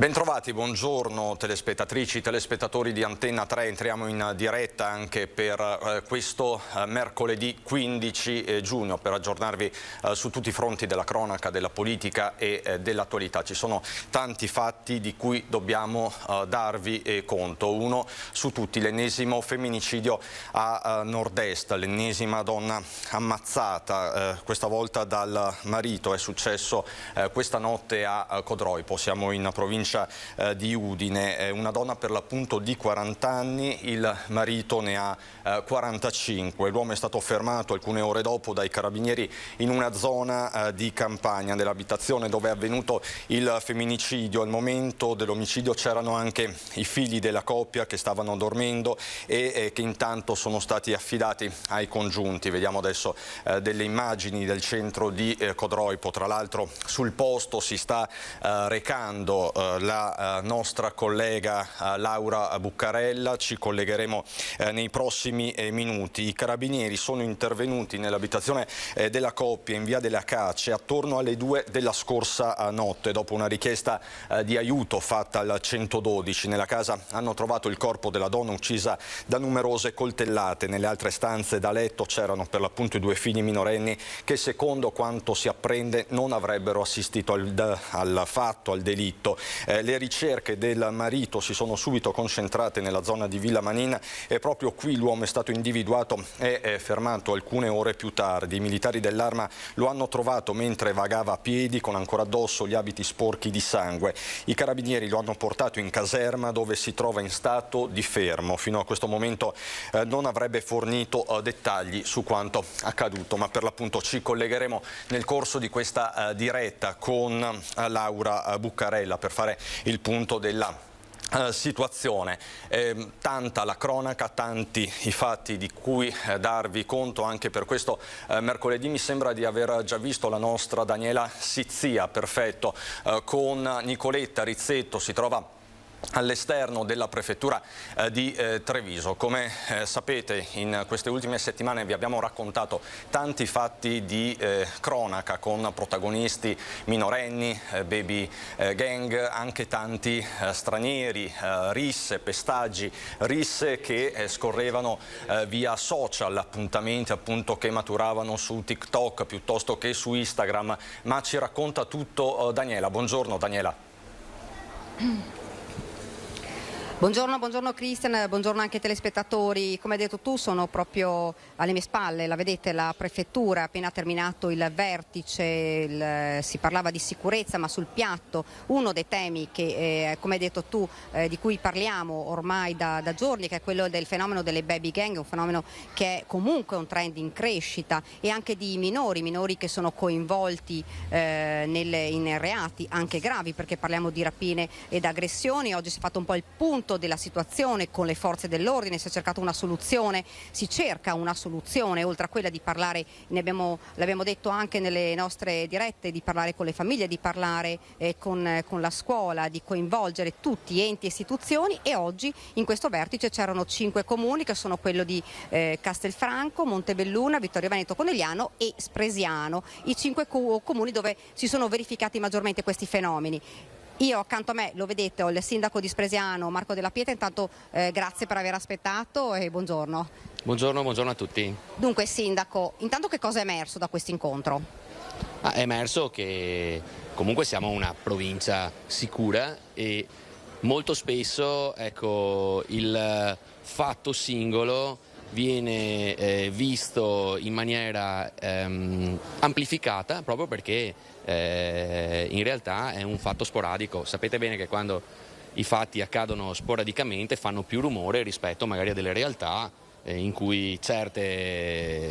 Bentrovati, buongiorno telespettatrici, telespettatori di Antenna 3. Entriamo in diretta anche per questo mercoledì 15 giugno per aggiornarvi su tutti i fronti della cronaca, della politica e dell'attualità. Ci sono tanti fatti di cui dobbiamo darvi conto. Uno su tutti, l'ennesimo femminicidio a nord-est, l'ennesima donna ammazzata, questa volta dal marito. È successo questa notte a Codroipo, siamo in provincia di Udine. Una donna per l'appunto di 40 anni, il marito ne ha 45. L'uomo è stato fermato alcune ore dopo dai carabinieri in una zona di campagna dell'abitazione dove è avvenuto il femminicidio. Al momento dell'omicidio c'erano anche i figli della coppia che stavano dormendo e che intanto sono stati affidati ai congiunti. Vediamo adesso delle immagini del centro di Codroipo. Tra l'altro sul posto si sta recando la nostra collega Laura Buccarella. Ci collegheremo nei prossimi minuti. I carabinieri sono intervenuti nell'abitazione della coppia in via delle Acacie attorno alle 2 della scorsa notte, dopo una richiesta di aiuto fatta al 112. Nella casa hanno trovato il corpo della donna uccisa da numerose coltellate. Nelle altre stanze da letto c'erano per l'appunto i 2 figli minorenni che, secondo quanto si apprende, non avrebbero assistito al fatto, al delitto. Le ricerche del marito si sono subito concentrate nella zona di Villa Manin e proprio qui l'uomo è stato individuato e fermato alcune ore più tardi. I militari dell'Arma lo hanno trovato mentre vagava a piedi con ancora addosso gli abiti sporchi di sangue. I carabinieri lo hanno portato in caserma dove si trova in stato di fermo. Fino a questo momento non avrebbe fornito dettagli su quanto accaduto, ma per l'appunto ci collegheremo nel corso di questa diretta con Laura Buccarella per fare il punto della situazione. Tanta la cronaca, tanti i fatti di cui darvi conto anche per questo mercoledì. Mi sembra di aver già visto la nostra Daniela Sizzia, perfetto, con Nicoletta Rizzetto. Si trova all'esterno della prefettura di Treviso. Come sapete, in queste ultime settimane vi abbiamo raccontato tanti fatti di cronaca con protagonisti minorenni, baby gang, anche tanti stranieri, risse, pestaggi, risse che scorrevano via social, appuntamenti appunto che maturavano su TikTok piuttosto che su Instagram. Ma ci racconta tutto Daniela. Buongiorno Daniela. Buongiorno Cristian, buongiorno anche ai telespettatori. Come hai detto tu, sono proprio alle mie spalle, la vedete, la prefettura, appena terminato il vertice, si parlava di sicurezza, ma sul piatto uno dei temi che, come hai detto tu, di cui parliamo ormai da giorni, che è quello del fenomeno delle baby gang, un fenomeno che è comunque un trend in crescita, e anche di minori che sono coinvolti in reati anche gravi, perché parliamo di rapine ed aggressioni. Oggi si è fatto un po' il punto della situazione con le forze dell'ordine, si è cercato una soluzione, si cerca una soluzione, oltre a quella di parlare, l'abbiamo detto anche nelle nostre dirette, di parlare con le famiglie, di parlare con la scuola, di coinvolgere tutti enti e istituzioni. E oggi in questo vertice c'erano 5 comuni, che sono quello di Castelfranco, Montebelluna, Vittorio Veneto, Conegliano e Spresiano, i 5 comuni dove si sono verificati maggiormente questi fenomeni. Io accanto a me, lo vedete, ho il sindaco di Spresiano, Marco Della Pietra. Intanto grazie per aver aspettato e buongiorno. Buongiorno a tutti. Dunque sindaco, intanto che cosa è emerso da questo incontro? È emerso che comunque siamo una provincia sicura e molto spesso, ecco, il fatto singolo viene visto in maniera amplificata proprio perché in realtà è un fatto sporadico. Sapete bene che quando i fatti accadono sporadicamente fanno più rumore rispetto magari a delle realtà in cui certe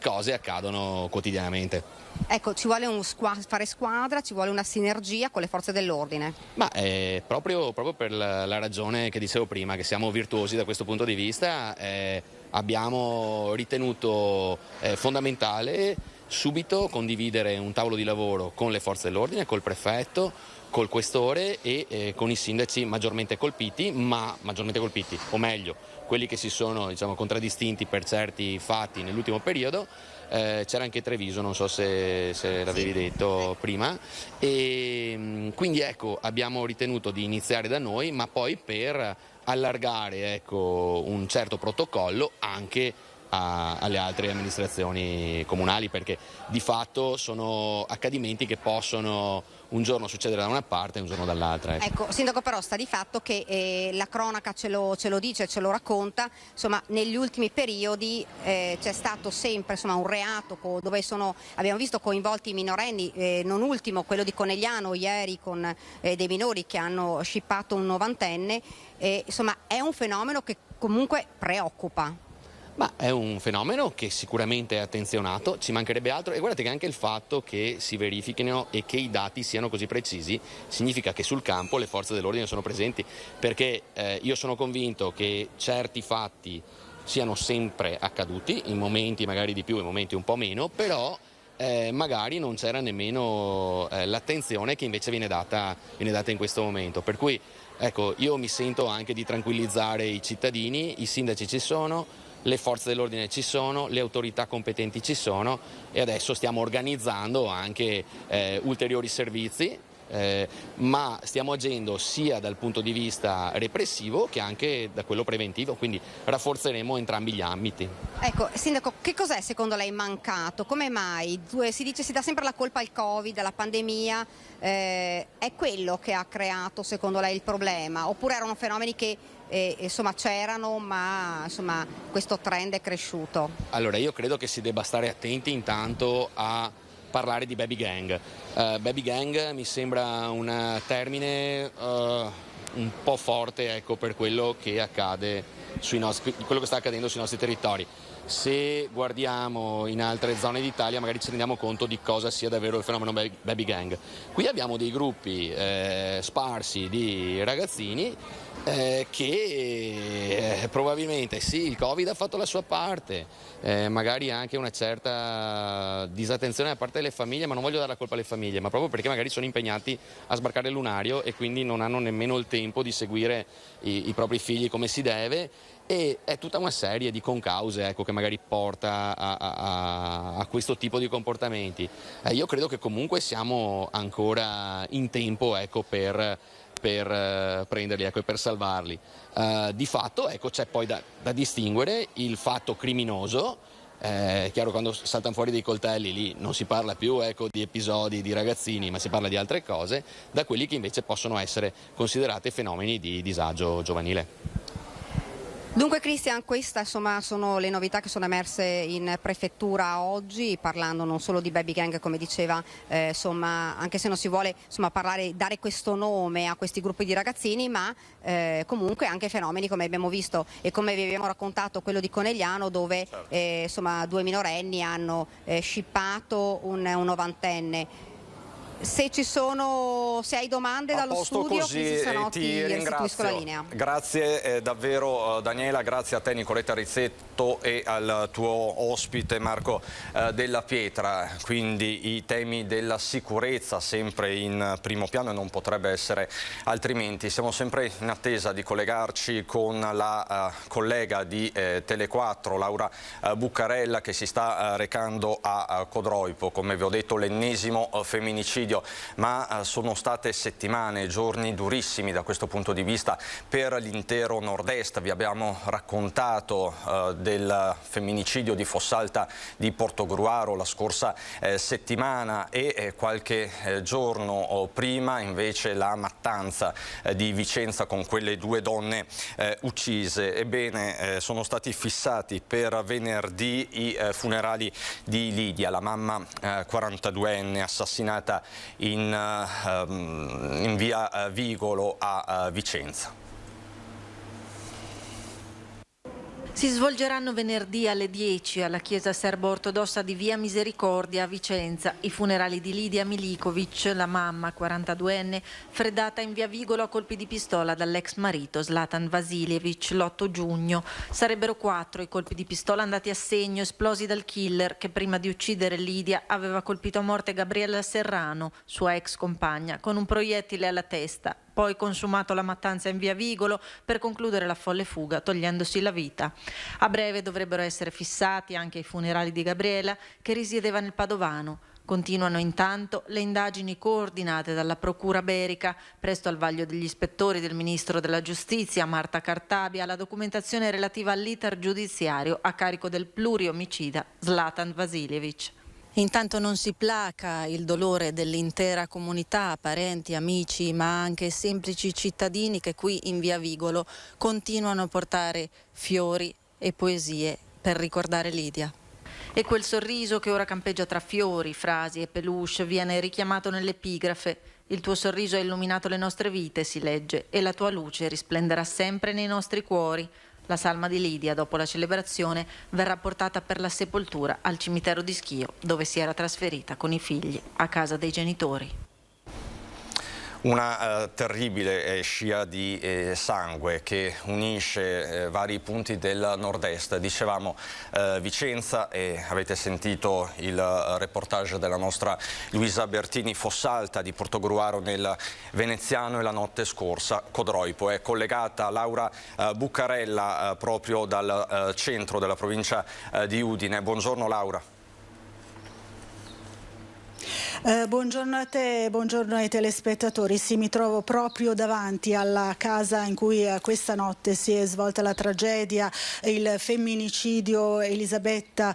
cose accadono quotidianamente. Ecco, ci vuole fare squadra, ci vuole una sinergia con le forze dell'ordine. Ma proprio per la ragione che dicevo prima, che siamo virtuosi da questo punto di vista, abbiamo ritenuto fondamentale subito condividere un tavolo di lavoro con le forze dell'ordine, col prefetto, col questore e con i sindaci maggiormente colpiti, o meglio, quelli che si sono, diciamo, contraddistinti per certi fatti nell'ultimo periodo. C'era anche Treviso, non so se l'avevi detto prima, e quindi ecco, abbiamo ritenuto di iniziare da noi, ma poi per allargare, ecco, un certo protocollo anche alle altre amministrazioni comunali, perché di fatto sono accadimenti che possono un giorno succedere da una parte e un giorno dall'altra. Ecco, Sindaco, però sta di fatto che la cronaca ce lo dice, ce lo racconta, insomma negli ultimi periodi c'è stato sempre, insomma, un reato dove abbiamo visto coinvolti i minorenni, non ultimo quello di Conegliano ieri con dei minori che hanno scippato un novantenne, insomma è un fenomeno che comunque preoccupa. Ma è un fenomeno che sicuramente è attenzionato, ci mancherebbe altro, e guardate che anche il fatto che si verifichino e che i dati siano così precisi significa che sul campo le forze dell'ordine sono presenti, perché io sono convinto che certi fatti siano sempre accaduti, in momenti magari di più, in momenti un po' meno, però magari non c'era nemmeno l'attenzione che invece viene data in questo momento. Per cui ecco, io mi sento anche di tranquillizzare i cittadini, i sindaci ci sono, le forze dell'ordine ci sono, le autorità competenti ci sono, e adesso stiamo organizzando anche ulteriori servizi, ma stiamo agendo sia dal punto di vista repressivo che anche da quello preventivo, quindi rafforzeremo entrambi gli ambiti. Ecco, Sindaco, che cos'è secondo lei mancato? Come mai? Si dà sempre la colpa al Covid, alla pandemia, è quello che ha creato secondo lei il problema? Oppure erano fenomeni che insomma c'erano, ma insomma questo trend è cresciuto? Allora, io credo che si debba stare attenti intanto a parlare di baby gang. Baby gang mi sembra un termine un po' forte, ecco, per quello che accade quello che sta accadendo sui nostri territori. Se guardiamo in altre zone d'Italia magari ci rendiamo conto di cosa sia davvero il fenomeno baby gang. Qui abbiamo dei gruppi sparsi di ragazzini che probabilmente sì, il Covid ha fatto la sua parte, magari anche una certa disattenzione da parte delle famiglie, ma non voglio dare la colpa alle famiglie, ma proprio perché magari sono impegnati a sbarcare il lunario e quindi non hanno nemmeno il tempo di seguire i propri figli come si deve, e è tutta una serie di concause, ecco, che magari porta a questo tipo di comportamenti. Io credo che comunque siamo ancora in tempo, ecco, per prenderli, ecco, e per salvarli. Di fatto, ecco, c'è poi da distinguere il fatto criminoso. Chiaro, quando saltano fuori dei coltelli lì non si parla più, ecco, di episodi di ragazzini, ma si parla di altre cose, da quelli che invece possono essere considerati fenomeni di disagio giovanile. Dunque Cristian, queste insomma sono le novità che sono emerse in prefettura oggi, parlando non solo di baby gang come diceva, insomma, anche se non si vuole insomma dare questo nome a questi gruppi di ragazzini, ma comunque anche fenomeni come abbiamo visto e come vi abbiamo raccontato quello di Conegliano, dove insomma 2 minorenni hanno scippato un novantenne. Se hai domande dallo studio, così, ti ringrazio. La linea. Grazie davvero Daniela, grazie a te Nicoletta Rizzetto e al tuo ospite Marco Della Pietra. Quindi i temi della sicurezza sempre in primo piano e non potrebbe essere altrimenti. Siamo sempre in attesa di collegarci con la collega di Tele4, Laura Buccarella, che si sta recando a Codroipo. Come vi ho detto, l'ennesimo femminicidio, ma sono state settimane, giorni durissimi da questo punto di vista per l'intero nord-est. Vi abbiamo raccontato del femminicidio di Fossalta di Portogruaro la scorsa settimana e qualche giorno prima invece la mattanza di Vicenza con quelle 2 donne uccise. Ebbene, sono stati fissati per venerdì i funerali di Lidia, la mamma 42enne assassinata in via Vigolo a Vicenza. Si svolgeranno venerdì alle 10 alla chiesa serbo-ortodossa di Via Misericordia a Vicenza i funerali di Lidia Milikovic, la mamma 42enne, freddata in via Vigolo a colpi di pistola dall'ex marito Zlatan Vasiljevic l'8 giugno. Sarebbero 4 i colpi di pistola andati a segno, esplosi dal killer che prima di uccidere Lidia aveva colpito a morte Gabriella Serrano, sua ex compagna, con un proiettile alla testa. Poi consumato la mattanza in via Vigolo per concludere la folle fuga togliendosi la vita. A breve dovrebbero essere fissati anche i funerali di Gabriela, che risiedeva nel Padovano. Continuano intanto le indagini coordinate dalla Procura Berica, presto al vaglio degli ispettori del Ministro della Giustizia, Marta Cartabia, la documentazione relativa all'iter giudiziario a carico del pluriomicida Zlatan Vasiljevic. Intanto non si placa il dolore dell'intera comunità, parenti, amici, ma anche semplici cittadini che qui in via Vigolo continuano a portare fiori e poesie per ricordare Lidia. E quel sorriso che ora campeggia tra fiori, frasi e peluche viene richiamato nell'epigrafe. Il tuo sorriso ha illuminato le nostre vite, si legge, e la tua luce risplenderà sempre nei nostri cuori. La salma di Lidia, dopo la celebrazione, verrà portata per la sepoltura al cimitero di Schio, dove si era trasferita con i figli a casa dei genitori. Una terribile scia di sangue che unisce vari punti del nord-est. Dicevamo Vicenza, e avete sentito il reportage della nostra Luisa Bertini, Fossalta di Portogruaro nel Veneziano, e la notte scorsa Codroipo. È collegata Laura Buccarella proprio dal centro della provincia di Udine. Buongiorno Laura. Buongiorno a te, buongiorno ai telespettatori. Sì, mi trovo proprio davanti alla casa in cui questa notte si è svolta la tragedia, il femminicidio. Elisabetta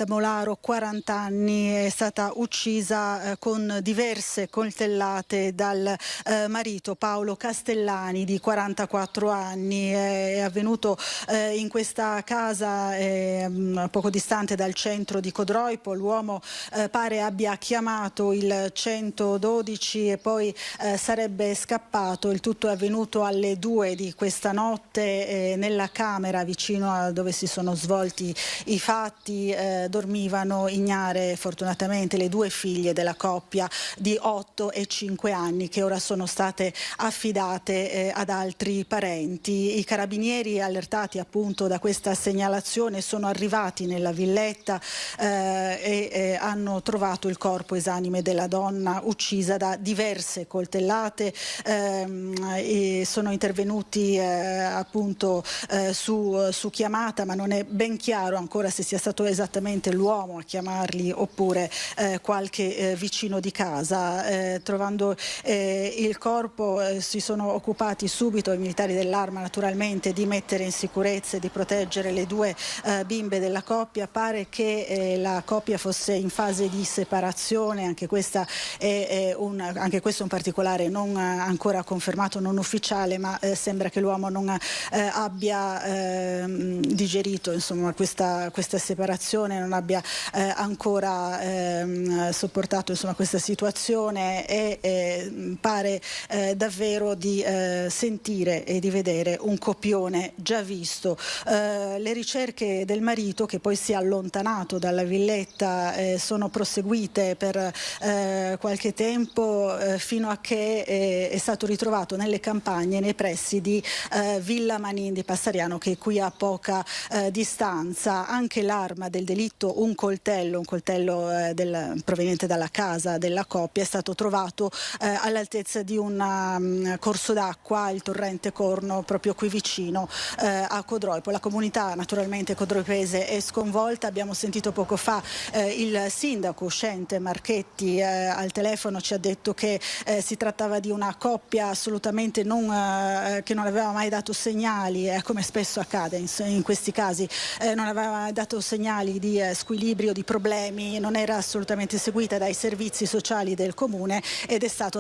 Molaro, 40 anni, è stata uccisa con diverse coltellate dal marito Paolo Castellani, di 44 anni. È avvenuto in questa casa poco distante dal centro di Codroipo. L'uomo pare abbia chiamato il 112 e poi sarebbe scappato. Il tutto è avvenuto alle 2 di questa notte nella camera vicino a dove si sono svolti i fatti. Dormivano ignare fortunatamente le 2 figlie della coppia di 8 e 5 anni, che ora sono state affidate ad altri parenti. I carabinieri, allertati appunto da questa segnalazione, sono arrivati nella villetta e hanno trovato il corpo esanime della donna uccisa da diverse coltellate. E sono intervenuti appunto su chiamata, ma non è ben chiaro ancora se sia stato esattamente l'uomo a chiamarli oppure qualche vicino di casa. Trovando il corpo si sono occupati subito i militari dell'Arma, naturalmente, di mettere in sicurezza e di proteggere le 2 bimbe della coppia. Pare che la coppia fosse in fase di separazione, anche questo è un particolare non ancora confermato, non ufficiale, ma sembra che l'uomo non abbia digerito insomma questa separazione, non abbia ancora sopportato insomma questa situazione, e pare davvero di sentire e di vedere un copione già visto. Le ricerche del marito, che poi si è allontanato dalla villetta, sono proseguite per qualche tempo, fino a che è stato ritrovato nelle campagne nei pressi di Villa Manin di Passariano, che è qui a poca distanza. Anche l'arma del delitto, un coltello proveniente dalla casa della coppia, è stato trovato all'altezza di un corso d'acqua, il torrente Corno, proprio qui vicino a Codroipo. La comunità naturalmente codroipese è sconvolta. Abbiamo sentito poco fa il sindaco uscente Marchetti al telefono, ci ha detto che si trattava di una coppia assolutamente che non aveva mai dato segnali, come spesso accade in questi casi, non aveva mai dato segnali di squilibrio, di problemi, non era assolutamente seguita dai servizi sociali del comune, ed è stata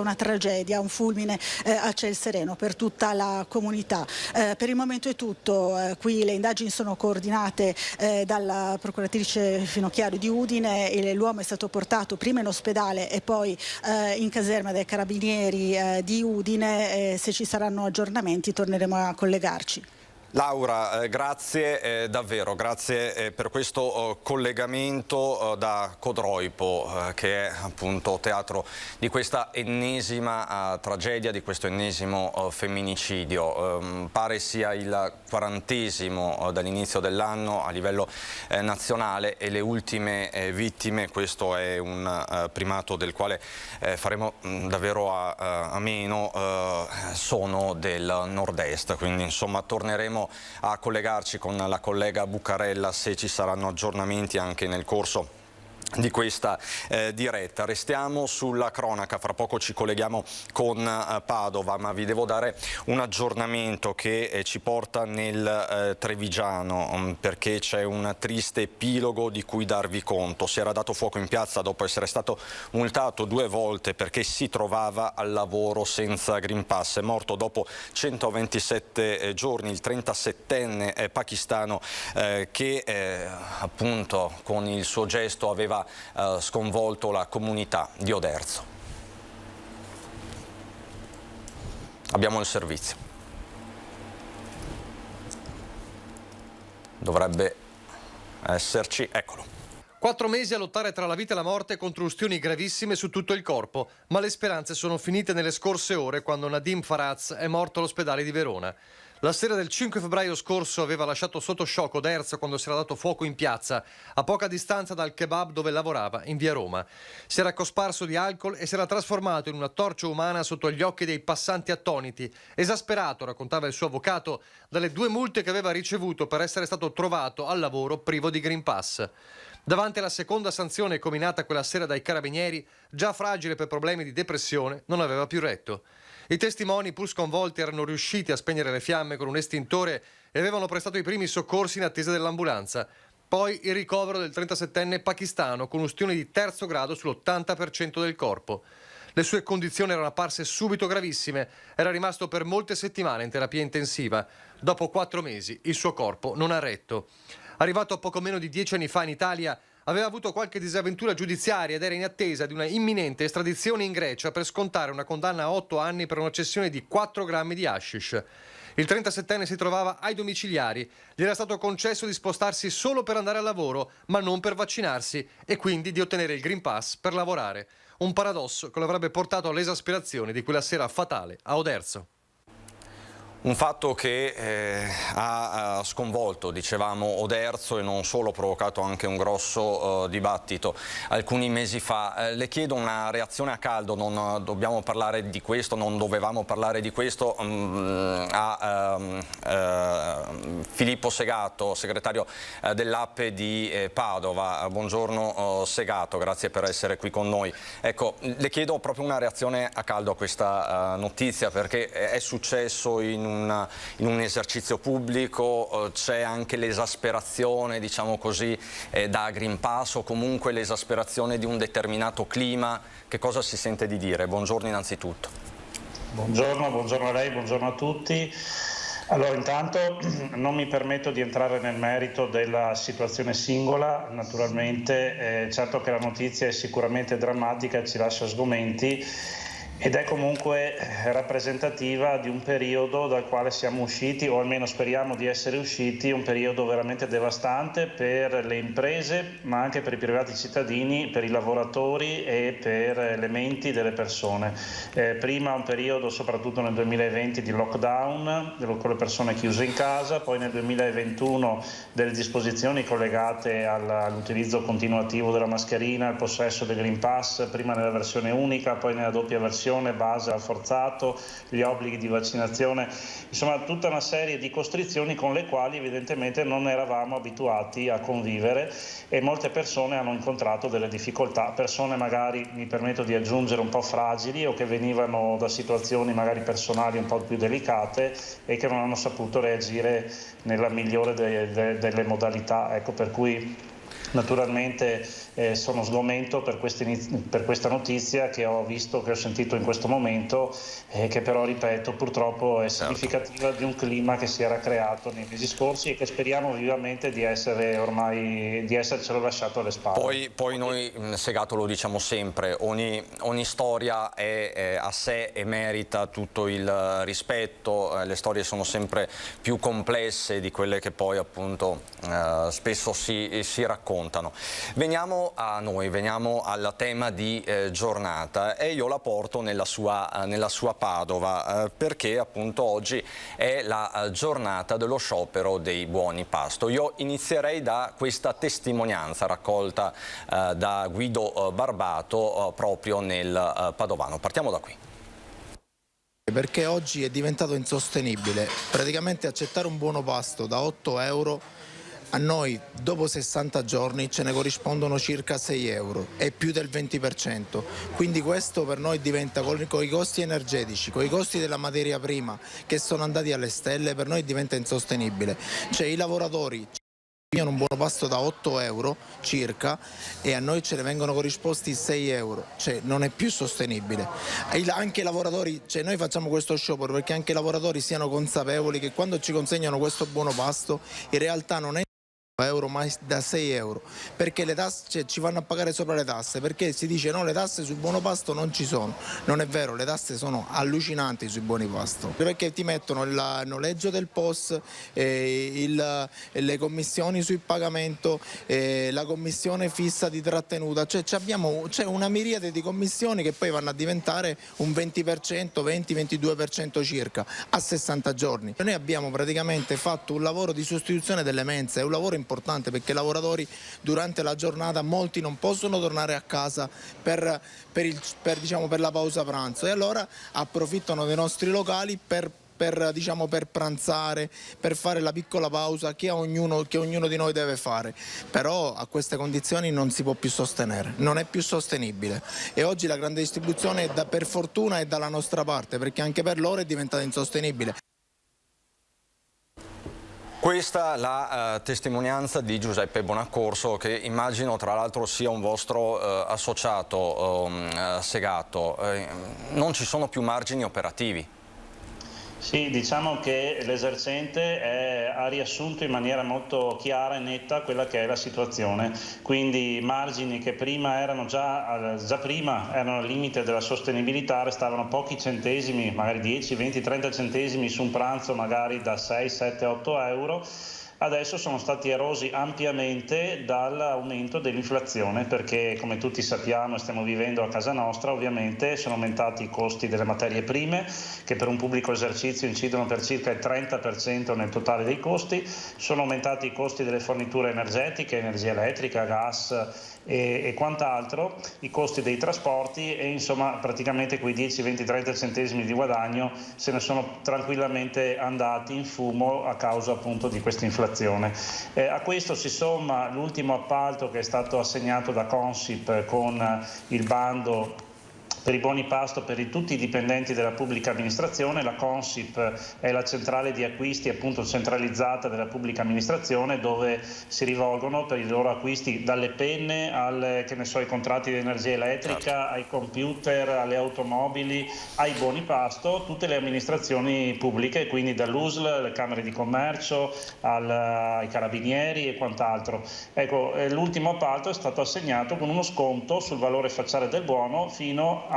una tragedia, un fulmine a ciel sereno per tutta la comunità. Per il momento è tutto. Qui le indagini sono coordinate dalla procuratrice Finocchiaro di Udine, e l'uomo è stato portato prima in ospedale e poi in caserma dai carabinieri di Udine. Se ci saranno aggiornamenti torneremo a collegarci. Laura, grazie davvero, grazie per questo collegamento da Codroipo, che è appunto teatro di questa ennesima tragedia, di questo ennesimo femminicidio. Pare sia il 40° dall'inizio dell'anno a livello nazionale, e le ultime vittime, questo è un primato del quale faremo davvero a meno, sono del nord-est, quindi insomma torneremo a collegarci con la collega Buccarella se ci saranno aggiornamenti anche nel corso di questa diretta. Restiamo sulla cronaca, fra poco ci colleghiamo con Padova, ma vi devo dare un aggiornamento che ci porta nel Trevigiano, perché c'è un triste epilogo di cui darvi conto. Si era dato fuoco in piazza dopo essere stato multato 2 volte perché si trovava al lavoro senza Green Pass. È morto dopo 127 giorni il 37enne pakistano che appunto con il suo gesto aveva sconvolto la comunità di Oderzo. Abbiamo il servizio. Dovrebbe esserci, eccolo. 4 mesi a lottare tra la vita e la morte contro ustioni gravissime su tutto il corpo, ma le speranze sono finite nelle scorse ore quando Nadim Faraz è morto all'ospedale di Verona. La sera del 5 febbraio scorso aveva lasciato sotto shock Oderzo quando si era dato fuoco in piazza, a poca distanza dal kebab dove lavorava, in via Roma. Si era cosparso di alcol e si era trasformato in una torcia umana sotto gli occhi dei passanti attoniti, esasperato, raccontava il suo avvocato, dalle 2 multe che aveva ricevuto per essere stato trovato al lavoro privo di Green Pass. Davanti alla seconda sanzione comminata quella sera dai carabinieri, già fragile per problemi di depressione, non aveva più retto. I testimoni, pur sconvolti, erano riusciti a spegnere le fiamme con un estintore e avevano prestato i primi soccorsi in attesa dell'ambulanza. Poi il ricovero del 37enne pakistano con ustioni di 3° grado sull'80% del corpo. Le sue condizioni erano apparse subito gravissime. Era rimasto per molte settimane in terapia intensiva. Dopo 4 mesi il suo corpo non ha retto. Arrivato poco meno di 10 anni fa in Italia, aveva avuto qualche disavventura giudiziaria ed era in attesa di una imminente estradizione in Grecia per scontare una condanna a 8 anni per una cessione di 4 grammi di hashish. Il 37enne si trovava ai domiciliari. Gli era stato concesso di spostarsi solo per andare al lavoro, ma non per vaccinarsi, e quindi di ottenere il Green Pass per lavorare. Un paradosso che lo avrebbe portato all'esasperazione di quella sera fatale a Oderzo. Un fatto che ha sconvolto, dicevamo, Oderzo, e non solo, ha provocato anche un grosso dibattito alcuni mesi fa. Le chiedo una reazione a caldo, non dobbiamo parlare di questo, non dovevamo parlare di questo, a Filippo Segato, segretario dell'APE di Padova. Buongiorno Segato, grazie per essere qui con noi. Ecco, le chiedo proprio una reazione a caldo a questa notizia, perché è successo in un esercizio pubblico, c'è anche l'esasperazione, diciamo così, da Green Pass, o comunque l'esasperazione di un determinato clima. Che cosa si sente di dire? Buongiorno innanzitutto. Buongiorno a lei, buongiorno a tutti. Allora, intanto non mi permetto di entrare nel merito della situazione singola, naturalmente certo che la notizia è sicuramente drammatica e ci lascia sgomenti, ed è comunque rappresentativa di un periodo dal quale siamo usciti, o almeno speriamo di essere usciti, un periodo veramente devastante per le imprese, ma anche per i privati cittadini, per i lavoratori e per le menti delle persone. Prima un periodo, soprattutto nel 2020, di lockdown, con le persone chiuse in casa, poi nel 2021 delle disposizioni collegate all'utilizzo continuativo della mascherina, al possesso del Green Pass, prima nella versione unica, poi nella doppia versione base al forzato, gli obblighi di vaccinazione, insomma tutta una serie di costrizioni con le quali evidentemente non eravamo abituati a convivere, e molte persone hanno incontrato delle difficoltà, persone magari, mi permetto di aggiungere, un po' fragili o che venivano da situazioni magari personali un po' più delicate e che non hanno saputo reagire nella migliore delle modalità. Ecco, per cui Naturalmente sono sgomento per questa notizia che ho visto, che ho sentito in questo momento, che però, ripeto, purtroppo è significativa di un clima che si era creato nei mesi scorsi e che speriamo vivamente di essercelo lasciato alle spalle. Poi noi, Segato, lo diciamo sempre, ogni storia è a sé e merita tutto il rispetto, le storie sono sempre più complesse di quelle che poi appunto spesso si raccontano. Veniamo a noi, veniamo al tema di giornata, e io la porto nella sua Padova, perché appunto oggi è la giornata dello sciopero dei buoni pasto. Io inizierei da questa testimonianza raccolta da Guido Barbato proprio nel Padovano. Partiamo da qui. Perché oggi è diventato insostenibile, praticamente accettare un buono pasto da 8 euro, a noi dopo 60 giorni ce ne corrispondono circa 6 euro, è più del 20%, quindi questo per noi diventa, con i costi energetici, con i costi della materia prima che sono andati alle stelle, per noi diventa insostenibile. Cioè i lavoratori hanno un buono pasto da 8 euro circa e a noi ce ne vengono corrisposti 6 euro, cioè non è più sostenibile. Anche i lavoratori, cioè noi facciamo questo sciopero perché anche i lavoratori siano consapevoli che quando ci consegnano questo buono pasto in realtà non è euro ma da 6 euro, perché le tasse, cioè, ci vanno a pagare sopra le tasse, perché si dice no, le tasse sul buono pasto non ci sono. Non è vero, le tasse sono allucinanti sui buoni pasto, perché ti mettono il noleggio del POS, le commissioni sul pagamento, la commissione fissa di trattenuta, cioè c'è una miriade di commissioni che poi vanno a diventare un 20%, 20-22% circa a 60 giorni. Noi abbiamo praticamente fatto un lavoro di sostituzione delle mense, è un lavoro importante perché i lavoratori durante la giornata molti non possono tornare a casa per la pausa pranzo e allora approfittano dei nostri locali per pranzare, per fare la piccola pausa che ognuno di noi deve fare. Però a queste condizioni non si può più sostenere, non è più sostenibile e oggi la grande distribuzione per fortuna è dalla nostra parte, perché anche per loro è diventata insostenibile. Questa è la testimonianza di Giuseppe Bonaccorso, che immagino tra l'altro sia un vostro associato Segato. Non ci sono più margini operativi. Sì, diciamo che l'esercente ha riassunto in maniera molto chiara e netta quella che è la situazione, quindi margini che prima erano già prima erano al limite della sostenibilità, restavano pochi centesimi, magari 10, 20, 30 centesimi su un pranzo magari da 6, 7, 8 euro. Adesso sono stati erosi ampiamente dall'aumento dell'inflazione, perché come tutti sappiamo e stiamo vivendo a casa nostra, ovviamente sono aumentati i costi delle materie prime, che per un pubblico esercizio incidono per circa il 30% nel totale dei costi, sono aumentati i costi delle forniture energetiche, energia elettrica, gas e quant'altro, i costi dei trasporti e insomma praticamente quei 10, 20, 30 centesimi di guadagno se ne sono tranquillamente andati in fumo a causa appunto di questa inflazione. A questo si somma l'ultimo appalto che è stato assegnato da Consip con il bando per i buoni pasto per tutti i dipendenti della pubblica amministrazione. La Consip è la centrale di acquisti appunto centralizzata della pubblica amministrazione, dove si rivolgono per i loro acquisti dalle penne ai contratti di energia elettrica, ai computer, alle automobili, ai buoni pasto, tutte le amministrazioni pubbliche, quindi dall'USL, le camere di commercio, ai carabinieri e quant'altro. Ecco, l'ultimo appalto è stato assegnato con uno sconto sul valore facciale del buono fino al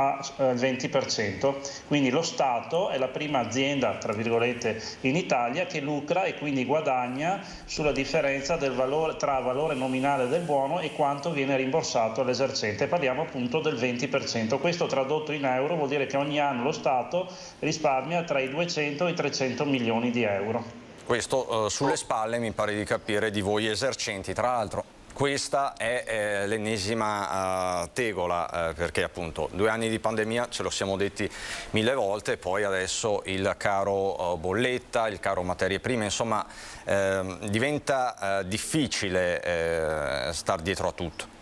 20%, quindi lo Stato è la prima azienda, tra virgolette, in Italia che lucra e quindi guadagna sulla differenza del valore, tra valore nominale del buono e quanto viene rimborsato all'esercente. Parliamo appunto del 20%. Questo tradotto in euro vuol dire che ogni anno lo Stato risparmia tra i 200 e i 300 milioni di euro. Questo sulle spalle, mi pare di capire, di voi esercenti. Tra l'altro questa è l'ennesima tegola, perché appunto 2 anni di pandemia, ce lo siamo detti 1000 volte, poi adesso il caro bolletta, il caro materie prime, insomma diventa difficile star dietro a tutto.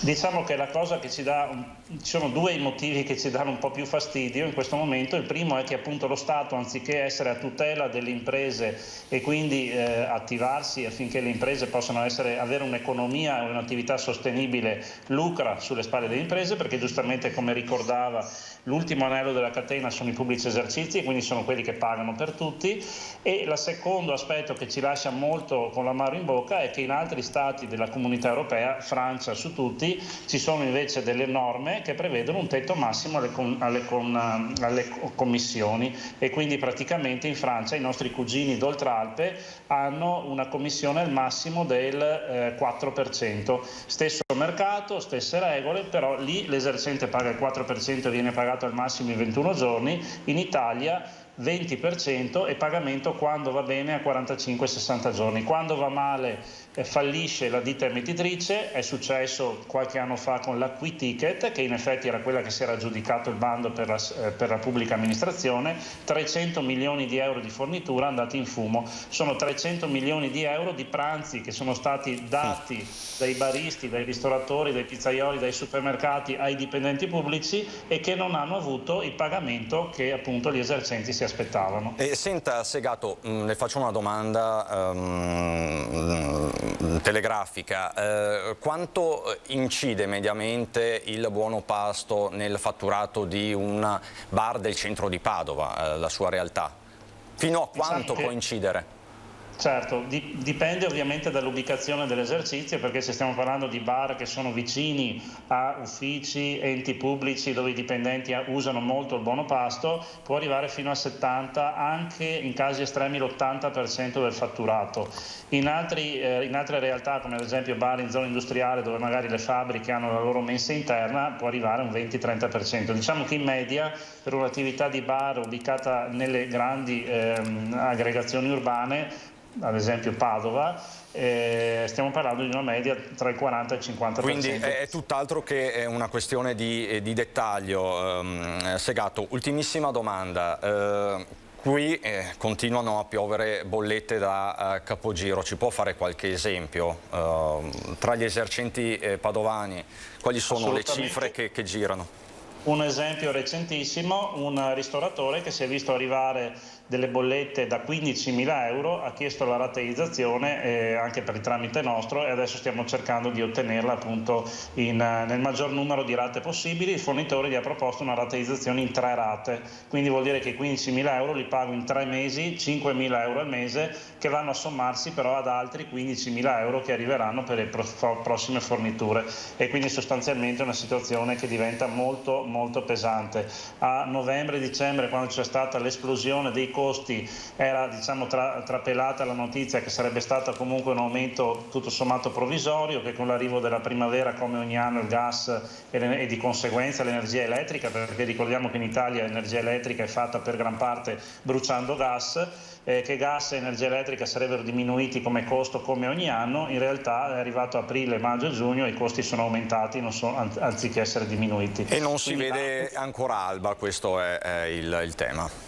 Diciamo che la cosa che ci dà ci sono due motivi che ci danno un po' più fastidio in questo momento. Il primo è che appunto lo Stato, anziché essere a tutela delle imprese e quindi attivarsi affinché le imprese possano avere un'economia e un'attività sostenibile, lucra sulle spalle delle imprese, perché giustamente, come ricordava, l'ultimo anello della catena sono i pubblici esercizi e quindi sono quelli che pagano per tutti. E il secondo aspetto che ci lascia molto con l'amaro in bocca è che in altri stati della Comunità Europea, Francia su tutti, ci sono invece delle norme che prevedono un tetto massimo alle commissioni, e quindi praticamente in Francia i nostri cugini d'Oltralpe hanno una commissione al massimo del 4%. Stesso mercato, stesse regole, però lì l'esercente paga il 4% e viene pagato al massimo in 21 giorni, in Italia 20% e pagamento quando va bene a 45-60 giorni. Quando va male fallisce la ditta emettitrice. È successo qualche anno fa con l'Acquiticket, che in effetti era quella che si era aggiudicato il bando per la pubblica amministrazione. 300 milioni di euro di fornitura andati in fumo. Sono 300 milioni di euro di pranzi che sono stati dati dai baristi, dai ristoratori, dai pizzaioli, dai supermercati ai dipendenti pubblici e che non hanno avuto il pagamento che appunto gli esercenti si aspettavano. Senta Segato, le faccio una domanda telegrafica. Quanto incide mediamente il buono pasto nel fatturato di un bar del centro di Padova, la sua realtà? Fino a quanto può incidere? Certo, dipende ovviamente dall'ubicazione dell'esercizio, perché se stiamo parlando di bar che sono vicini a uffici, enti pubblici dove i dipendenti usano molto il buono pasto, può arrivare fino a 70%, anche in casi estremi l'80% del fatturato. In altre realtà, come ad esempio bar in zona industriale dove magari le fabbriche hanno la loro mensa interna, può arrivare a un 20-30%. Diciamo che in media per un'attività di bar ubicata nelle grandi aggregazioni urbane, ad esempio Padova, stiamo parlando di una media tra il 40 e il 50%. Quindi è tutt'altro che una questione di dettaglio. Segato, ultimissima domanda. Qui continuano a piovere bollette da capogiro. Ci può fare qualche esempio? Tra gli esercenti padovani, quali sono le cifre che girano? Un esempio recentissimo: un ristoratore che si è visto arrivare delle bollette da 15.000 euro, ha chiesto la rateizzazione anche per il tramite nostro, e adesso stiamo cercando di ottenerla appunto nel maggior numero di rate possibili. Il fornitore gli ha proposto una rateizzazione in 3 rate, quindi vuol dire che i 15.000 euro li pago in 3 mesi, 5.000 euro al mese, che vanno a sommarsi però ad altri 15.000 euro che arriveranno per le prossime forniture, e quindi sostanzialmente è una situazione che diventa molto molto pesante. A novembre-dicembre, quando c'è stata l'esplosione dei costi, era trapelata la notizia che sarebbe stato comunque un aumento tutto sommato provvisorio, che con l'arrivo della primavera, come ogni anno, il gas e di conseguenza l'energia elettrica, perché ricordiamo che in Italia l'energia elettrica è fatta per gran parte bruciando gas, che gas e energia elettrica sarebbero diminuiti come costo come ogni anno. In realtà è arrivato aprile, maggio e giugno e i costi sono aumentati anziché essere diminuiti. E non si vede ancora alba, questo è il tema.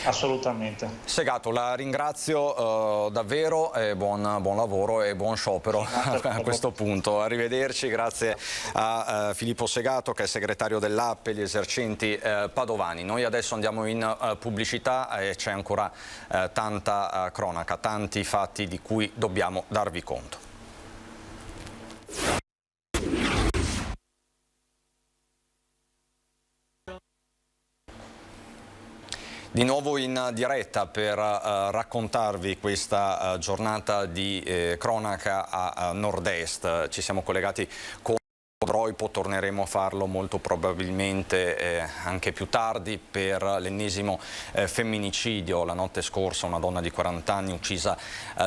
Assolutamente. Segato, la ringrazio davvero, buon lavoro e buon sciopero a questo punto. Arrivederci, grazie a Filippo Segato, che è segretario dell'AP e gli esercenti padovani. Noi adesso andiamo in pubblicità e c'è ancora tanta cronaca, tanti fatti di cui dobbiamo darvi conto. Di nuovo in diretta per raccontarvi questa giornata di cronaca a nord-est. Ci siamo collegati con Broipo, torneremo a farlo molto probabilmente anche più tardi per l'ennesimo femminicidio. La notte scorsa una donna di 40 anni uccisa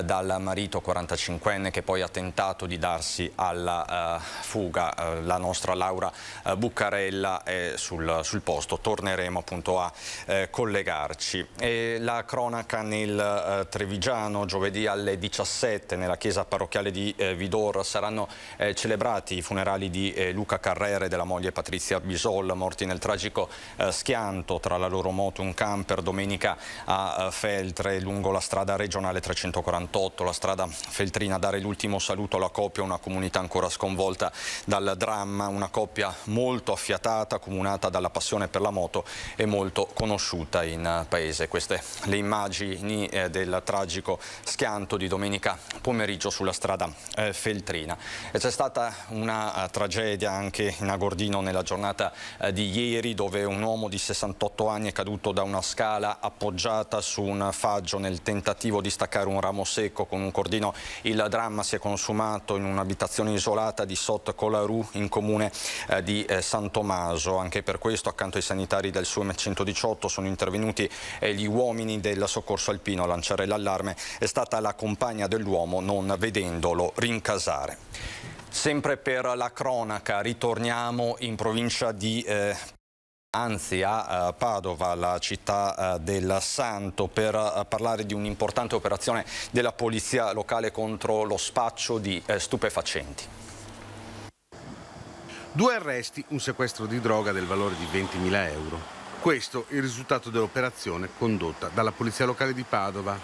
dal marito 45enne, che poi ha tentato di darsi alla fuga. La nostra Laura Buccarella è sul posto, torneremo appunto a collegarci. E la cronaca nel Trevigiano: giovedì alle 17 nella chiesa parrocchiale di Vidor saranno celebrati i funerali di Luca Carrera e della moglie Patrizia Bisol, morti nel tragico schianto tra la loro moto e un camper domenica a Feltre lungo la strada regionale 348. La strada feltrina, dare l'ultimo saluto alla coppia, una comunità ancora sconvolta dal dramma, una coppia molto affiatata, accomunata dalla passione per la moto e molto conosciuta in paese. Queste le immagini del tragico schianto di domenica pomeriggio sulla strada feltrina. E c'è stata una tragedia anche in Agordino nella giornata di ieri, dove un uomo di 68 anni è caduto da una scala appoggiata su un faggio nel tentativo di staccare un ramo secco con un cordino. Il dramma si è consumato in un'abitazione isolata di Sot Colarù in comune di San Tommaso. Anche per questo, accanto ai sanitari del SUEM 118, sono intervenuti gli uomini del soccorso alpino. A lanciare l'allarme è stata la compagna dell'uomo, non vedendolo rincasare. Sempre per la cronaca ritorniamo in provincia di a Padova, la città del Santo, per parlare di un'importante operazione della polizia locale contro lo spaccio di stupefacenti. 2 arresti, un sequestro di droga del valore di 20.000 euro. Questo è il risultato dell'operazione condotta dalla polizia locale di Padova.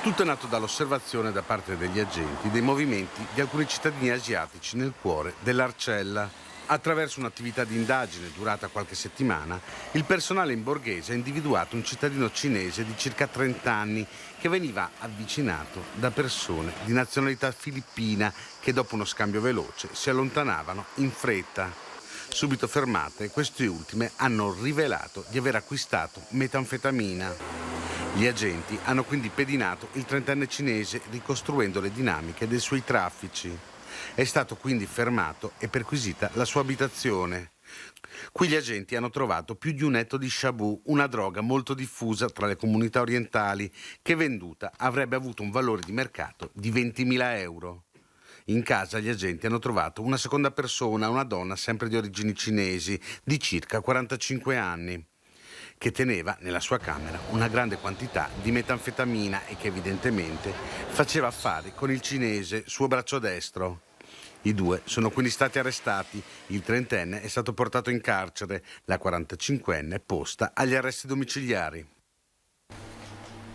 Tutto è nato dall'osservazione da parte degli agenti dei movimenti di alcuni cittadini asiatici nel cuore dell'Arcella. Attraverso un'attività di indagine durata qualche settimana, il personale in borghese ha individuato un cittadino cinese di circa 30 anni che veniva avvicinato da persone di nazionalità filippina che dopo uno scambio veloce si allontanavano in fretta. Subito fermate, queste ultime hanno rivelato di aver acquistato metanfetamina. Gli agenti hanno quindi pedinato il 30enne cinese ricostruendo le dinamiche dei suoi traffici. È stato quindi fermato e perquisita la sua abitazione. Qui gli agenti hanno trovato più di un etto di shabu, una droga molto diffusa tra le comunità orientali, che venduta avrebbe avuto un valore di mercato di 20.000 euro. In casa gli agenti hanno trovato una seconda persona, una donna sempre di origini cinesi, di circa 45 anni, che teneva nella sua camera una grande quantità di metanfetamina e che evidentemente faceva affari con il cinese, suo braccio destro. I 2 sono quindi stati arrestati, il 30enne è stato portato in carcere, la 45enne posta agli arresti domiciliari.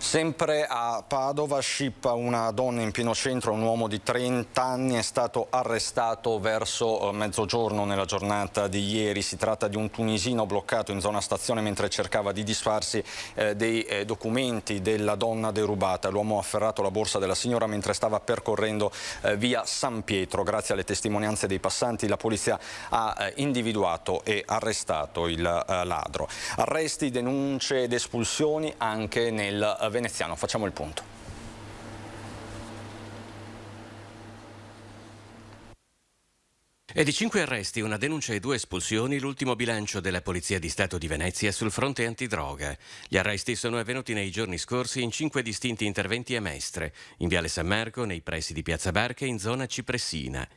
Sempre a Padova scippa una donna in pieno centro, un uomo di 30 anni è stato arrestato verso mezzogiorno nella giornata di ieri. Si tratta di un tunisino bloccato in zona stazione mentre cercava di disfarsi dei documenti della donna derubata. L'uomo ha afferrato la borsa della signora mentre stava percorrendo via San Pietro. Grazie alle testimonianze dei passanti la polizia ha individuato e arrestato il ladro. Arresti, denunce ed espulsioni anche nel veneziano. Facciamo il punto. È di 5 arresti, una denuncia e 2 espulsioni l'ultimo bilancio della Polizia di Stato di Venezia sul fronte antidroga. Gli arresti sono avvenuti nei giorni scorsi in 5 distinti interventi a Mestre, in Viale San Marco, nei pressi di Piazza Barca e in zona Cipressina.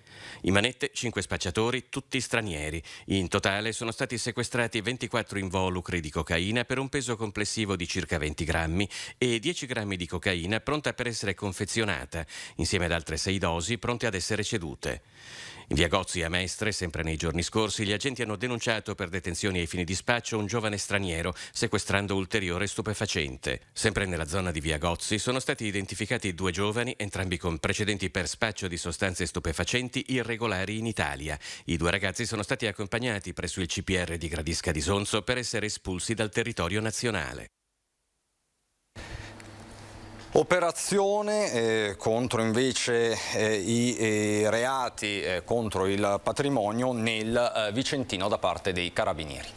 In manette 5 spacciatori, tutti stranieri. In totale sono stati sequestrati 24 involucri di cocaina per un peso complessivo di circa 20 grammi e 10 grammi di cocaina pronta per essere confezionata, insieme ad altre 6 dosi pronte ad essere cedute. In via Gozzi a Mestre, sempre nei giorni scorsi, gli agenti hanno denunciato per detenzioni ai fini di spaccio un giovane straniero, sequestrando ulteriore stupefacente. Sempre nella zona di via Gozzi sono stati identificati 2 giovani, entrambi con precedenti per spaccio di sostanze stupefacenti irregolari in Italia. I 2 ragazzi sono stati accompagnati presso il CPR di Gradisca di Sonzo per essere espulsi dal territorio nazionale. Operazione contro invece i reati contro il patrimonio nel Vicentino da parte dei Carabinieri.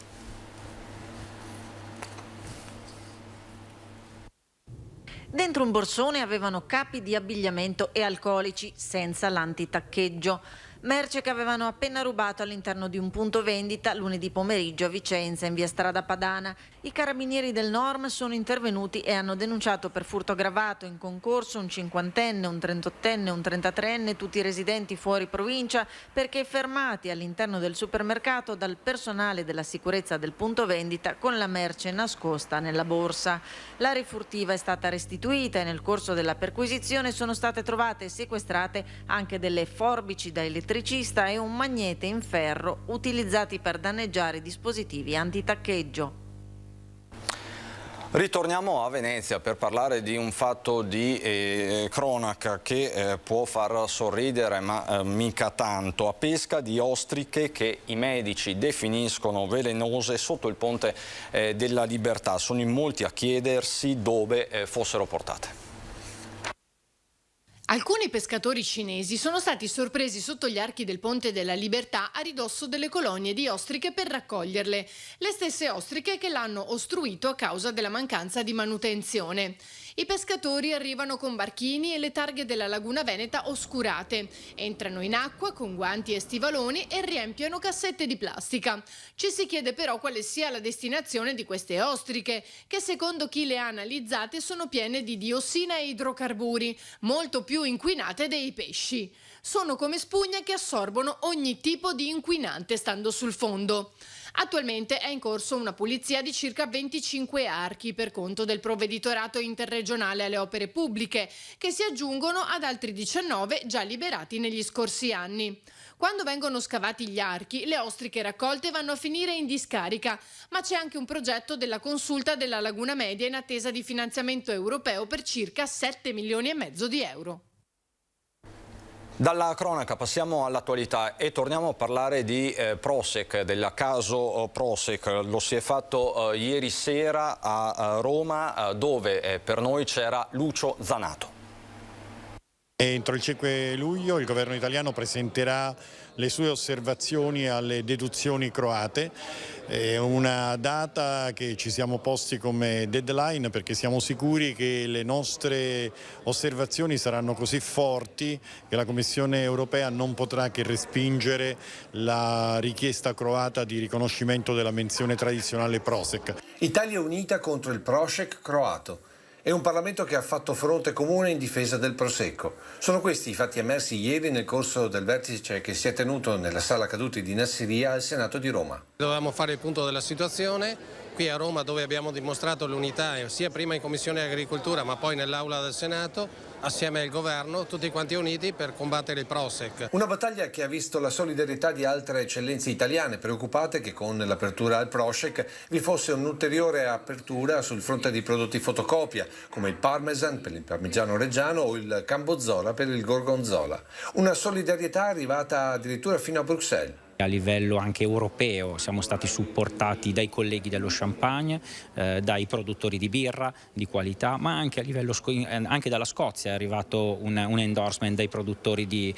Dentro un borsone avevano capi di abbigliamento e alcolici senza l'antitaccheggio. Merce che avevano appena rubato all'interno di un punto vendita lunedì pomeriggio a Vicenza, in via Strada Padana. I carabinieri del Norm sono intervenuti e hanno denunciato per furto aggravato in concorso un 50enne, un 38enne, un 33enne, tutti residenti fuori provincia, perché fermati all'interno del supermercato dal personale della sicurezza del punto vendita con la merce nascosta nella borsa. La refurtiva è stata restituita e nel corso della perquisizione sono state trovate e sequestrate anche delle forbici da elettricità elettricista e un magnete in ferro utilizzati per danneggiare dispositivi antitaccheggio. Ritorniamo a Venezia per parlare di un fatto di cronaca che può far sorridere, ma mica tanto. A pesca di ostriche che i medici definiscono velenose sotto il ponte della Libertà. Sono in molti a chiedersi dove fossero portate. Alcuni pescatori cinesi sono stati sorpresi sotto gli archi del Ponte della Libertà a ridosso delle colonie di ostriche per raccoglierle, le stesse ostriche che l'hanno ostruito a causa della mancanza di manutenzione. I pescatori arrivano con barchini e le targhe della Laguna Veneta oscurate, entrano in acqua con guanti e stivaloni e riempiono cassette di plastica. Ci si chiede però quale sia la destinazione di queste ostriche, che secondo chi le ha analizzate sono piene di diossina e idrocarburi, molto più inquinate dei pesci. Sono come spugne che assorbono ogni tipo di inquinante stando sul fondo. Attualmente è in corso una pulizia di circa 25 archi per conto del Provveditorato Interregionale alle Opere Pubbliche, che si aggiungono ad altri 19 già liberati negli scorsi anni. Quando vengono scavati gli archi, le ostriche raccolte vanno a finire in discarica, ma c'è anche un progetto della consulta della Laguna Media in attesa di finanziamento europeo per circa 7,5 milioni di euro. Dalla cronaca passiamo all'attualità e torniamo a parlare di Prošek, del caso Prošek. Lo si è fatto ieri sera a Roma, dove per noi c'era Lucio Zanato. Entro il 5 luglio il governo italiano presenterà le sue osservazioni alle deduzioni croate, è una data che ci siamo posti come deadline perché siamo sicuri che le nostre osservazioni saranno così forti che la Commissione europea non potrà che respingere la richiesta croata di riconoscimento della menzione tradizionale Prošek. Italia unita contro il Prošek croato. È un Parlamento che ha fatto fronte comune in difesa del Prosecco. Sono questi i fatti emersi ieri nel corso del vertice che si è tenuto nella Sala Caduti di Nassiriya al Senato di Roma. Dovevamo fare il punto della situazione qui a Roma, dove abbiamo dimostrato l'unità sia prima in Commissione Agricoltura ma poi nell'Aula del Senato, assieme al governo, tutti quanti uniti per combattere il Prošek. Una battaglia che ha visto la solidarietà di altre eccellenze italiane, preoccupate che con l'apertura al Prošek vi fosse un'ulteriore apertura sul fronte di prodotti fotocopia, come il Parmesan per il parmigiano reggiano o il Cambozola per il Gorgonzola. Una solidarietà arrivata addirittura fino a Bruxelles. A livello anche europeo siamo stati supportati dai colleghi dello Champagne, dai produttori di birra di qualità, ma anche a livello anche dalla Scozia è arrivato un endorsement dai produttori di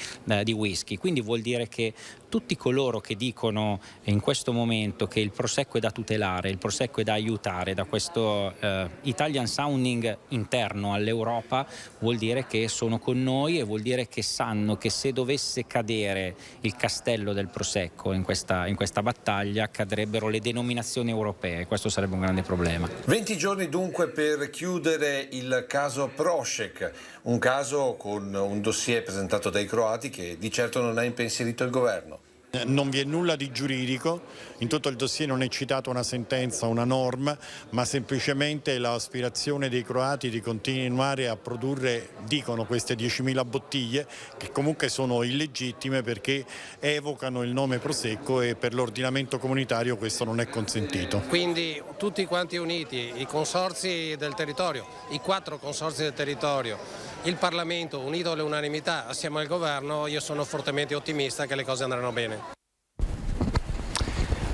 whisky. Quindi vuol dire che tutti coloro che dicono in questo momento che il Prosecco è da tutelare, il Prosecco è da aiutare, da questo Italian sounding interno all'Europa, vuol dire che sono con noi e vuol dire che sanno che se dovesse cadere il castello del Prosecco in questa battaglia cadrebbero le denominazioni europee. Questo sarebbe un grande problema. 20 giorni dunque per chiudere il caso Prošek, un caso con un dossier presentato dai croati che di certo non ha impensierito il governo. Non vi è nulla di giuridico, in tutto il dossier non è citata una sentenza, una norma, ma semplicemente l'aspirazione dei croati di continuare a produrre, dicono, queste 10.000 bottiglie, che comunque sono illegittime perché evocano il nome Prosecco e per l'ordinamento comunitario questo non è consentito. Quindi tutti quanti uniti, i consorzi del territorio, i 4 consorzi del territorio, il Parlamento unito all'unanimità assieme al governo, io sono fortemente ottimista che le cose andranno bene.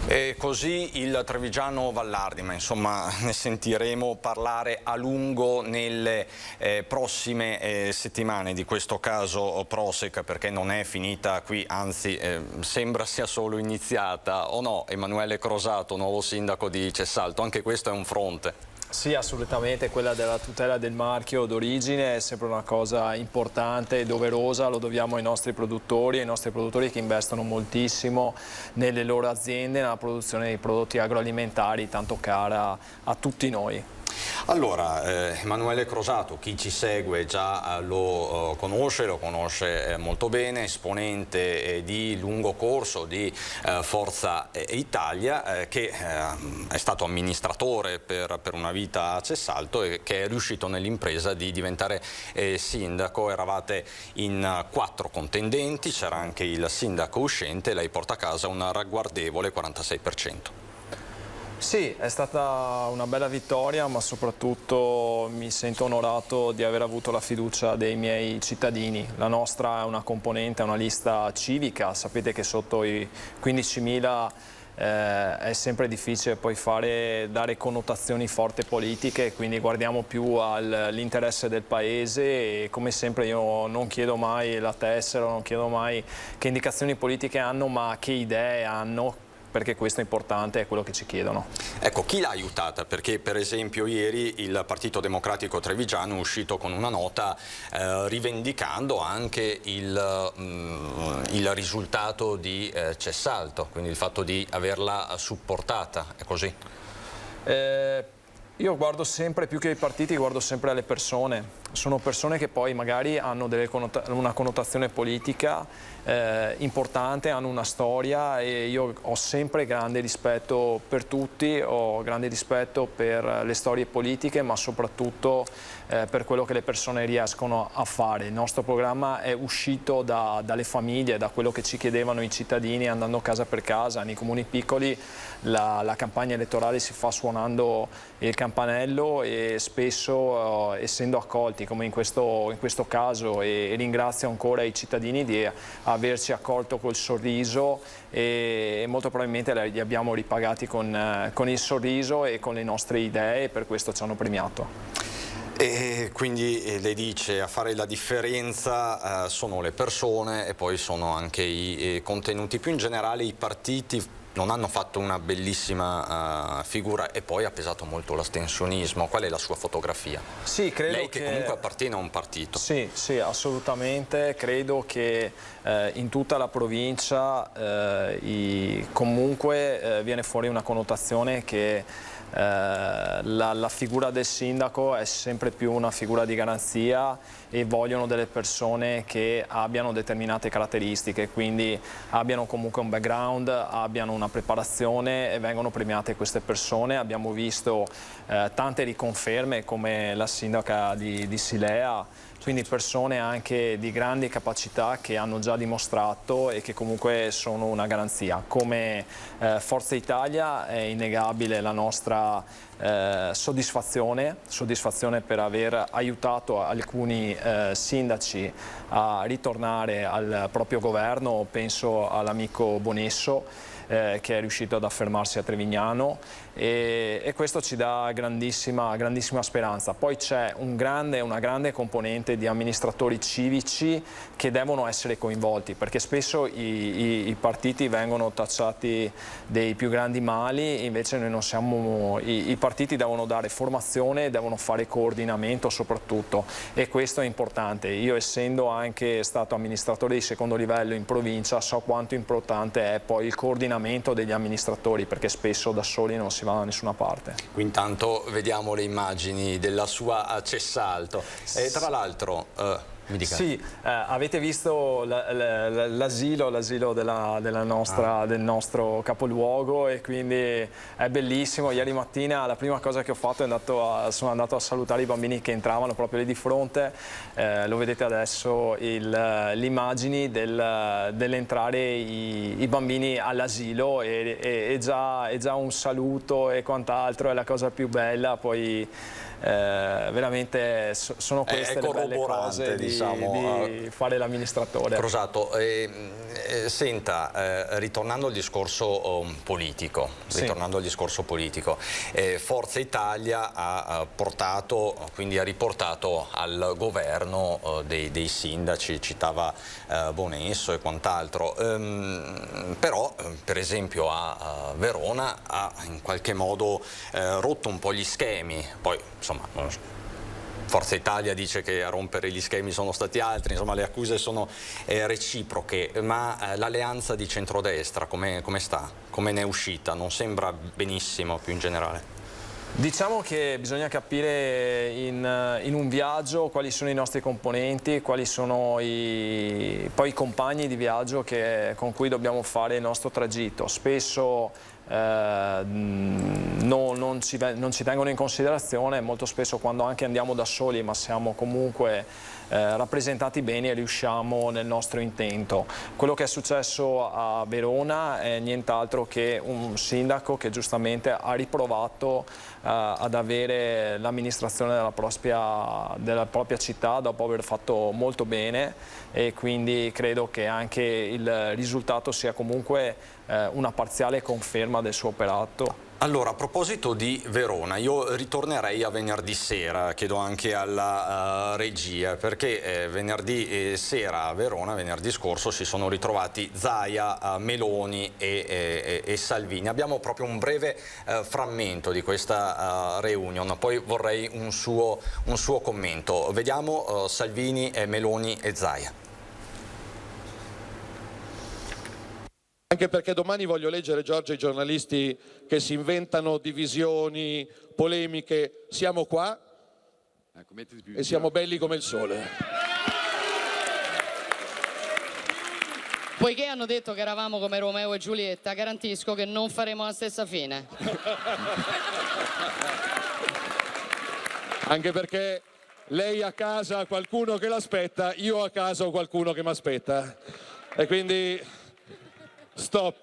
E così il trevigiano Vallardi, ma insomma ne sentiremo parlare a lungo nelle prossime settimane di questo caso Prošek, perché non è finita qui, anzi sembra sia solo iniziata, o no? Emanuele Crosato, nuovo sindaco di Cessalto, anche questo è un fronte. Sì, assolutamente, quella della tutela del marchio d'origine è sempre una cosa importante e doverosa, lo dobbiamo ai nostri produttori che investono moltissimo nelle loro aziende, nella produzione di prodotti agroalimentari tanto cara a tutti noi. Allora, Emanuele Crosato, chi ci segue già lo conosce molto bene, esponente di lungo corso di Forza Italia, che è stato amministratore per una vita a Cessalto e che è riuscito nell'impresa di diventare sindaco. Eravate in 4 contendenti, c'era anche il sindaco uscente, lei porta a casa un ragguardevole 46%. Sì, è stata una bella vittoria, ma soprattutto mi sento onorato di aver avuto la fiducia dei miei cittadini. La nostra è una componente, è una lista civica, sapete che sotto i 15.000 è sempre difficile poi dare connotazioni forti politiche, quindi guardiamo più all'interesse del paese e come sempre io non chiedo mai la tessera, non chiedo mai che indicazioni politiche hanno, ma che idee hanno, perché questo è importante, è quello che ci chiedono. Ecco, chi l'ha aiutata? Perché per esempio ieri il Partito Democratico Trevigiano è uscito con una nota rivendicando anche il risultato di Cessalto, quindi il fatto di averla supportata, è così? Io guardo sempre, più che i partiti, guardo sempre alle persone. Sono persone che poi magari hanno una connotazione politica importante, hanno una storia e io ho sempre grande rispetto per tutti, ho grande rispetto per le storie politiche, ma soprattutto per quello che le persone riescono a fare. Il nostro programma è uscito dalle famiglie, da quello che ci chiedevano i cittadini andando casa per casa. Nei comuni piccoli la campagna elettorale si fa suonando il campanello e spesso essendo accolti come in questo caso, e ringrazio ancora i cittadini di averci accolto col sorriso e molto probabilmente li abbiamo ripagati con il sorriso e con le nostre idee, e per questo ci hanno premiato. E quindi le dice a fare la differenza sono le persone e poi sono anche i contenuti. Più in generale i partiti non hanno fatto una bellissima figura e poi ha pesato molto l'astensionismo. Qual è la sua fotografia? Sì, credo lei che comunque appartiene a un partito. Sì, assolutamente. Credo che in tutta la provincia comunque viene fuori una connotazione che la figura del sindaco è sempre più una figura di garanzia e vogliono delle persone che abbiano determinate caratteristiche, quindi abbiano comunque un background, abbiano una preparazione e vengono premiate queste persone. Abbiamo visto tante riconferme come la sindaca di Silea, quindi persone anche di grandi capacità che hanno già dimostrato e che comunque sono una garanzia. Come Forza Italia è innegabile la nostra soddisfazione per aver aiutato alcuni sindaci a ritornare al proprio governo. Penso all'amico Bonesso che è riuscito ad affermarsi a Trevignano e questo ci dà grandissima speranza. Poi c'è una grande componente di amministratori civici che devono essere coinvolti, perché spesso i partiti vengono tacciati dei più grandi mali, invece noi non siamo. I partiti devono dare formazione, devono fare coordinamento soprattutto, e questo è importante. Io, essendo anche stato amministratore di secondo livello in provincia, so quanto importante è poi il coordinamento degli amministratori, perché spesso da soli non si va da nessuna parte. Qui intanto vediamo le immagini della sua Cessalto. Tra l'altro mi dica. Sì, avete visto l'asilo del nostro capoluogo, e quindi è bellissimo. Ieri mattina la prima cosa che ho fatto sono andato a salutare i bambini che entravano proprio lì di fronte. Lo vedete adesso le immagini dell'entrare i bambini all'asilo, è già un saluto e quant'altro, è la cosa più bella. Poi veramente sono queste le belle cose di fare l'amministratore. Crosato, senta, ritornando al discorso politico, Forza Italia ha riportato al governo dei sindaci, citava Bonesso e quant'altro, però per esempio a Verona ha in qualche modo rotto un po' gli schemi. Poi insomma Forza Italia dice che a rompere gli schemi sono stati altri, insomma le accuse sono reciproche, ma l'alleanza di centrodestra come sta? Come ne è uscita? Non sembra benissimo più in generale? Diciamo che bisogna capire in un viaggio quali sono i nostri componenti, quali sono poi i compagni di viaggio con cui dobbiamo fare il nostro tragitto. Spesso non ci tengono in considerazione, molto spesso quando anche andiamo da soli ma siamo comunque rappresentati bene e riusciamo nel nostro intento. Quello che è successo a Verona è nient'altro che un sindaco che giustamente ha riprovato ad avere l'amministrazione della propria città dopo aver fatto molto bene, e quindi credo che anche il risultato sia comunque una parziale conferma del suo operato. Allora, a proposito di Verona, io ritornerei a venerdì sera, chiedo anche alla regia, perché venerdì sera a Verona, venerdì scorso, si sono ritrovati Zaia, Meloni e Salvini. Abbiamo proprio un breve frammento di questa reunion, poi vorrei un suo commento. Vediamo Salvini, Meloni e Zaia. Anche perché domani voglio leggere, Giorgio, i giornalisti che si inventano divisioni, polemiche. Siamo qua e siamo belli come il sole. Poiché hanno detto che eravamo come Romeo e Giulietta, garantisco che non faremo la stessa fine. Anche perché lei a casa ha qualcuno che l'aspetta, io a casa ho qualcuno che mi aspetta. E quindi... stop.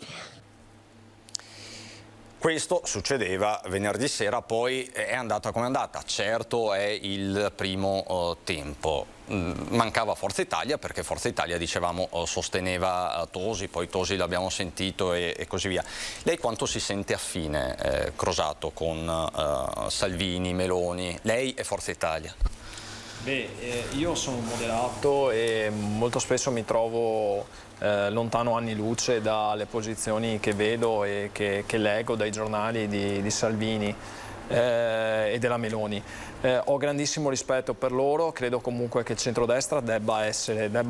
Questo succedeva venerdì sera, poi è andata come è andata. Certo è il primo tempo. Mancava Forza Italia, perché Forza Italia, dicevamo, sosteneva Tosi, poi Tosi l'abbiamo sentito e così via. Lei quanto si sente affine, Crosato, con Salvini, Meloni? Lei e Forza Italia? Io sono un moderato e molto spesso mi trovo lontano anni luce dalle posizioni che vedo e che leggo dai giornali di Salvini e della Meloni. Ho grandissimo rispetto per loro, credo comunque che il centrodestra debba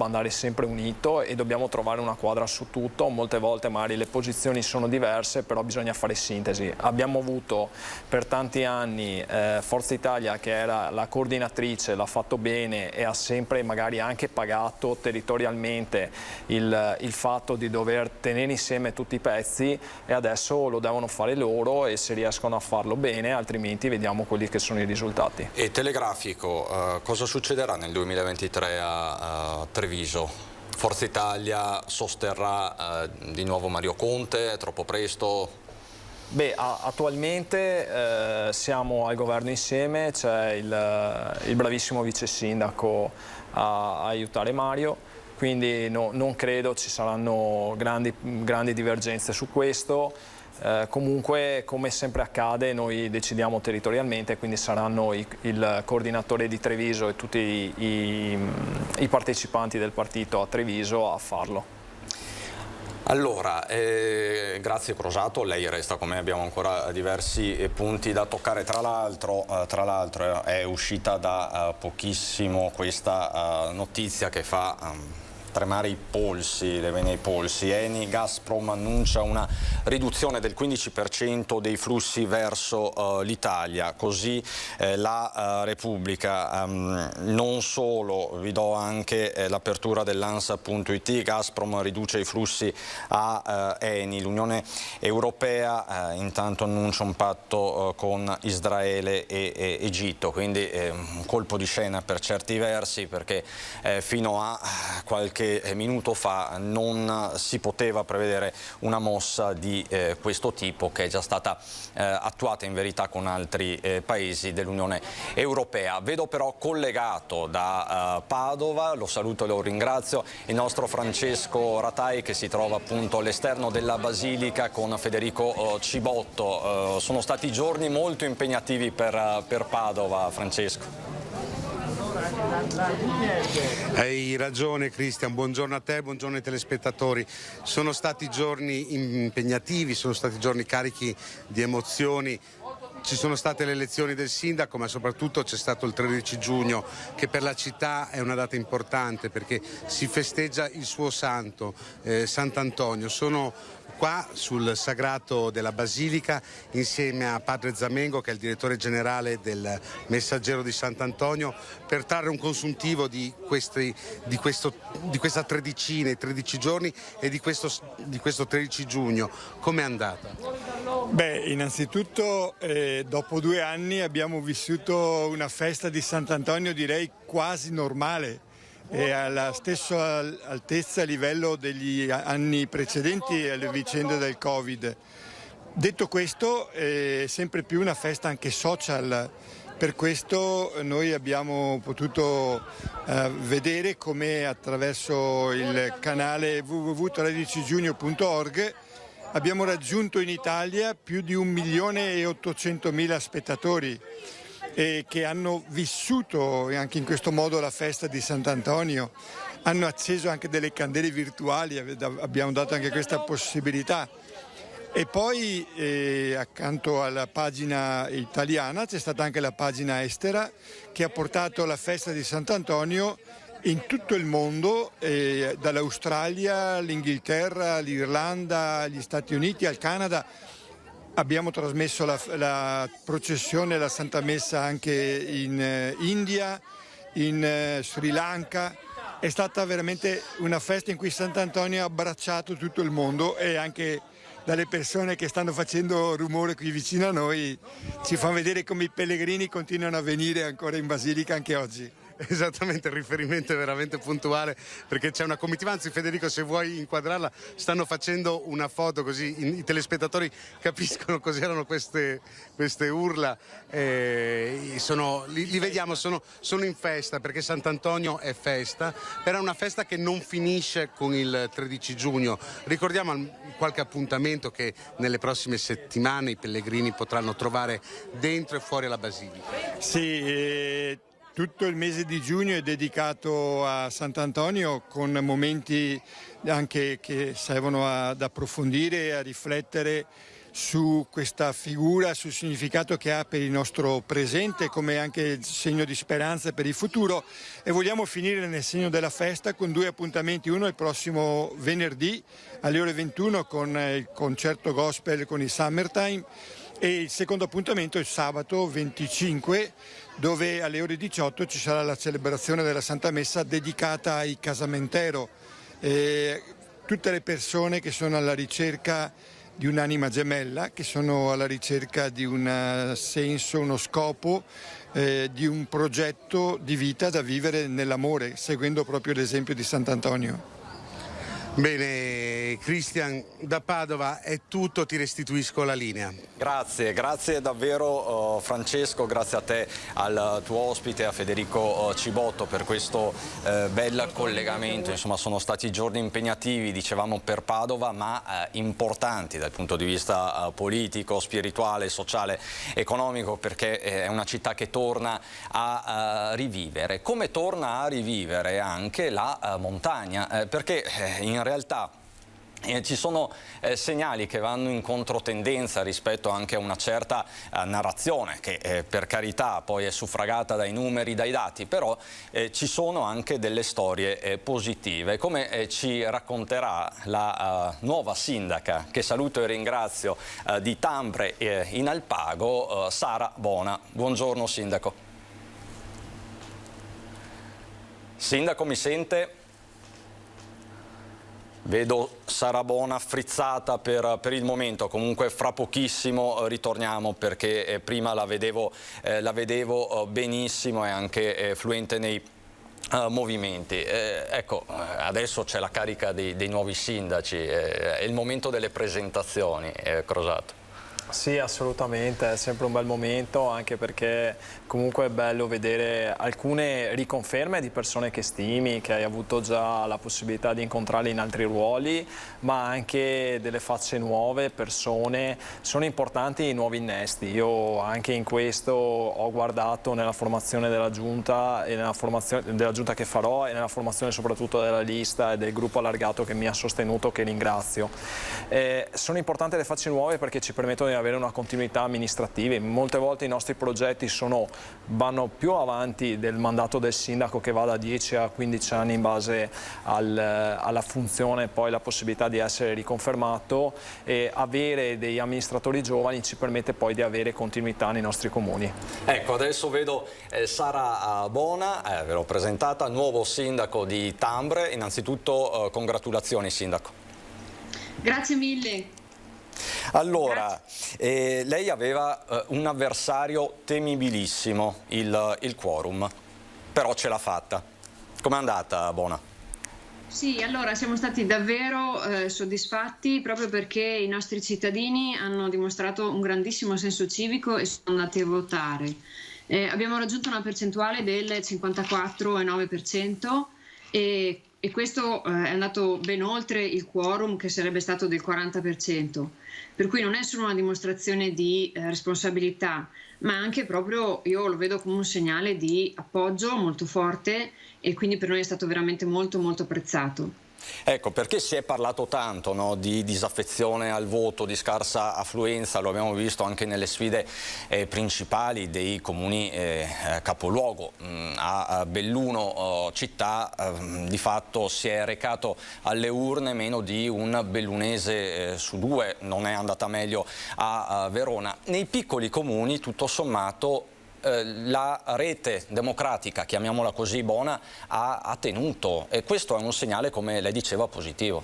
andare sempre unito e dobbiamo trovare una quadra su tutto. Molte volte magari le posizioni sono diverse, però bisogna fare sintesi. Abbiamo avuto per tanti anni Forza Italia che era la coordinatrice, l'ha fatto bene e ha sempre magari anche pagato territorialmente il fatto di dover tenere insieme tutti i pezzi, e adesso lo devono fare loro, e se riescono a farlo bene, altrimenti vediamo quelli che sono i risultati. E telegrafico, cosa succederà nel 2023 a Treviso? Forza Italia sosterrà di nuovo Mario Conte? È troppo presto? Attualmente siamo al governo insieme, c'è il bravissimo vice sindaco a aiutare Mario, quindi non credo ci saranno grandi divergenze su questo. Comunque, come sempre accade, noi decidiamo territorialmente, quindi saranno il coordinatore di Treviso e tutti i partecipanti del partito a Treviso a farlo. Allora, grazie Crosato, lei resta con me, abbiamo ancora diversi punti da toccare. Tra l'altro è uscita da pochissimo questa notizia che fa tremare i polsi, le vene ai polsi. Eni, Gazprom annuncia una riduzione del 15% dei flussi verso l'Italia, così la Repubblica. Non solo, vi do anche l'apertura dell'Ansa.it, Gazprom riduce i flussi a Eni, l'Unione Europea intanto annuncia un patto con Israele e Egitto, quindi un colpo di scena per certi versi, perché fino a qualche minuto fa non si poteva prevedere una mossa di questo tipo, che è già stata attuata in verità con altri paesi dell'Unione Europea. Vedo però collegato da Padova, lo saluto e lo ringrazio, il nostro Francesco Ratai, che si trova appunto all'esterno della Basilica con Federico Cibotto. Sono stati giorni molto impegnativi per Padova, Francesco. Hai ragione Cristian, buongiorno a te, buongiorno ai telespettatori. Sono stati giorni impegnativi, sono stati giorni carichi di emozioni. ci sono state le elezioni del sindaco, ma soprattutto c'è stato il 13 giugno, che per la città è una data importante perché si festeggia il suo santo, Sant'Antonio. Sono qua sul sagrato della Basilica insieme a Padre Zamengo, che è il direttore generale del Messaggero di Sant'Antonio, per trarre un consuntivo di questa tredicina, i 13 giorni e di questo 13 giugno. Com'è andata? Beh, innanzitutto dopo 2 anni abbiamo vissuto una festa di Sant'Antonio, direi quasi normale, e alla stessa altezza a livello degli anni precedenti alle vicende del Covid. Detto questo, è sempre più una festa anche social. Per questo noi abbiamo potuto vedere come attraverso il canale www.13giugno.org abbiamo raggiunto in Italia più di 1.800.000 spettatori che hanno vissuto anche in questo modo la festa di Sant'Antonio, hanno acceso anche delle candele virtuali, abbiamo dato anche questa possibilità. E poi accanto alla pagina italiana c'è stata anche la pagina estera che ha portato la festa di Sant'Antonio in tutto il mondo, dall'Australia all'Inghilterra, all'Irlanda, agli Stati Uniti, al Canada. Abbiamo trasmesso la processione, la Santa Messa anche in India, in Sri Lanka. È stata veramente una festa in cui Sant'Antonio ha abbracciato tutto il mondo, e anche dalle persone che stanno facendo rumore qui vicino a noi ci fanno vedere come i pellegrini continuano a venire ancora in Basilica anche oggi. Esattamente, il riferimento è veramente puntuale perché c'è una comitiva, anzi Federico, se vuoi inquadrarla, stanno facendo una foto così i telespettatori capiscono cos'erano queste urla, li vediamo, sono in festa perché Sant'Antonio è festa, però è una festa che non finisce con il 13 giugno. Ricordiamo qualche appuntamento che nelle prossime settimane i pellegrini potranno trovare dentro e fuori alla Basilica. Sì, tutto il mese di giugno è dedicato a Sant'Antonio, con momenti anche che servono ad approfondire e a riflettere su questa figura, sul significato che ha per il nostro presente, come anche il segno di speranza per il futuro. E vogliamo finire nel segno della festa con 2 appuntamenti: uno il prossimo venerdì alle ore 21 con il concerto gospel con il Summertime, e il secondo appuntamento il sabato 25, dove alle ore 18 ci sarà la celebrazione della Santa Messa dedicata ai casamentero, tutte le persone che sono alla ricerca di un'anima gemella, che sono alla ricerca di un senso, uno scopo, di un progetto di vita da vivere nell'amore, seguendo proprio l'esempio di Sant'Antonio. Bene, Cristian, da Padova è tutto, ti restituisco la linea. Grazie davvero Francesco, grazie a te, al tuo ospite, a Federico Cibotto, per questo bel collegamento. Insomma, sono stati giorni impegnativi, dicevamo, per Padova, ma importanti dal punto di vista politico, spirituale, sociale, economico, perché è una città che torna a rivivere, come torna a rivivere anche la montagna, perché in realtà ci sono segnali che vanno in controtendenza rispetto anche a una certa narrazione che per carità poi è suffragata dai numeri, dai dati, però ci sono anche delle storie positive, come ci racconterà la nuova sindaca, che saluto e ringrazio, di Tambre in Alpago, Sara Bona. Buongiorno sindaco. Sindaco, mi sente? Vedo Sara Bona frizzata per il momento, comunque fra pochissimo ritorniamo, perché prima la vedevo benissimo e anche fluente nei movimenti. Ecco, adesso c'è la carica dei nuovi sindaci, è il momento delle presentazioni, Crosato. Sì, assolutamente, è sempre un bel momento, anche perché comunque è bello vedere alcune riconferme di persone che stimi, che hai avuto già la possibilità di incontrare in altri ruoli, ma anche delle facce nuove, persone. Sono importanti i nuovi innesti. Io anche in questo ho guardato nella formazione della giunta e nella formazione della giunta che farò, e nella formazione soprattutto della lista e del gruppo allargato che mi ha sostenuto, che ringrazio. Sono importanti le facce nuove perché ci permettono di avere una continuità amministrativa. Molte volte i nostri progetti vanno più avanti del mandato del sindaco, che va da 10 a 15 anni in base alla funzione e poi la possibilità di essere riconfermato, e avere degli amministratori giovani ci permette poi di avere continuità nei nostri comuni. Ecco, adesso vedo Sara Bona, ve l'ho presentata, nuovo sindaco di Tambre. Innanzitutto congratulazioni sindaco. Grazie mille. Allora, lei aveva un avversario temibilissimo, il quorum, però ce l'ha fatta. Com'è andata, Bona? Sì, allora siamo stati davvero soddisfatti, proprio perché i nostri cittadini hanno dimostrato un grandissimo senso civico e sono andati a votare. Abbiamo raggiunto una percentuale del 54,9% e questo è andato ben oltre il quorum, che sarebbe stato del 40%, per cui non è solo una dimostrazione di responsabilità, ma anche proprio, io lo vedo come un segnale di appoggio molto forte, e quindi per noi è stato veramente molto molto apprezzato. Ecco, perché si è parlato tanto, no, di disaffezione al voto, di scarsa affluenza, lo abbiamo visto anche nelle sfide principali dei comuni capoluogo. A Belluno città di fatto si è recato alle urne meno di un bellunese su due, non è andata meglio a Verona. Nei piccoli comuni, tutto sommato, la rete democratica, chiamiamola così, Bona, ha tenuto, e questo è un segnale, come lei diceva, positivo.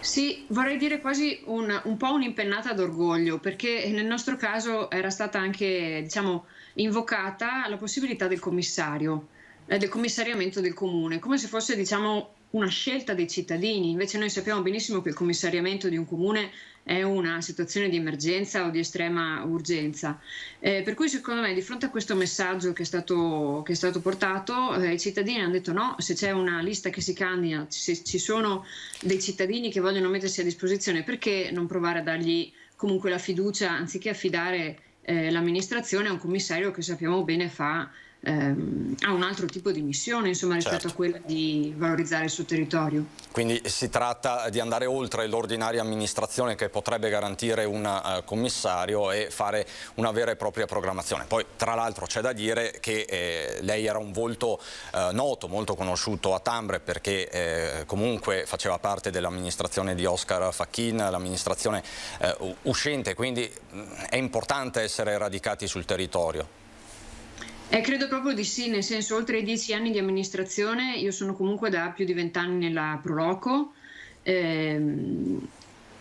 Sì, vorrei dire quasi un po' un'impennata d'orgoglio, perché nel nostro caso era stata anche, diciamo, invocata la possibilità del commissario, del commissariamento del comune, come se fosse, diciamo, una scelta dei cittadini. Invece noi sappiamo benissimo che il commissariamento di un comune è una situazione di emergenza o di estrema urgenza, per cui secondo me, di fronte a questo messaggio che è stato portato, i cittadini hanno detto no, se c'è una lista che si candida, se ci sono dei cittadini che vogliono mettersi a disposizione, perché non provare a dargli comunque la fiducia, anziché affidare l'amministrazione a un commissario che sappiamo bene ha un altro tipo di missione, insomma, rispetto a quella di valorizzare il suo territorio. Quindi si tratta di andare oltre l'ordinaria amministrazione, che potrebbe garantire un commissario, e fare una vera e propria programmazione. Poi, tra l'altro, c'è da dire che lei era un volto noto, molto conosciuto a Tambre, perché comunque faceva parte dell'amministrazione di Oscar Facchin, l'amministrazione uscente, quindi è importante essere radicati sul territorio. Credo proprio di sì, nel senso, oltre ai 10 anni di amministrazione, io sono comunque da più di 20 anni nella Pro Loco,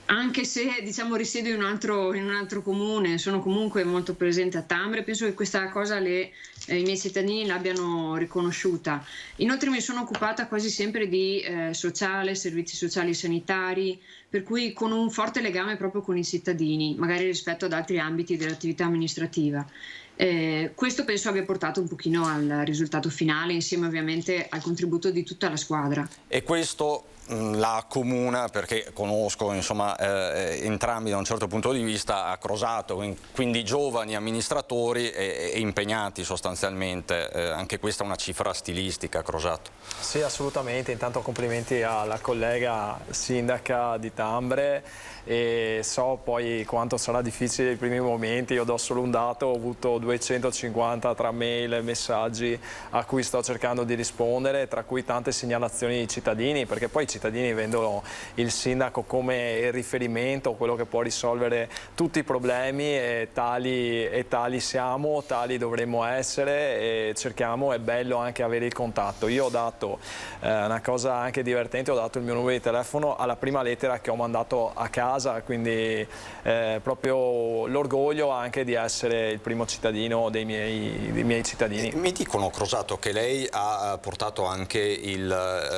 anche se, diciamo, risiedo in un altro comune, sono comunque molto presente a Tambre. Penso che questa cosa i miei cittadini l'abbiano riconosciuta. Inoltre mi sono occupata quasi sempre di sociale, servizi sociali e sanitari, per cui con un forte legame proprio con i cittadini, magari rispetto ad altri ambiti dell'attività amministrativa. Questo penso abbia portato un pochino al risultato finale, insieme ovviamente al contributo di tutta la squadra. E questo la accomuna, perché conosco, insomma, entrambi da un certo punto di vista, a Crosato, quindi giovani amministratori e impegnati sostanzialmente. Anche questa è una cifra stilistica, a Crosato. Sì, assolutamente. Intanto complimenti alla collega sindaca di Tambre, e so poi quanto sarà difficile i primi momenti. Io do solo un dato: ho avuto 250 tra mail e messaggi a cui sto cercando di rispondere, tra cui tante segnalazioni di cittadini, perché poi i cittadini vedono il sindaco come il riferimento, quello che può risolvere tutti i problemi, e tali siamo, tali dovremmo essere, e cerchiamo, è bello anche avere il contatto. Io ho dato una cosa anche divertente, ho dato il mio numero di telefono alla prima lettera che ho mandato a casa, quindi proprio l'orgoglio anche di essere il primo cittadino dei miei cittadini. Mi dicono, Crosato, che lei ha portato anche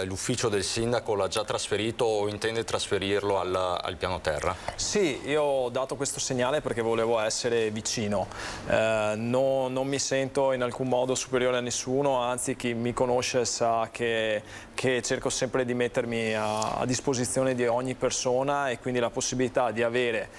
l'ufficio del sindaco, l'ha già trasferito o intende trasferirlo al piano terra? Sì, io ho dato questo segnale perché volevo essere vicino. Non mi sento in alcun modo superiore a nessuno, anzi chi mi conosce sa che cerco sempre di mettermi a disposizione di ogni persona, e quindi la possibilità di avere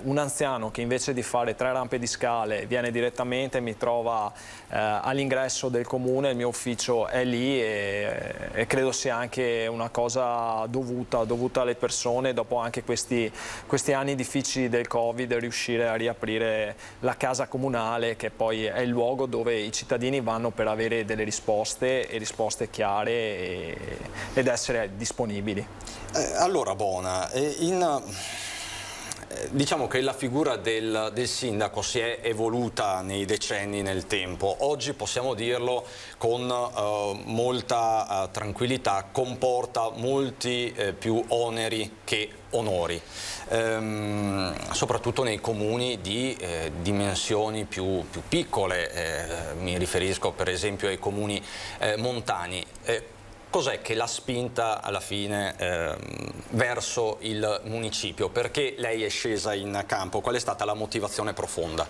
un anziano che invece di fare 3 rampe di scale viene direttamente, mi trova all'ingresso del comune, il mio ufficio è lì, e credo sia anche una cosa dovuta alle persone, dopo anche questi anni difficili del Covid, riuscire a riaprire la casa comunale, che poi è il luogo dove i cittadini vanno per avere delle risposte, e risposte chiare, ed essere disponibili. Allora Bona, diciamo che la figura del sindaco si è evoluta nei decenni, nel tempo. Oggi possiamo dirlo con molta tranquillità, comporta molti più oneri che onori, soprattutto nei comuni di dimensioni più piccole, mi riferisco per esempio ai comuni montani. Cos'è che l'ha spinta alla fine verso il municipio? Perché lei è scesa in campo? Qual è stata la motivazione profonda?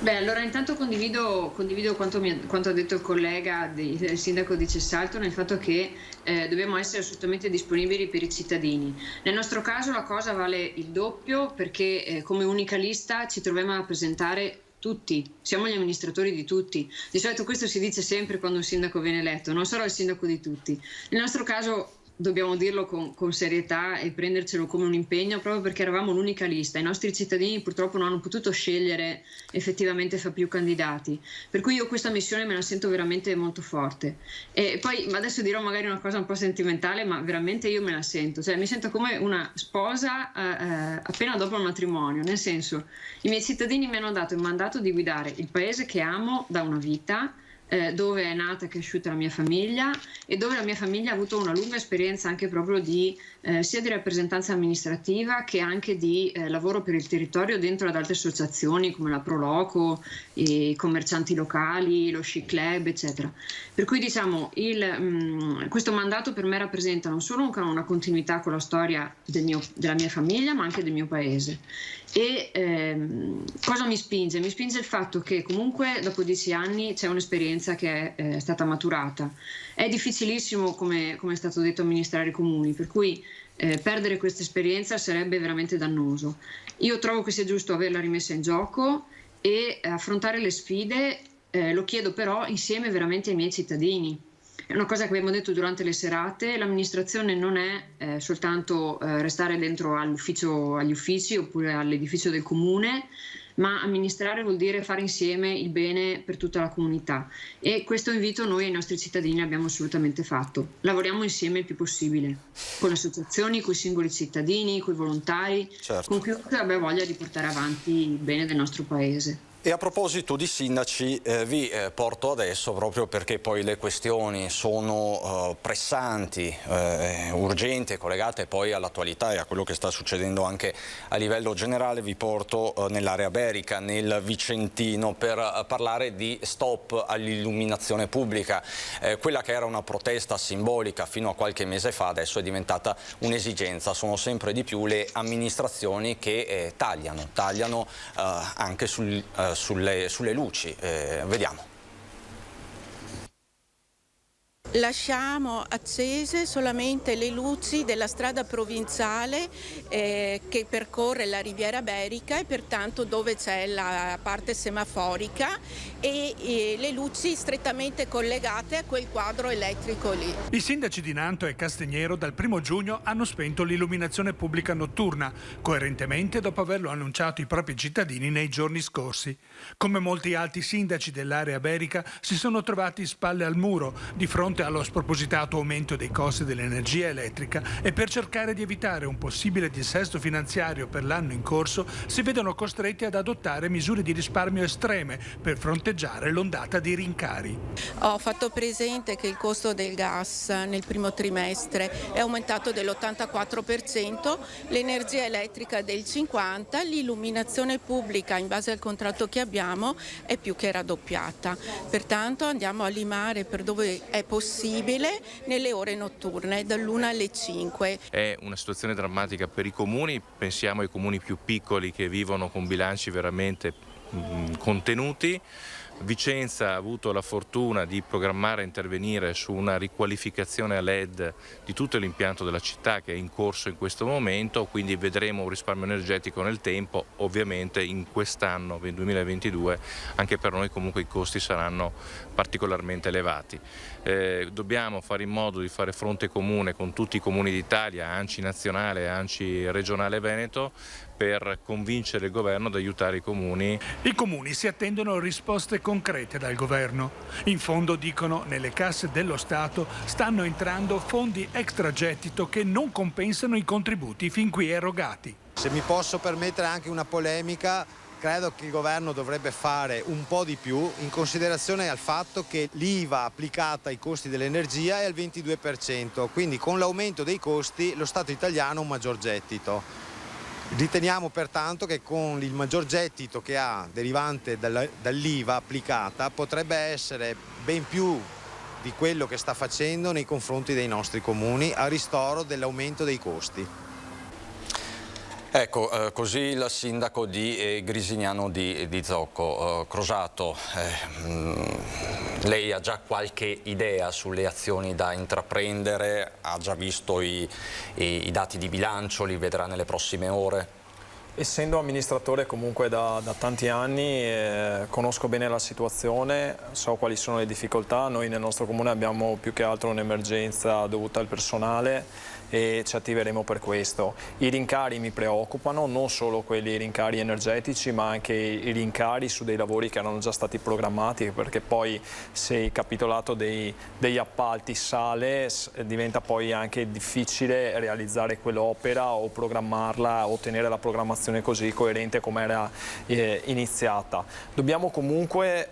Beh, allora intanto condivido quanto ha detto il collega del sindaco di Cessalto, nel fatto che dobbiamo essere assolutamente disponibili per i cittadini. Nel nostro caso la cosa vale il doppio, perché come unica lista ci troviamo a presentare tutti, siamo gli amministratori di tutti. Di solito questo si dice sempre quando un sindaco viene eletto, non sarò il sindaco di tutti. Nel nostro caso dobbiamo dirlo con serietà e prendercelo come un impegno, proprio perché eravamo l'unica lista. I nostri cittadini purtroppo non hanno potuto scegliere effettivamente fra più candidati, per cui io questa missione me la sento veramente molto forte. E poi adesso dirò magari una cosa un po' sentimentale, ma veramente io me la sento, cioè mi sento come una sposa appena dopo il matrimonio, nel senso, i miei cittadini mi hanno dato il mandato di guidare il paese che amo da una vita, dove è nata e cresciuta la mia famiglia, e dove la mia famiglia ha avuto una lunga esperienza anche proprio sia di rappresentanza amministrativa che anche di lavoro per il territorio dentro ad altre associazioni come la Proloco, i commercianti locali, lo Sci Club, eccetera. Per cui diciamo questo mandato per me rappresenta non solo una continuità con la storia della mia famiglia, ma anche del mio paese. E cosa mi spinge? Mi spinge il fatto che comunque dopo 10 anni c'è un'esperienza che è stata maturata. È difficilissimo, come è stato detto, amministrare i comuni, per cui perdere questa esperienza sarebbe veramente dannoso. Io trovo che sia giusto averla rimessa in gioco e affrontare le sfide, lo chiedo però insieme veramente ai miei cittadini. È una cosa che abbiamo detto durante le serate: l'amministrazione non è soltanto restare dentro agli uffici oppure all'edificio del comune, ma amministrare vuol dire fare insieme il bene per tutta la comunità, e questo invito noi ai nostri cittadini l'abbiamo assolutamente fatto. Lavoriamo insieme il più possibile, con le associazioni, con i singoli cittadini, con i volontari, certo, con chiunque abbia voglia di portare avanti il bene del nostro paese. E a proposito di sindaci, vi porto adesso, proprio perché poi le questioni sono pressanti, urgenti, collegate poi all'attualità e a quello che sta succedendo anche a livello generale, vi porto nell'area berica, nel Vicentino, per parlare di stop all'illuminazione pubblica. Quella che era una protesta simbolica fino a qualche mese fa adesso è diventata un'esigenza. Sono sempre di più le amministrazioni che tagliano anche sulle luci. Vediamo. Lasciamo accese solamente le luci della strada provinciale che percorre la Riviera Berica, e pertanto dove c'è la parte semaforica, e le luci strettamente collegate a quel quadro elettrico lì. I sindaci di Nanto e Castignero dal 1° giugno hanno spento l'illuminazione pubblica notturna, coerentemente dopo averlo annunciato ai propri cittadini nei giorni scorsi. Come molti altri sindaci dell'area berica, si sono trovati spalle al muro di fronte allo spropositato aumento dei costi dell'energia elettrica, e per cercare di evitare un possibile dissesto finanziario per l'anno in corso si vedono costretti ad adottare misure di risparmio estreme per fronteggiare l'ondata di rincari. Ho fatto presente che il costo del gas nel primo trimestre è aumentato dell'84%, l'energia elettrica del 50%, l'illuminazione pubblica in base al contratto che abbiamo è più che raddoppiata. Pertanto andiamo a limare per dove è possibile nelle ore notturne dall'1 alle 5. È una situazione drammatica per i comuni, pensiamo ai comuni più piccoli che vivono con bilanci veramente contenuti, Vicenza ha avuto la fortuna di programmare e intervenire su una riqualificazione a LED di tutto l'impianto della città che è in corso in questo momento, quindi vedremo un risparmio energetico nel tempo. Ovviamente in quest'anno, nel 2022, anche per noi comunque i costi saranno particolarmente elevati. Dobbiamo fare in modo di fare fronte comune con tutti i comuni d'Italia, ANCI nazionale e ANCI regionale Veneto, per convincere il governo ad aiutare i comuni. I comuni si attendono risposte concrete dal governo. In fondo, dicono, nelle casse dello Stato stanno entrando fondi extragettito che non compensano i contributi fin qui erogati. Se mi posso permettere anche una polemica, credo che il governo dovrebbe fare un po' di più in considerazione al fatto che l'IVA applicata ai costi dell'energia è al 22%, quindi con l'aumento dei costi lo Stato italiano ha un maggior gettito. Riteniamo pertanto che con il maggior gettito che ha derivante dall'IVA applicata potrebbe essere ben più di quello che sta facendo nei confronti dei nostri comuni a ristoro dell'aumento dei costi. Ecco, così il sindaco di Grisignano di Zocco. Crosato, lei ha già qualche idea sulle azioni da intraprendere? Ha già visto i dati di bilancio? Li vedrà nelle prossime ore? Essendo amministratore comunque da tanti anni, conosco bene la situazione, so quali sono le difficoltà. Noi nel nostro comune abbiamo più che altro un'emergenza dovuta al personale e ci attiveremo per questo. I rincari mi preoccupano, non solo quelli rincari energetici, ma anche i rincari su dei lavori che erano già stati programmati, perché poi se il capitolato degli appalti sale diventa poi anche difficile realizzare quell'opera o programmarla o tenere la programmazione così coerente come era iniziata. Dobbiamo comunque,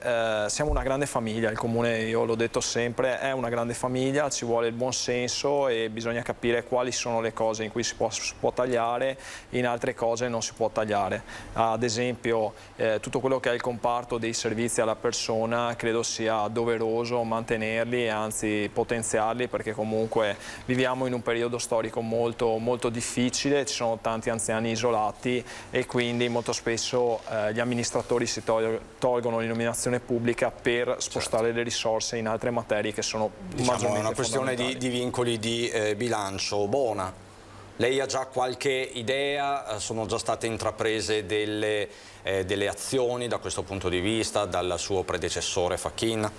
siamo una grande famiglia, il comune, io l'ho detto sempre, è una grande famiglia, ci vuole il buon senso e bisogna capire quali sono le cose in cui si può tagliare, in altre cose non si può tagliare. Ad esempio tutto quello che è il comparto dei servizi alla persona credo sia doveroso mantenerli e anzi potenziarli, perché comunque viviamo in un periodo storico molto difficile, ci sono tanti anziani isolati e quindi molto spesso gli amministratori si tolgono l'illuminazione pubblica per spostare le risorse in altre materie che sono maggiormente una questione di vincoli di bilancio. Bona, lei ha già qualche idea? Sono già state intraprese delle azioni da questo punto di vista dal suo predecessore Facchin?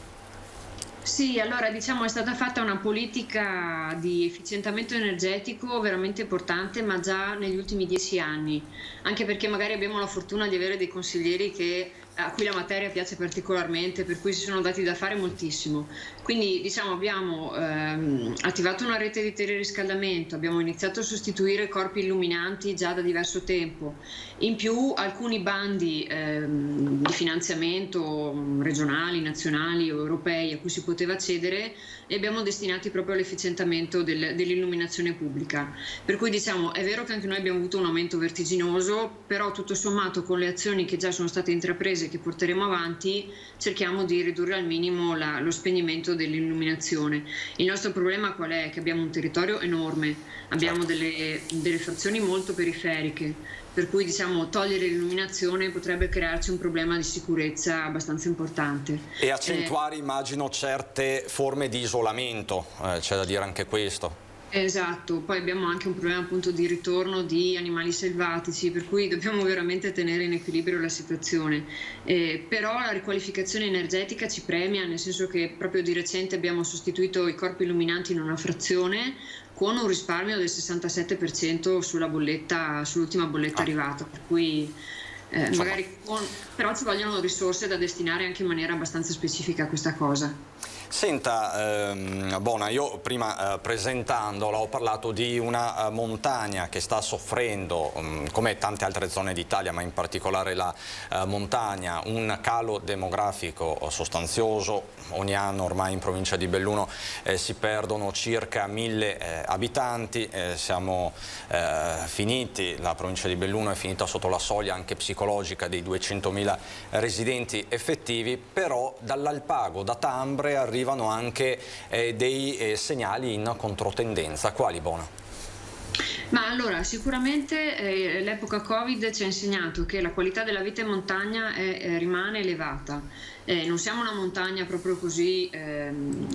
Sì, allora diciamo è stata fatta una politica di efficientamento energetico veramente importante, ma già negli ultimi 10 anni, anche perché magari abbiamo la fortuna di avere dei consiglieri a cui la materia piace particolarmente, per cui si sono dati da fare moltissimo. Quindi diciamo abbiamo attivato una rete di teleriscaldamento, abbiamo iniziato a sostituire corpi illuminanti già da diverso tempo, in più alcuni bandi di finanziamento regionali, nazionali o europei a cui si poteva accedere li abbiamo destinati proprio all'efficientamento dell'illuminazione pubblica. Per cui diciamo è vero che anche noi abbiamo avuto un aumento vertiginoso, però tutto sommato con le azioni che già sono state intraprese che porteremo avanti cerchiamo di ridurre al minimo lo spegnimento dell'illuminazione. Il nostro problema qual è? Che abbiamo un territorio enorme, abbiamo delle frazioni molto periferiche, per cui diciamo togliere l'illuminazione potrebbe crearci un problema di sicurezza abbastanza importante. E accentuare immagino certe forme di isolamento, c'è da dire anche questo. Esatto, poi abbiamo anche un problema appunto di ritorno di animali selvatici, per cui dobbiamo veramente tenere in equilibrio la situazione. Però la riqualificazione energetica ci premia, nel senso che proprio di recente abbiamo sostituito i corpi illuminanti in una frazione con un risparmio del 67% sull'ultima bolletta arrivata, per cui però ci vogliono risorse da destinare anche in maniera abbastanza specifica a questa cosa. Senta Bona, io prima presentandola ho parlato di una montagna che sta soffrendo, come tante altre zone d'Italia, ma in particolare la montagna, un calo demografico sostanzioso. Ogni anno ormai in provincia di Belluno si perdono circa 1000 abitanti, siamo finiti, la provincia di Belluno è finita sotto la soglia anche psicologica dei 200.000 residenti effettivi, però dall'Alpago, da Tambre, arrivano anche dei segnali in controtendenza. Quali, Bona? Ma allora, sicuramente l'epoca Covid ci ha insegnato che la qualità della vita in montagna rimane elevata Non siamo una montagna proprio così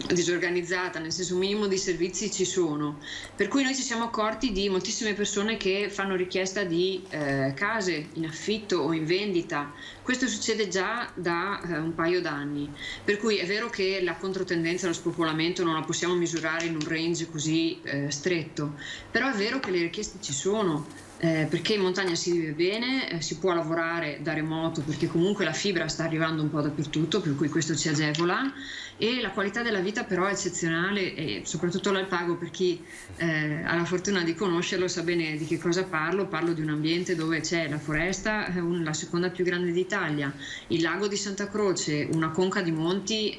disorganizzata, nel senso un minimo di servizi ci sono, per cui noi ci siamo accorti di moltissime persone che fanno richiesta di case in affitto o in vendita. Questo succede già da un paio d'anni, per cui è vero che la controtendenza allo spopolamento non la possiamo misurare in un range così stretto, però è vero che le richieste ci sono. Perché in montagna si vive bene, si può lavorare da remoto perché comunque la fibra sta arrivando un po' dappertutto, per cui questo ci agevola, e la qualità della vita però è eccezionale, e soprattutto l'Alpago, per chi ha la fortuna di conoscerlo sa bene di che cosa parlo di un ambiente dove c'è la foresta, la seconda più grande d'Italia, il lago di Santa Croce, una conca di monti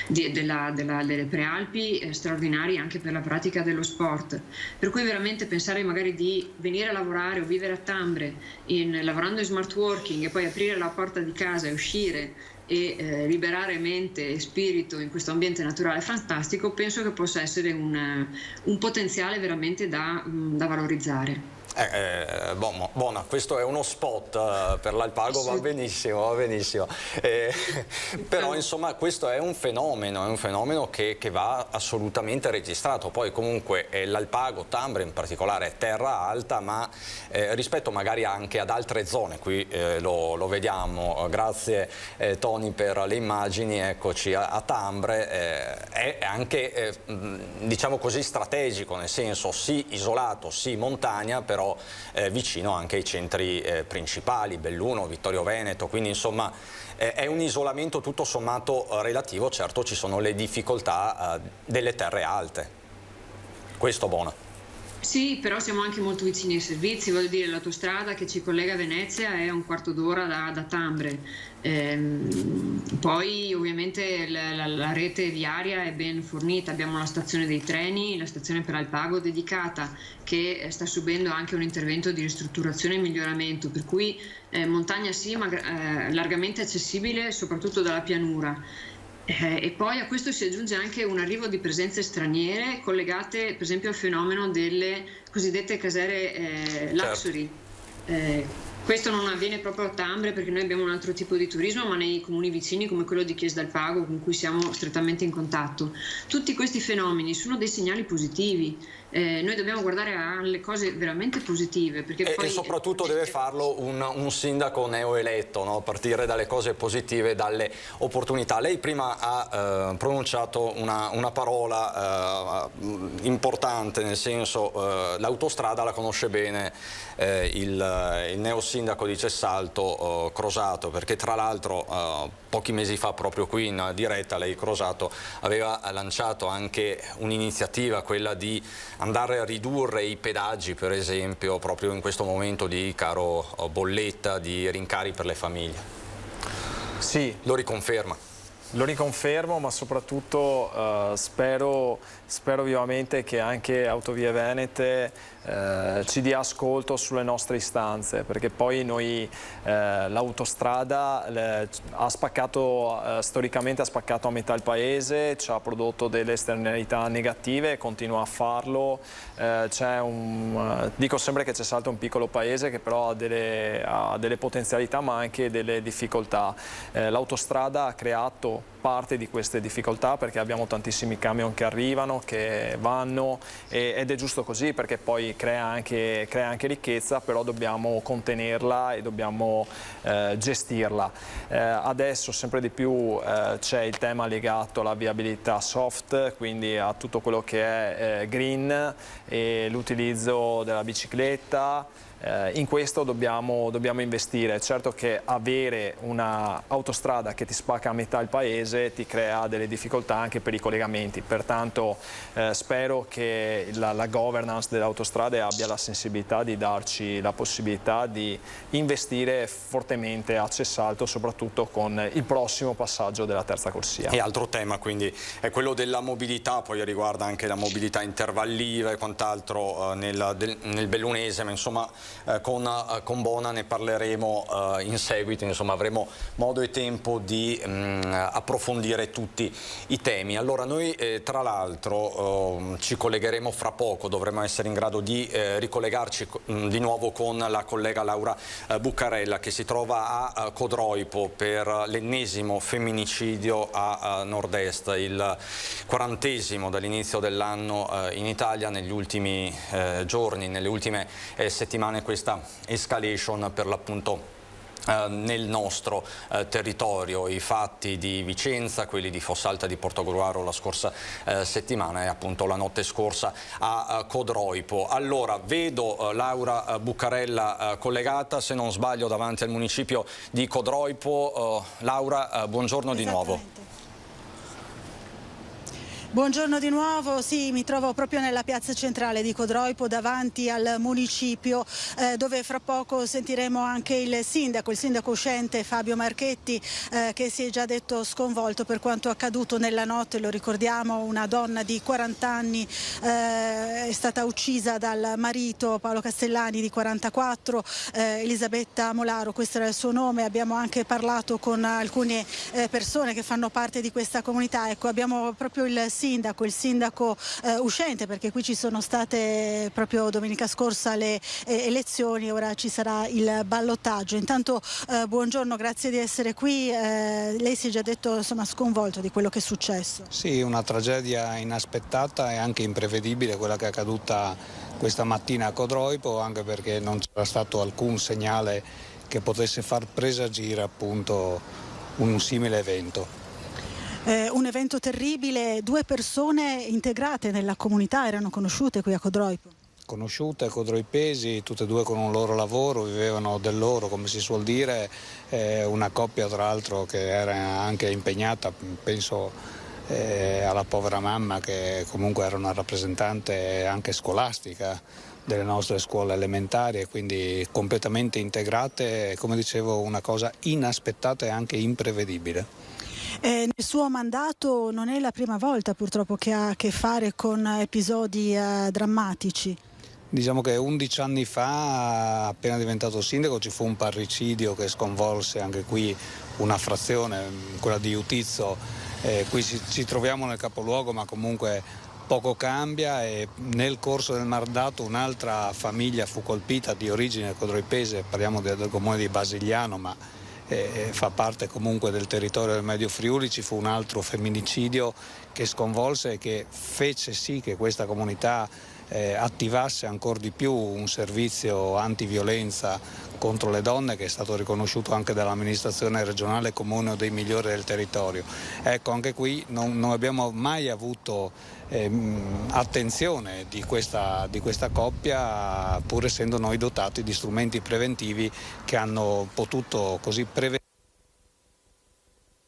delle prealpi straordinari anche per la pratica dello sport, per cui veramente pensare magari di venire a lavorare o vivere a Tambre lavorando in smart working e poi aprire la porta di casa e uscire e liberare mente e spirito in questo ambiente naturale fantastico, penso che possa essere un potenziale veramente da valorizzare. Buona, questo è uno spot per l'Alpago, va benissimo, va benissimo. Però insomma questo è un fenomeno che va assolutamente registrato. Poi comunque l'Alpago, Tambre in particolare, è terra alta, ma rispetto magari anche ad altre zone, qui lo vediamo, grazie Tony per le immagini, eccoci a Tambre, è anche diciamo così strategico, nel senso sì isolato, sì montagna, però vicino anche ai centri principali, Belluno, Vittorio Veneto, quindi insomma è un isolamento tutto sommato relativo. Certo ci sono le difficoltà delle terre alte, questo buono. Sì, però siamo anche molto vicini ai servizi, voglio dire, l'autostrada che ci collega a Venezia è un quarto d'ora da Tambre, poi ovviamente la rete viaria è ben fornita, abbiamo la stazione dei treni, la stazione per Alpago dedicata, che sta subendo anche un intervento di ristrutturazione e miglioramento, per cui montagna sì, ma largamente accessibile soprattutto dalla pianura. E poi a questo si aggiunge anche un arrivo di presenze straniere collegate per esempio al fenomeno delle cosiddette casere luxury. Questo non avviene proprio a Tambre perché noi abbiamo un altro tipo di turismo, ma nei comuni vicini come quello di Chiesa d'Alpago, con cui siamo strettamente in contatto. Tutti questi fenomeni sono dei segnali positivi. Noi dobbiamo guardare alle cose veramente positive, perché poi... e soprattutto deve farlo un sindaco neoeletto, no? Partire dalle cose positive, dalle opportunità. Lei prima ha pronunciato una parola importante, nel senso l'autostrada la conosce bene il neosindaco di Cessalto, Crosato, perché tra l'altro pochi mesi fa proprio qui in diretta lei, Crosato, aveva lanciato anche un'iniziativa, quella di andare a ridurre i pedaggi, per esempio, proprio in questo momento di caro bolletta, di rincari per le famiglie. Sì. Lo riconferma? Lo riconfermo, ma soprattutto spero vivamente che anche Autovie Venete ci dia ascolto sulle nostre istanze, perché poi noi l'autostrada ha spaccato, storicamente ha spaccato a metà il paese, ci ha prodotto delle esternalità negative e continua a farlo. Dico sempre che Cessalto è un piccolo paese che però ha delle potenzialità ma anche delle difficoltà. L'autostrada ha creato parte di queste difficoltà perché abbiamo tantissimi camion che arrivano, che vanno, ed è giusto così perché poi crea anche ricchezza, però dobbiamo contenerla e dobbiamo gestirla. Adesso sempre di più c'è il tema legato alla viabilità soft, quindi a tutto quello che è green e l'utilizzo della bicicletta. In questo dobbiamo investire. Certo che avere un'autostrada che ti spacca a metà il paese ti crea delle difficoltà anche per i collegamenti, pertanto spero che la governance delle autostrade abbia la sensibilità di darci la possibilità di investire fortemente a Cessalto, soprattutto con il prossimo passaggio della terza corsia. E altro tema quindi è quello della mobilità, poi riguarda anche la mobilità intervalliva e quant'altro nel bellunese, ma insomma con Bona ne parleremo in seguito, insomma avremo modo e tempo di approfondire tutti i temi. Allora noi tra l'altro ci collegheremo fra poco, dovremo essere in grado di ricollegarci di nuovo con la collega Laura Buccarella, che si trova a Codroipo per l'ennesimo femminicidio a nord-est, il 40° dall'inizio dell'anno in Italia. Negli ultimi giorni, nelle ultime settimane, questa escalation per l'appunto nel nostro territorio, i fatti di Vicenza, quelli di Fossalta di Portogruaro la scorsa settimana e appunto la notte scorsa a Codroipo. Allora vedo Laura Buccarella collegata, se non sbaglio, davanti al municipio di Codroipo. Laura, buongiorno di nuovo. Buongiorno di nuovo, sì, mi trovo proprio nella piazza centrale di Codroipo, davanti al municipio, dove fra poco sentiremo anche il sindaco uscente Fabio Marchetti, che si è già detto sconvolto per quanto accaduto nella notte. Lo ricordiamo, una donna di 40 anni è stata uccisa dal marito Paolo Castellani di 44, Elisabetta Molaro, questo era il suo nome. Abbiamo anche parlato con alcune persone che fanno parte di questa comunità. Ecco, abbiamo proprio il sindaco uscente, perché qui ci sono state proprio domenica scorsa le elezioni, ora ci sarà il ballottaggio. Intanto buongiorno, grazie di essere qui. Lei si è già detto, insomma, sconvolto di quello che è successo. Sì, una tragedia inaspettata e anche imprevedibile quella che è accaduta questa mattina a Codroipo, anche perché non c'era stato alcun segnale che potesse far presagire appunto un simile evento. Un evento terribile, 2 persone integrate nella comunità erano conosciute qui a Codroipo. Conosciute, codroipesi, tutte e due con un loro lavoro, vivevano del loro, come si suol dire, una coppia tra l'altro che era anche impegnata, penso alla povera mamma, che comunque era una rappresentante anche scolastica delle nostre scuole elementari, e quindi completamente integrate, come dicevo, una cosa inaspettata e anche imprevedibile. Nel suo mandato non è la prima volta purtroppo che ha a che fare con episodi drammatici. Diciamo che 11 anni fa, appena diventato sindaco, ci fu un parricidio che sconvolse anche qui una frazione, quella di Utizzo. Qui ci troviamo nel capoluogo, ma comunque poco cambia, e nel corso del mandato un'altra famiglia fu colpita, di origine codroipese, parliamo del comune di Basigliano, ma fa parte comunque del territorio del Medio Friuli. Ci fu un altro femminicidio che sconvolse e che fece sì che questa comunità attivasse ancora di più un servizio antiviolenza contro le donne, che è stato riconosciuto anche dall'amministrazione regionale come uno dei migliori del territorio. Ecco, anche qui non abbiamo mai avuto attenzione di questa coppia, pur essendo noi dotati di strumenti preventivi che hanno potuto così prevenire.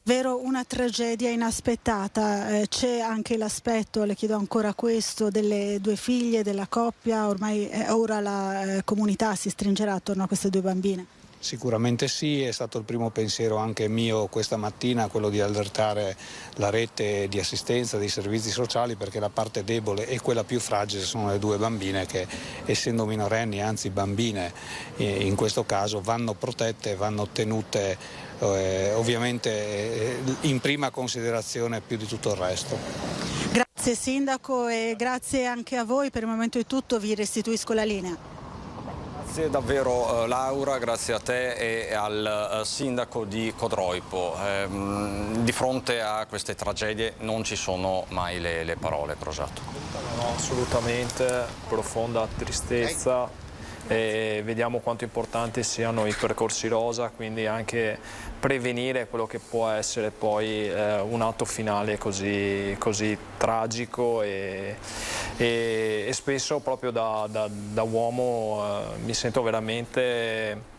Vero, una tragedia inaspettata. C'è anche l'aspetto, le chiedo ancora questo, delle 2 figlie della coppia. Ormai ora la comunità si stringerà attorno a queste 2 bambine. Sicuramente sì, è stato il primo pensiero anche mio questa mattina, quello di allertare la rete di assistenza dei servizi sociali, perché la parte debole e quella più fragile sono le 2 bambine che, essendo minorenni, anzi bambine in questo caso, vanno protette, vanno tenute ovviamente in prima considerazione più di tutto il resto. Grazie sindaco, e grazie anche a voi. Per il momento è tutto, vi restituisco la linea. Grazie davvero Laura, grazie a te e al sindaco di Codroipo. Di fronte a queste tragedie non ci sono mai le parole, Prosato. No, assolutamente, profonda tristezza, e vediamo quanto importanti siano i percorsi rosa, quindi anche prevenire quello che può essere poi un atto finale così tragico, e spesso proprio da uomo mi sento veramente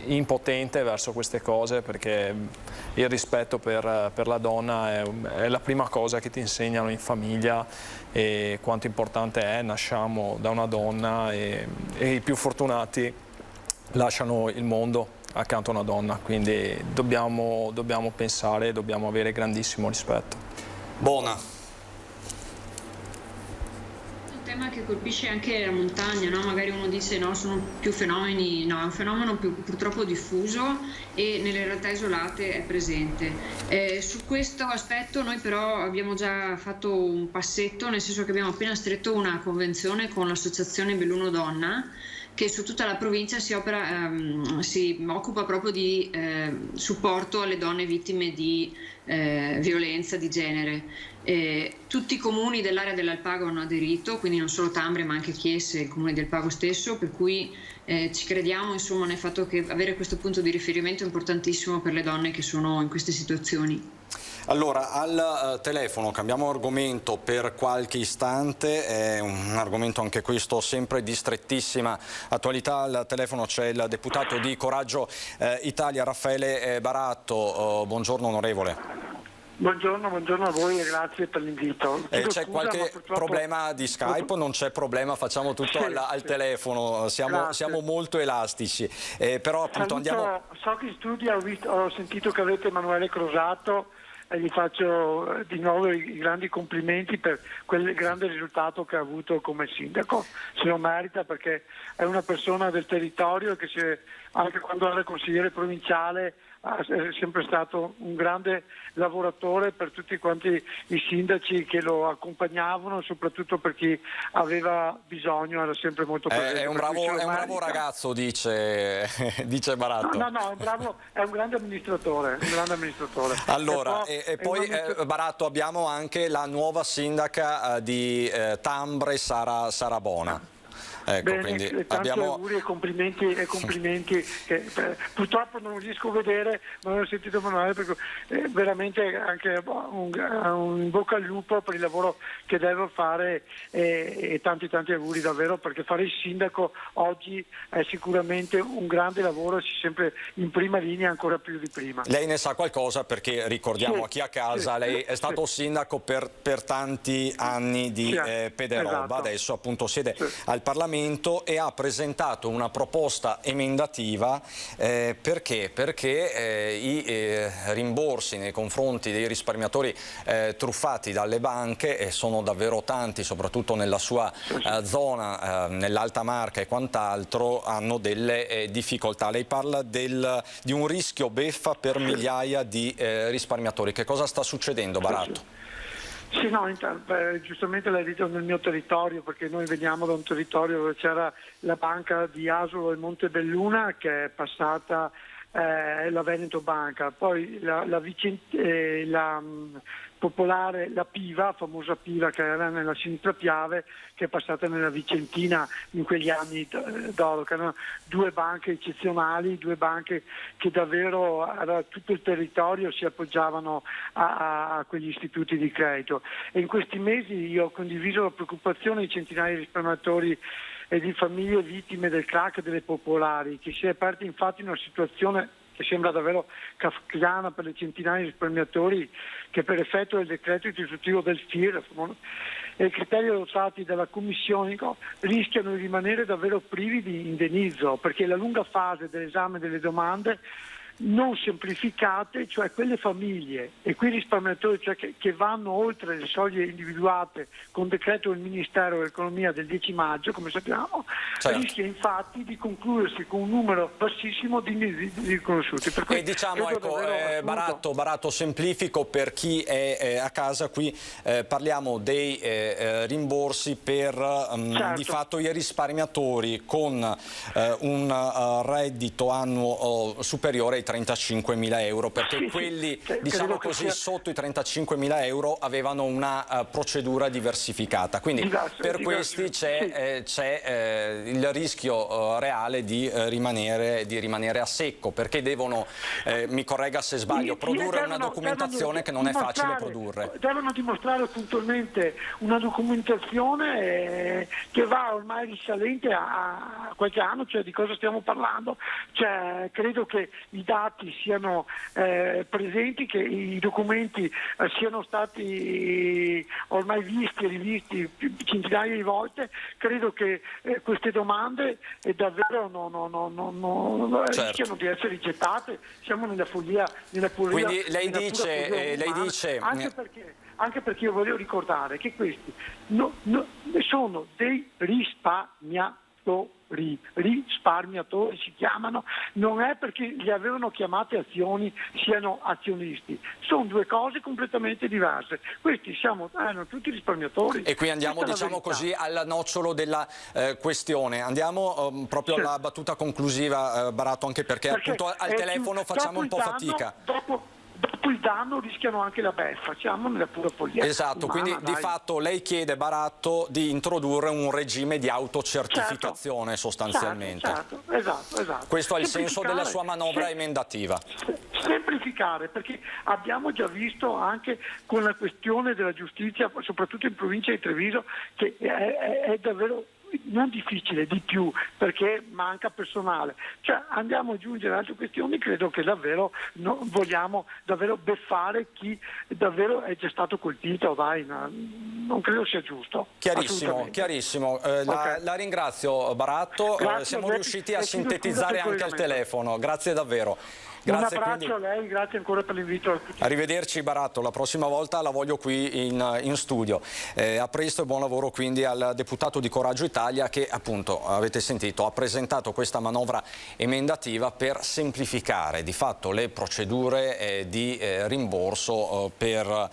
impotente verso queste cose, perché il rispetto per la donna è la prima cosa che ti insegnano in famiglia, e quanto importante è. Nasciamo da una donna e i più fortunati lasciano il mondo accanto a una donna, quindi dobbiamo pensare, dobbiamo avere grandissimo rispetto. Bona. tema che colpisce anche la montagna, no? Magari uno dice no, sono più fenomeni, no, è un fenomeno purtroppo diffuso e nelle realtà isolate è presente. Su questo aspetto noi però abbiamo già fatto un passetto, nel senso che abbiamo appena stretto una convenzione con l'associazione Belluno Donna, che su tutta la provincia si occupa proprio di supporto alle donne vittime di violenza di genere. Tutti i comuni dell'area dell'Alpago hanno aderito, quindi non solo Tambre ma anche Chiese e il comune del Pago stesso, per cui ci crediamo insomma nel fatto che avere questo punto di riferimento è importantissimo per le donne che sono in queste situazioni. Allora, al telefono cambiamo argomento per qualche istante, è un argomento anche questo sempre di strettissima attualità. Al telefono c'è il deputato di Coraggio Italia, Raffaele Baratto. Buongiorno onorevole. Buongiorno a voi e grazie per l'invito. C'è qualche problema di Skype? Non c'è problema, facciamo tutto al telefono, siamo molto elastici. Però appunto andiamo... So che in studio ho sentito che avete Emanuele Crosato e gli faccio di nuovo i grandi complimenti per quel grande risultato che ha avuto come sindaco. Se lo merita perché è una persona del territorio che anche quando era consigliere provinciale è sempre stato un grande lavoratore per tutti quanti i sindaci che lo accompagnavano, soprattutto per chi aveva bisogno, era sempre molto presente. È un bravo ragazzo, dice Baratto. No, è un grande amministratore. Allora, e poi Baratto, abbiamo anche la nuova sindaca di Tambre, Sara Bona. Ecco, bene, quindi tanti auguri e complimenti che purtroppo non riesco a vedere, ma non ho sentito Emanuele perché veramente anche un bocca al lupo per il lavoro che devo fare e tanti auguri davvero, perché fare il sindaco oggi è sicuramente un grande lavoro, si è sempre in prima linea, ancora più di prima. Lei ne sa qualcosa perché ricordiamo a chi a casa, lei è stato sindaco per tanti anni di Pederobba, esatto. Adesso appunto siede al Parlamento e ha presentato una proposta emendativa perché i rimborsi nei confronti dei risparmiatori truffati dalle banche sono davvero tanti, soprattutto nella sua zona, nell'Alta Marca e quant'altro, hanno delle difficoltà. Lei parla di un rischio beffa per migliaia di risparmiatori. Che cosa sta succedendo, Baratto? Sì, no, giustamente l'hai detto nel mio territorio, perché noi veniamo da un territorio dove c'era la banca di Asolo e Montebelluna che è passata la Veneto Banca, poi la Popolare, la Piva, famosa Piva che era nella sinistra Piave, che è passata nella Vicentina in quegli anni d'oro, che erano due banche eccezionali, due banche che davvero da tutto il territorio si appoggiavano a quegli istituti di credito. E in questi mesi io ho condiviso la preoccupazione di centinaia di risparmiatori e di famiglie vittime del crack delle popolari, che si è aperta infatti una situazione che sembra davvero kafkiana per le centinaia di risparmiatori che per effetto del decreto istitutivo del FIR e i criteri adottati dalla Commissione rischiano di rimanere davvero privi di indennizzo, perché la lunga fase dell'esame delle domande non semplificate, cioè quelle famiglie e quei risparmiatori che vanno oltre le soglie individuate con decreto del Ministero dell'Economia del 10 maggio, come sappiamo, rischia infatti di concludersi con un numero bassissimo di riconosciuti. E diciamo, ecco, Baratto, semplifico per chi è a casa qui, parliamo dei rimborsi per di fatto i risparmiatori con un reddito annuo superiore ai 35.000 euro, perché quelli diciamo così sotto i 35.000 euro avevano una procedura diversificata, quindi per questi c'è il rischio reale di rimanere a secco, perché devono, mi corregga se sbaglio, produrre una documentazione che non è facile produrre. Devono dimostrare puntualmente una documentazione che va ormai risalente a qualche anno, cioè di cosa stiamo parlando, cioè credo che i dati dati siano presenti, che i documenti siano stati ormai visti e rivisti centinaia di volte. Credo che queste domande davvero rischiano di essere rigettate. Siamo nella follia. Quindi lei dice anche perché io volevo ricordare che questi sono dei risparmiatori si chiamano, non è perché li avevano chiamate azioni siano azionisti, sono due cose completamente diverse. Questi erano tutti risparmiatori. E qui andiamo, diciamo così, al nocciolo della questione. Andiamo proprio alla battuta conclusiva, Baratto, anche perché appunto al telefono facciamo un po' fatica. Dopo il danno rischiano anche la beffa, siamo nella pura follia. Esatto, quindi di fatto lei chiede, Baratto, di introdurre un regime di autocertificazione sostanzialmente. Certo, esatto. Questo è il senso della sua manovra emendativa. Semplificare, perché abbiamo già visto anche con la questione della giustizia, soprattutto in provincia di Treviso, che è davvero non difficile, di più, perché manca personale. Cioè andiamo a aggiungere altre questioni, credo che davvero vogliamo davvero beffare chi davvero è già stato colpito, non credo sia giusto. Chiarissimo. La ringrazio, Baratto, siamo riusciti a sintetizzare anche al telefono, grazie davvero. Grazie, un abbraccio a lei, grazie ancora per l'invito. Arrivederci Baratto, la prossima volta la voglio qui in studio. A presto e buon lavoro quindi al deputato di Coraggio Italia che appunto, avete sentito, ha presentato questa manovra emendativa per semplificare di fatto le procedure di rimborso per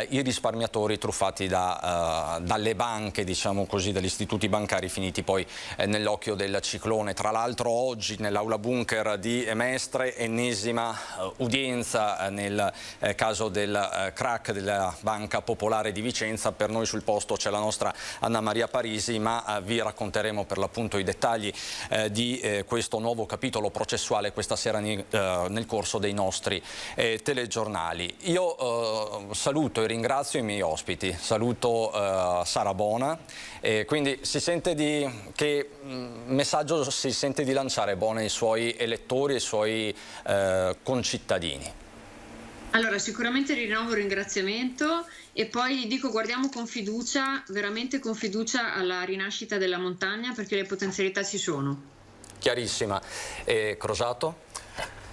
i risparmiatori truffati dalle banche, diciamo così, dagli istituti bancari finiti poi nell'occhio del ciclone. Tra l'altro oggi nell'aula bunker di Mestre ennesima udienza nel caso del crack della Banca Popolare di Vicenza. Per noi sul posto c'è la nostra Anna Maria Parisi, ma vi racconteremo per l'appunto i dettagli di questo nuovo capitolo processuale questa sera nel corso dei nostri telegiornali. Io saluto e ringrazio i miei ospiti, saluto Sara Bona, quindi si sente che messaggio si sente di lanciare Bona ai suoi elettori e ai suoi concittadini? Allora, sicuramente rinnovo il ringraziamento e poi dico guardiamo con fiducia, veramente con fiducia alla rinascita della montagna, perché le potenzialità ci sono. Chiarissima. Crosato?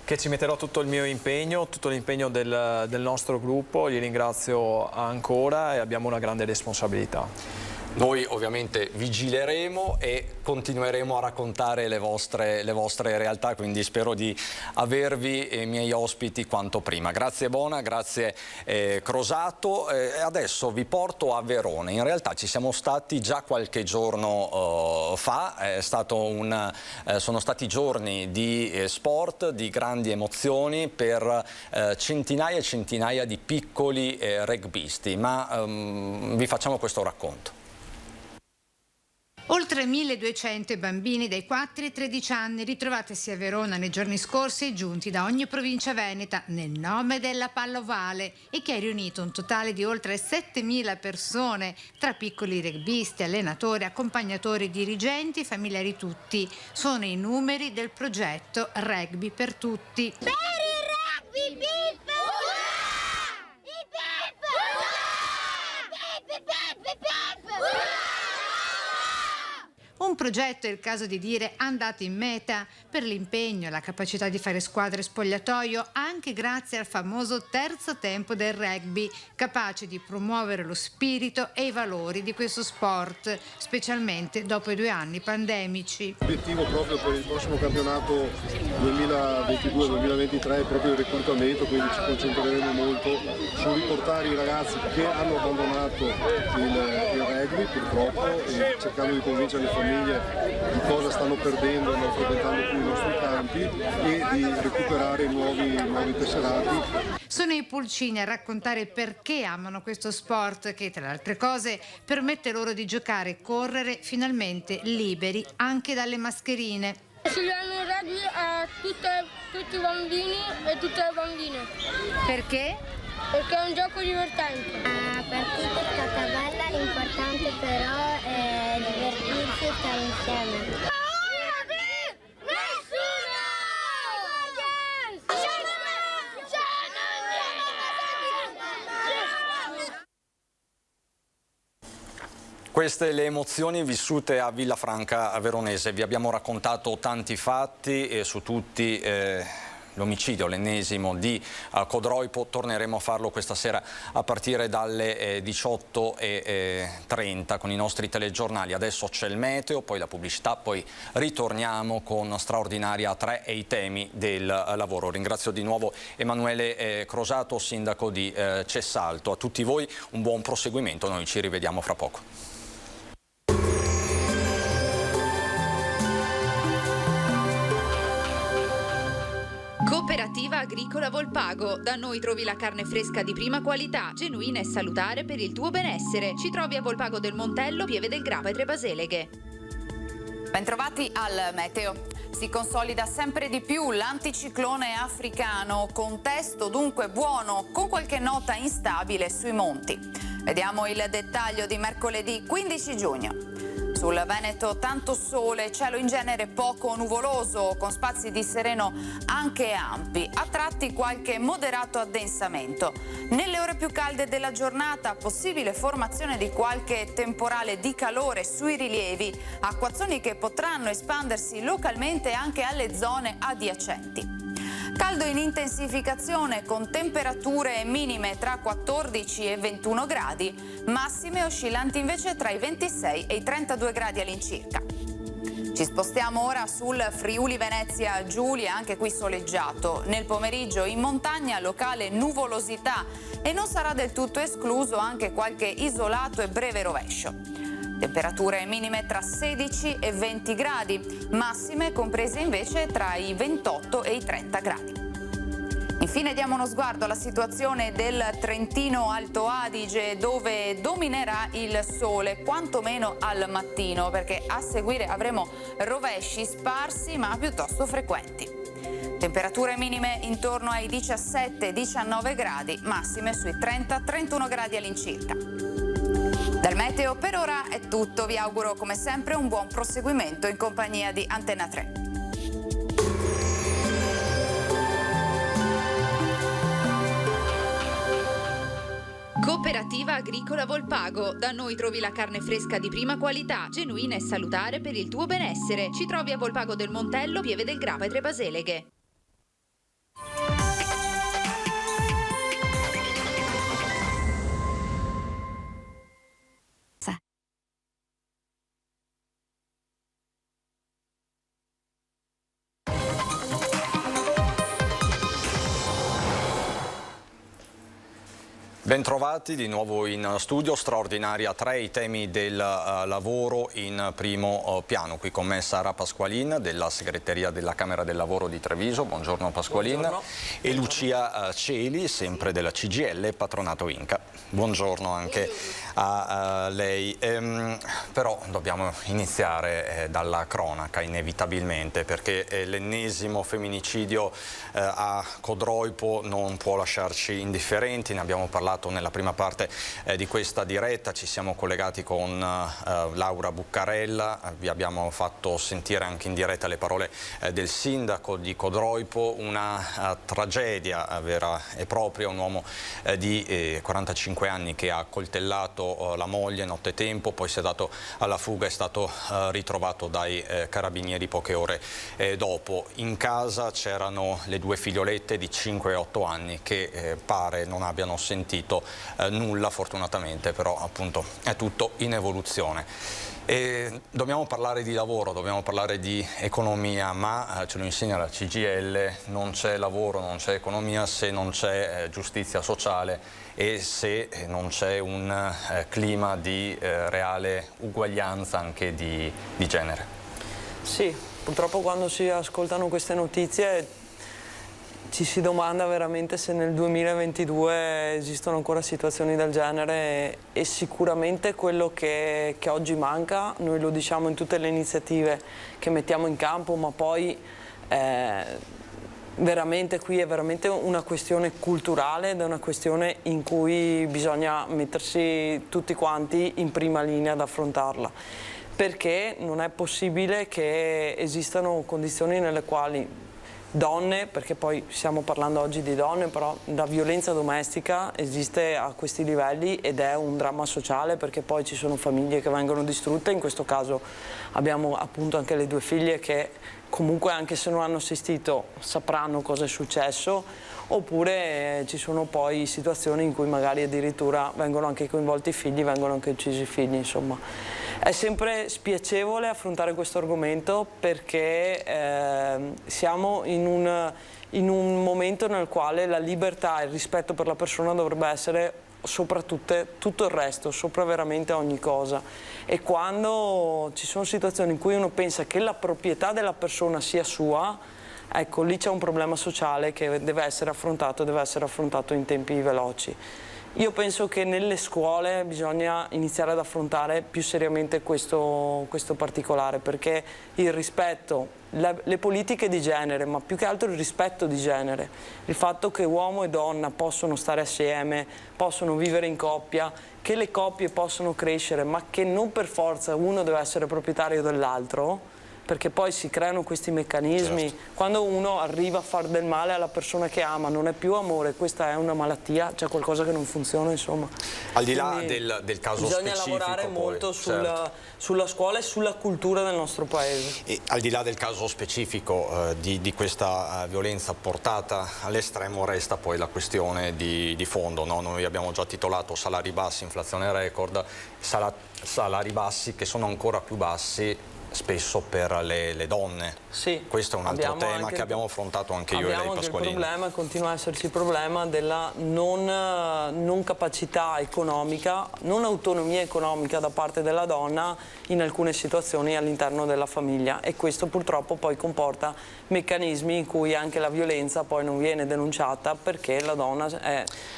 Che ci metterò tutto il mio impegno, tutto l'impegno del nostro gruppo, li ringrazio ancora e abbiamo una grande responsabilità. Noi ovviamente vigileremo e continueremo a raccontare le vostre realtà, quindi spero di avervi miei ospiti quanto prima. Grazie Bona, grazie Crosato. Adesso vi porto a Verona. In realtà ci siamo stati già qualche giorno fa, sono stati giorni di sport, di grandi emozioni per centinaia e centinaia di piccoli rugbisti, ma vi facciamo questo racconto. Oltre 1.200 bambini dai 4 ai 13 anni ritrovatisi a Verona nei giorni scorsi, giunti da ogni provincia veneta nel nome della palla ovale, e che ha riunito un totale di oltre 7.000 persone tra piccoli rugbisti, allenatori, accompagnatori, dirigenti e familiari tutti. Sono i numeri del progetto Rugby per Tutti. Per il rugby, bip! Un progetto, è il caso di dire, andato in meta per l'impegno e la capacità di fare squadre spogliatoio, anche grazie al famoso terzo tempo del rugby, capace di promuovere lo spirito e i valori di questo sport, specialmente dopo i 2 anni pandemici. L'obiettivo proprio per il prossimo campionato 2022-2023 è proprio il reclutamento, quindi ci concentreremo molto su riportare i ragazzi che hanno abbandonato il rugby purtroppo, e cercando di convincere le famiglie di cosa stanno perdendo non frequentando più i nostri campi e di recuperare nuovi tesserati. Sono i pulcini a raccontare perché amano questo sport che, tra le altre cose, permette loro di giocare e correre finalmente liberi anche dalle mascherine. Consigliamo il rugby a tutti i bambini e tutte le bambine. Perché? Perché è un gioco divertente. La partita è stata bella, l'importante però è divertirsi e stare insieme. Nessuno! Queste le emozioni vissute a Villafranca Veronese. Vi abbiamo raccontato tanti fatti e su tutti l'omicidio, l'ennesimo di Codroipo. Torneremo a farlo questa sera a partire dalle 18:30 con i nostri telegiornali. Adesso c'è il meteo, poi la pubblicità, poi ritorniamo con Straordinaria 3 e i temi del lavoro. Ringrazio di nuovo Emanuele Crosato, sindaco di Cessalto. A tutti voi un buon proseguimento, noi ci rivediamo fra poco. Cooperativa Agricola Volpago. Da noi trovi la carne fresca di prima qualità, genuina e salutare per il tuo benessere. Ci trovi a Volpago del Montello, Pieve del Grappa e Tre Baseleghe. Bentrovati al meteo. Si consolida sempre di più l'anticiclone africano, contesto dunque buono, con qualche nota instabile sui monti. Vediamo il dettaglio di mercoledì 15 giugno. Sul Veneto tanto sole, cielo in genere poco nuvoloso, con spazi di sereno anche ampi, a tratti qualche moderato addensamento. Nelle ore più calde della giornata possibile formazione di qualche temporale di calore sui rilievi, acquazzoni che potranno espandersi localmente anche alle zone adiacenti. Caldo in intensificazione con temperature minime tra 14 e 21 gradi, massime oscillanti invece tra i 26 e i 32 gradi all'incirca. Ci spostiamo ora sul Friuli Venezia Giulia, anche qui soleggiato. Nel pomeriggio in montagna locale nuvolosità e non sarà del tutto escluso anche qualche isolato e breve rovescio. Temperature minime tra 16 e 20 gradi, massime comprese invece tra i 28 e i 30 gradi. Infine diamo uno sguardo alla situazione del Trentino Alto Adige, dove dominerà il sole, quantomeno al mattino, perché a seguire avremo rovesci sparsi ma piuttosto frequenti. Temperature minime intorno ai 17-19 gradi, massime sui 30-31 gradi all'incirca. Dal meteo per ora è tutto, vi auguro come sempre un buon proseguimento in compagnia di Antenna 3. Cooperativa Agricola Volpago. Da noi trovi la carne fresca di prima qualità, genuina e salutare per il tuo benessere. Ci trovi a Volpago del Montello, Pieve del Grappa e Tre Baseleghe. Bentrovati di nuovo in studio, Straordinaria 3, i temi del lavoro in primo piano. Qui con me Sara Pasqualin della segreteria della Camera del Lavoro di Treviso, buongiorno Pasqualin. Buongiorno. E Lucia Celi, sempre della CGIL, Patronato Inca. Buongiorno anche a lei. Però dobbiamo iniziare dalla cronaca inevitabilmente, perché l'ennesimo femminicidio a Codroipo non può lasciarci indifferenti. Ne abbiamo parlato nella prima parte di questa diretta, ci siamo collegati con Laura Buccarella, vi abbiamo fatto sentire anche in diretta le parole del sindaco di Codroipo, una tragedia vera e propria, un uomo di 45 anni che ha accoltellato la moglie nottetempo, poi si è dato alla fuga, è stato ritrovato dai carabinieri poche ore dopo. In casa c'erano le due figliolette di 5 e 8 anni che pare non abbiano sentito nulla, fortunatamente, però appunto è tutto in evoluzione. E dobbiamo parlare di lavoro, dobbiamo parlare di economia, ma ce lo insegna la CGIL, non c'è lavoro, non c'è economia se non c'è giustizia sociale e se non c'è un clima di reale uguaglianza anche di genere. Sì, purtroppo quando si ascoltano queste notizie ci si domanda veramente se nel 2022 esistono ancora situazioni del genere e sicuramente quello che oggi manca, noi lo diciamo in tutte le iniziative che mettiamo in campo, ma poi veramente qui è veramente una questione culturale ed è una questione in cui bisogna mettersi tutti quanti in prima linea ad affrontarla, perché non è possibile che esistano condizioni nelle quali donne, perché poi stiamo parlando oggi di donne, però la violenza domestica esiste a questi livelli ed è un dramma sociale, perché poi ci sono famiglie che vengono distrutte. In questo caso abbiamo appunto anche le 2 figlie che comunque, anche se non hanno assistito, sapranno cosa è successo, oppure ci sono poi situazioni in cui magari addirittura vengono anche coinvolti i figli, vengono anche uccisi i figli, insomma. È sempre spiacevole affrontare questo argomento perché siamo in un momento nel quale la libertà e il rispetto per la persona dovrebbe essere sopra tutto il resto, sopra veramente ogni cosa. E quando ci sono situazioni in cui uno pensa che la proprietà della persona sia sua, ecco, lì c'è un problema sociale che deve essere affrontato in tempi veloci. Io penso che nelle scuole bisogna iniziare ad affrontare più seriamente questo particolare, perché il rispetto, le politiche di genere, ma più che altro il rispetto di genere, il fatto che uomo e donna possono stare assieme, possono vivere in coppia, che le coppie possono crescere, ma che non per forza uno deve essere proprietario dell'altro, perché poi si creano questi meccanismi. Certo. Quando uno arriva a far del male alla persona che ama, non è più amore, questa è una malattia, c'è qualcosa che non funziona, insomma. Al di là del caso bisogna specifico, lavorare molto certo, sulla scuola e sulla cultura del nostro paese. E al di là del caso specifico di questa violenza portata all'estremo, resta poi la questione di fondo, no? Noi abbiamo già titolato salari bassi, inflazione record, salari bassi che sono ancora più bassi spesso per le donne. Sì, questo è un altro tema che abbiamo affrontato anche io e lei, Pasqualini. Abbiamo il problema, continua a esserci il problema della non capacità economica, non autonomia economica da parte della donna in alcune situazioni all'interno della famiglia, e questo purtroppo poi comporta meccanismi in cui anche la violenza poi non viene denunciata, perché la donna,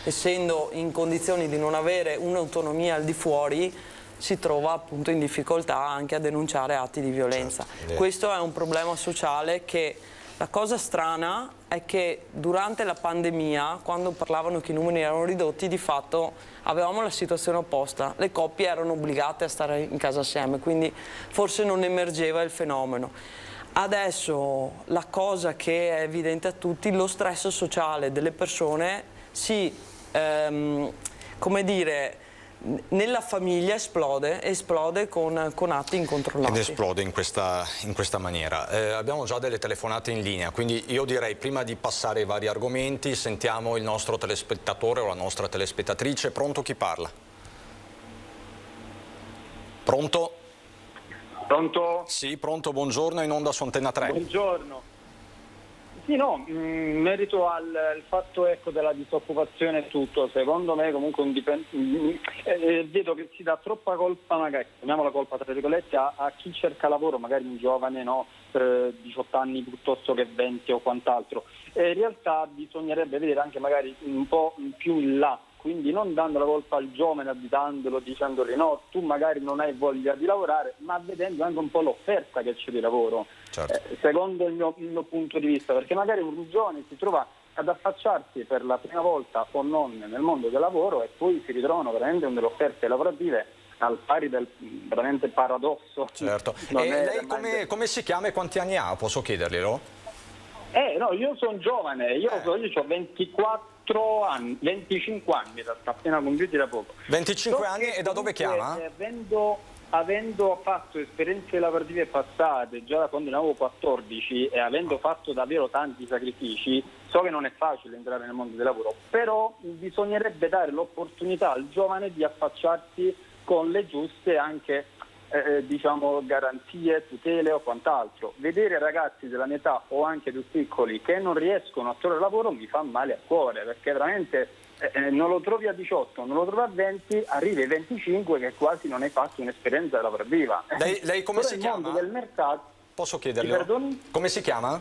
essendo in condizioni di non avere un'autonomia al di fuori, si trova appunto in difficoltà anche a denunciare atti di violenza. Certo. Questo è un problema sociale che, la cosa strana è che durante la pandemia, quando parlavano che i numeri erano ridotti, di fatto avevamo la situazione opposta, le coppie erano obbligate a stare in casa assieme, quindi forse non emergeva il fenomeno. Adesso la cosa che è evidente a tutti, lo stress sociale delle persone come dire, nella famiglia esplode con atti incontrollati. Ed esplode in questa maniera. Abbiamo già delle telefonate in linea, quindi io direi, prima di passare ai vari argomenti, sentiamo il nostro telespettatore o la nostra telespettatrice. Pronto, chi parla? Pronto? Pronto? Sì, pronto, buongiorno, in onda su Antenna 3. Buongiorno. Sì, no, in merito al fatto, ecco, della disoccupazione e tutto, secondo me comunque vedo che si dà troppa colpa, magari chiamiamola colpa tra virgolette, a chi cerca lavoro, magari un giovane, no, 18 anni piuttosto che 20 o quant'altro. In realtà bisognerebbe vedere anche magari un po' più in là, quindi non dando la colpa al giovane, additandolo, dicendogli no, tu magari non hai voglia di lavorare, ma vedendo anche un po' l'offerta che c'è di lavoro. Certo. Secondo il mio punto di vista, perché magari un giovane si trova ad affacciarsi per la prima volta o non nel mondo del lavoro e poi si ritrovano veramente con delle offerte lavorative al pari del veramente paradosso. Certo. E lei come si chiama e quanti anni ha? Posso chiederglielo? No, io sono giovane, io ho 24 anni, 25 anni, appena compiuti da poco. 25 anni e da dove chiama? Avendo fatto esperienze lavorative passate già da quando ne avevo 14 e avendo fatto davvero tanti sacrifici, so che non è facile entrare nel mondo del lavoro, però bisognerebbe dare l'opportunità al giovane di affacciarsi con le giuste anche garanzie, tutele o quant'altro. Vedere ragazzi della mia età o anche più piccoli che non riescono a trovare lavoro mi fa male al cuore, perché veramente non lo trovi a 18, non lo trovi a 20, arrivi ai 25 che quasi non hai fatto un'esperienza lavorativa. Lei come si chiama? Mondo del mercato. Posso chiederle? Come si chiama?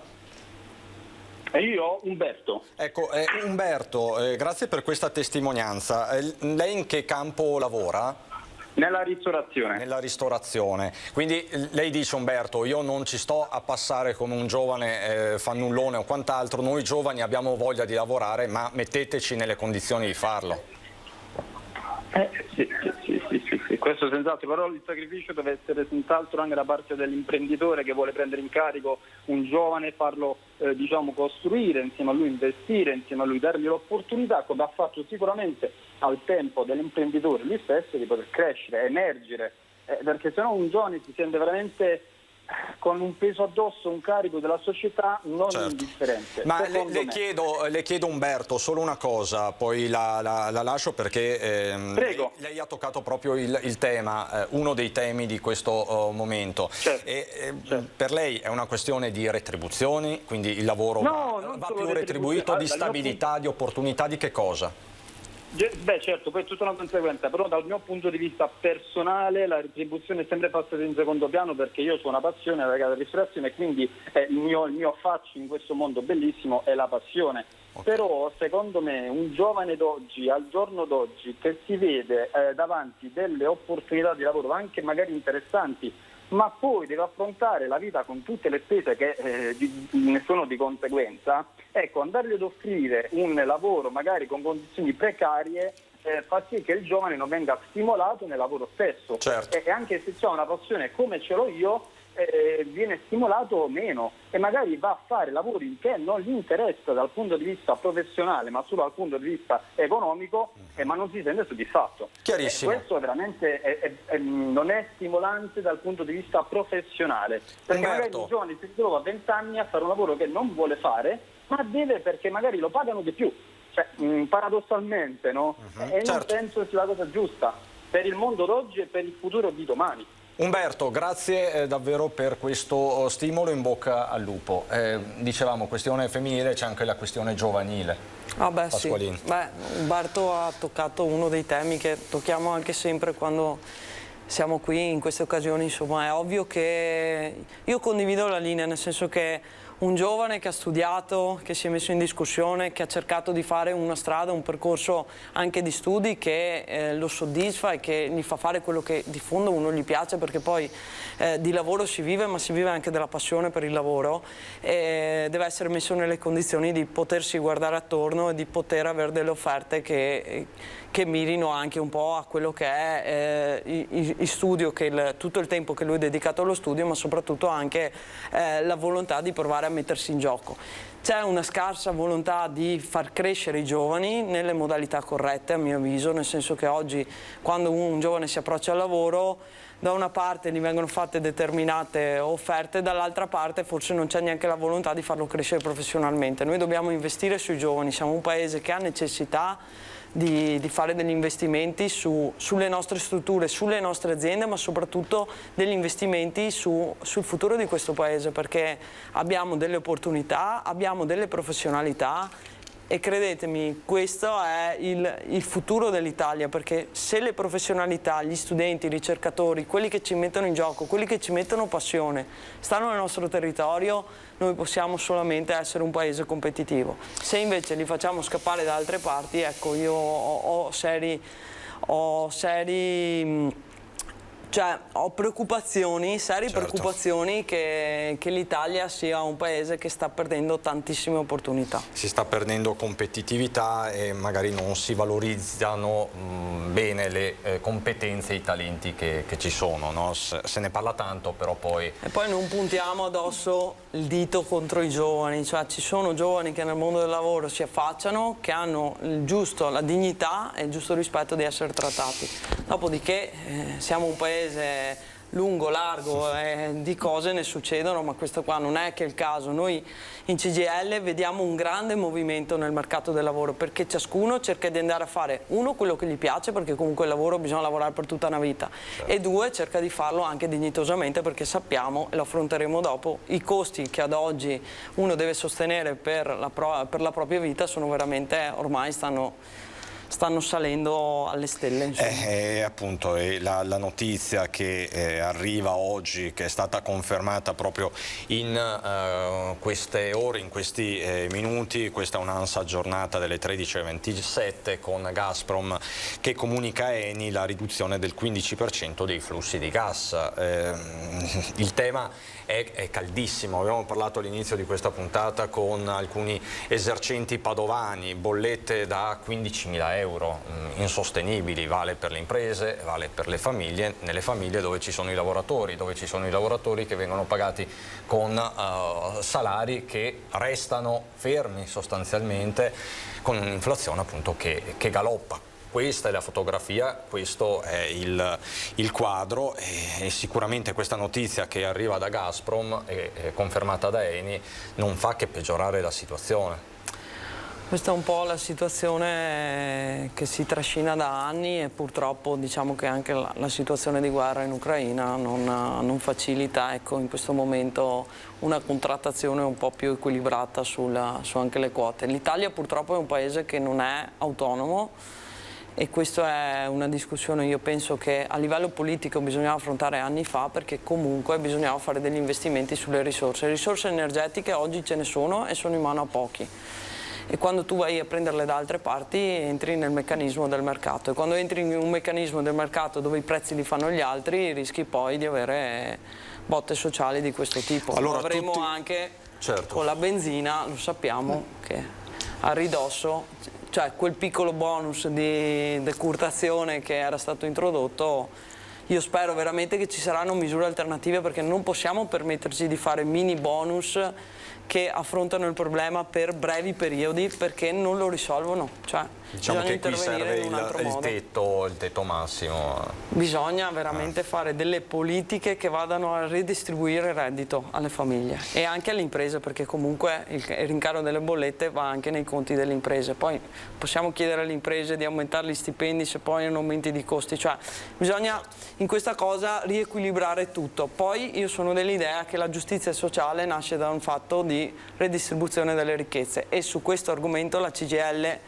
Io, Umberto. Ecco, Umberto, grazie per questa testimonianza. Lei in che campo lavora? Nella ristorazione. Nella ristorazione. Quindi lei dice, Umberto, io non ci sto a passare come un giovane fannullone o quant'altro, noi giovani abbiamo voglia di lavorare, ma metteteci nelle condizioni di farlo. Sì, questo senz'altro, però il sacrificio deve essere senz'altro anche da parte dell'imprenditore che vuole prendere in carico un giovane, farlo costruire insieme a lui, investire insieme a lui, dargli l'opportunità, come ha fatto sicuramente al tempo dell'imprenditore lui stesso, di poter crescere, emergere, perché sennò un giovane si sente veramente con un peso addosso, un carico della società non indifferente. Ma le chiedo Umberto solo una cosa, poi la lascio perché lei ha toccato proprio il tema, uno dei temi di questo momento. Per lei è una questione di retribuzioni, quindi il lavoro va più retribuito, di stabilità, di opportunità, di che cosa? Beh certo, poi è tutta una conseguenza, però dal mio punto di vista personale la retribuzione è sempre passata in secondo piano, perché io ho una passione legata alla ristorazione e quindi il mio affaccio in questo mondo bellissimo è la passione. Però secondo me un giovane d'oggi, al giorno d'oggi, che si vede davanti delle opportunità di lavoro anche magari interessanti, ma poi deve affrontare la vita con tutte le spese che ne sono di conseguenza, ecco, andargli ad offrire un lavoro magari con condizioni precarie fa sì che il giovane non venga stimolato nel lavoro stesso. E anche se c'è una passione come ce l'ho io, viene stimolato meno e magari va a fare lavori che non gli interessa dal punto di vista professionale ma solo dal punto di vista economico, ma non si sente soddisfatto. Chiarissimo. Questo veramente non è stimolante dal punto di vista professionale, perché magari un giovane si trova a 20 anni a fare un lavoro che non vuole fare, ma deve perché magari lo pagano di più, paradossalmente, no? E non penso sia la cosa giusta per il mondo d'oggi e per il futuro di domani. Umberto, grazie davvero per questo stimolo, in bocca al lupo. Dicevamo questione femminile, c'è anche la questione giovanile. Pasqualini. Umberto ha toccato uno dei temi che tocchiamo anche sempre quando siamo qui in queste occasioni. Insomma, è ovvio che io condivido la linea, nel senso che un giovane che ha studiato, che si è messo in discussione, che ha cercato di fare una strada, un percorso anche di studi che lo soddisfa e che gli fa fare quello che di fondo uno gli piace, perché poi di lavoro si vive, ma si vive anche della passione per il lavoro, e deve essere messo nelle condizioni di potersi guardare attorno e di poter avere delle offerte che mirino anche un po' a quello che è il studio, tutto il tempo che lui ha dedicato allo studio, ma soprattutto anche la volontà di provare a mettersi in gioco. C'è una scarsa volontà di far crescere i giovani nelle modalità corrette, a mio avviso, nel senso che oggi quando un giovane si approccia al lavoro, da una parte gli vengono fatte determinate offerte, dall'altra parte forse non c'è neanche la volontà di farlo crescere professionalmente. Noi dobbiamo investire sui giovani, siamo un paese che ha necessità di fare degli investimenti sulle nostre strutture, sulle nostre aziende, ma soprattutto degli investimenti sul futuro di questo paese, perché abbiamo delle opportunità, abbiamo delle professionalità e credetemi, questo è il futuro dell'Italia, perché se le professionalità, gli studenti, i ricercatori, quelli che ci mettono in gioco, quelli che ci mettono passione, stanno nel nostro territorio, noi possiamo solamente essere un paese competitivo. Se invece li facciamo scappare da altre parti, ecco, io ho preoccupazioni, serie preoccupazioni che l'Italia sia un paese che sta perdendo tantissime opportunità. Si sta perdendo competitività e magari non si valorizzano bene le competenze e i talenti che ci sono, no? Se ne parla tanto, però poi... E poi non puntiamo addosso il dito contro i giovani, cioè ci sono giovani che nel mondo del lavoro si affacciano, che hanno la dignità e il giusto rispetto di essere trattati. Dopodiché siamo un paese lungo, largo, di cose ne succedono, ma questo qua non è che il caso. Noi in CGIL vediamo un grande movimento nel mercato del lavoro, perché ciascuno cerca di andare a fare, uno, quello che gli piace, perché comunque il lavoro bisogna lavorare per tutta una vita, e due, cerca di farlo anche dignitosamente, perché sappiamo, e lo affronteremo dopo, i costi che ad oggi uno deve sostenere per la propria vita sono veramente, ormai stanno salendo alle stelle. Appunto, la notizia che arriva oggi, che è stata confermata proprio in queste ore, in questi minuti, questa è un'ANSA aggiornata delle 13:27 con Gazprom che comunica a Eni la riduzione del 15% dei flussi di gas. Il tema è caldissimo, abbiamo parlato all'inizio di questa puntata con alcuni esercenti padovani, bollette da 15.000 euro insostenibili, vale per le imprese, vale per le famiglie, nelle famiglie dove ci sono i lavoratori, che vengono pagati con salari che restano fermi sostanzialmente, con un'inflazione appunto che galoppa. Questa è la fotografia, questo è il quadro e sicuramente questa notizia che arriva da Gazprom e confermata da Eni non fa che peggiorare la situazione. Questa è un po' la situazione che si trascina da anni e purtroppo diciamo che anche la situazione di guerra in Ucraina non facilita, ecco, in questo momento una contrattazione un po' più equilibrata su anche le quote. L'Italia purtroppo è un paese che non è autonomo e questa è una discussione, io penso, che a livello politico bisognava affrontare anni fa, perché comunque bisognava fare degli investimenti sulle risorse. Le risorse energetiche oggi ce ne sono e sono in mano a pochi. E quando tu vai a prenderle da altre parti entri nel meccanismo del mercato, e quando entri in un meccanismo del mercato dove i prezzi li fanno gli altri rischi poi di avere botte sociali di questo tipo. Allora, lo avremo anche con la benzina, lo sappiamo che a ridosso, cioè quel piccolo bonus di decurtazione che era stato introdotto, io spero veramente che ci saranno misure alternative, perché non possiamo permetterci di fare mini bonus che affrontano il problema per brevi periodi, perché non lo risolvono. Cioè, diciamo che qui serve il tetto massimo. Bisogna veramente fare delle politiche che vadano a redistribuire il reddito alle famiglie e anche alle imprese, perché comunque il rincaro delle bollette va anche nei conti delle imprese. Poi possiamo chiedere alle imprese di aumentare gli stipendi se poi hanno aumenti di costi. Cioè, bisogna in questa cosa riequilibrare tutto. Poi io sono dell'idea che la giustizia sociale nasce da un fatto di redistribuzione delle ricchezze, e su questo argomento la CGIL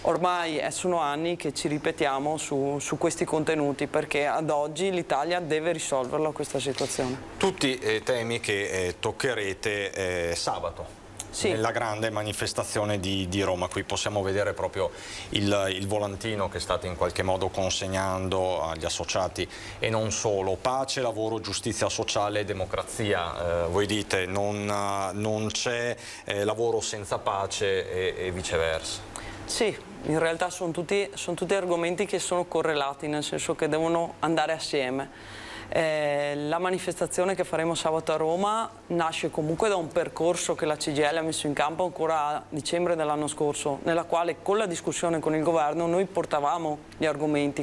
ormai sono anni che ci ripetiamo su questi contenuti, perché ad oggi l'Italia deve risolverla questa situazione. Tutti temi che toccherete sabato. Sì. Nella grande manifestazione di Roma. Qui possiamo vedere proprio il volantino che state in qualche modo consegnando agli associati e non solo. Pace, lavoro, giustizia sociale e democrazia. Voi dite non c'è lavoro senza pace e viceversa. Sì, in realtà sono tutti argomenti che sono correlati, nel senso che devono andare assieme. La manifestazione che faremo sabato a Roma nasce comunque da un percorso che la CGIL ha messo in campo ancora a dicembre dell'anno scorso, nella quale con la discussione con il governo noi portavamo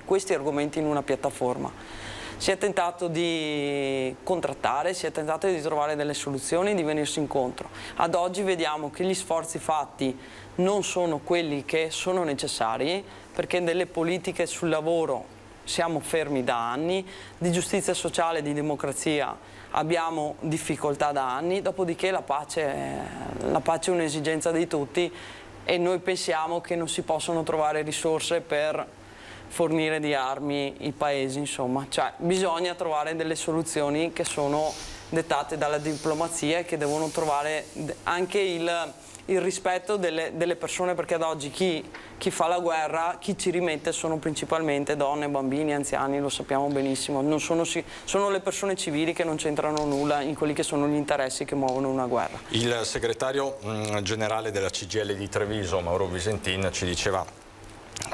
questi argomenti in una piattaforma. Si è tentato di contrattare, si è tentato di trovare delle soluzioni, di venirsi incontro. Ad oggi vediamo che gli sforzi fatti non sono quelli che sono necessari, perché delle politiche sul lavoro siamo fermi da anni, di giustizia sociale e di democrazia abbiamo difficoltà da anni, dopodiché la pace è un'esigenza di tutti e noi pensiamo che non si possono trovare risorse per fornire di armi i paesi, insomma. Cioè, bisogna trovare delle soluzioni che sono dettate dalla diplomazia e che devono trovare anche il rispetto delle persone, perché ad oggi chi fa la guerra, chi ci rimette sono principalmente donne, bambini, anziani, lo sappiamo benissimo. Non sono le persone civili che non c'entrano nulla in quelli che sono gli interessi che muovono una guerra. Il segretario generale della CGIL di Treviso, Mauro Visentin, ci diceva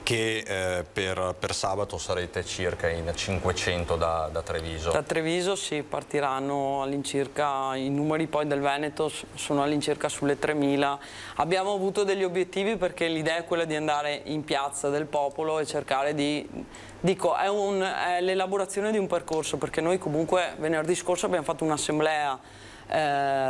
che per sabato sarete circa in 500 da Treviso. Da Treviso sì, partiranno all'incirca, i numeri poi del Veneto sono all'incirca sulle 3000. Abbiamo avuto degli obiettivi, perché l'idea è quella di andare in piazza del popolo e cercare è l'elaborazione di un percorso, perché noi comunque venerdì scorso abbiamo fatto un'assemblea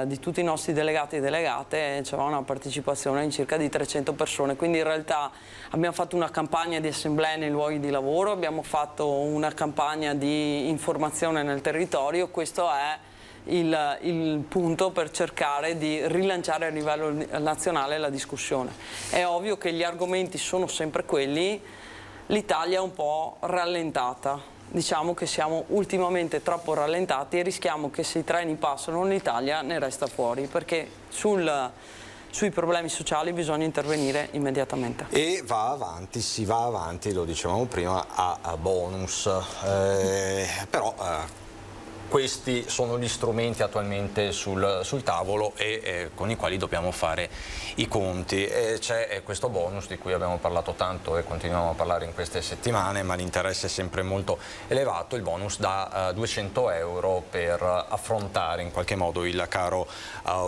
di tutti i nostri delegati e delegate, c'era una partecipazione in circa di 300 persone, quindi in realtà abbiamo fatto una campagna di assemblee nei luoghi di lavoro, abbiamo fatto una campagna di informazione nel territorio. Questo è il punto per cercare di rilanciare a livello nazionale la discussione. È ovvio che gli argomenti sono sempre quelli, l'Italia è un po' rallentata. Diciamo che siamo ultimamente troppo rallentati e rischiamo che se i treni passano l'Italia ne resta fuori, perché sui problemi sociali bisogna intervenire immediatamente. E si va avanti, lo dicevamo prima, a bonus. Però questi sono gli strumenti attualmente sul tavolo e con i quali dobbiamo fare i conti. C'è questo bonus di cui abbiamo parlato tanto e continuiamo a parlare in queste settimane, ma l'interesse è sempre molto elevato, il bonus da 200 euro per affrontare in qualche modo il caro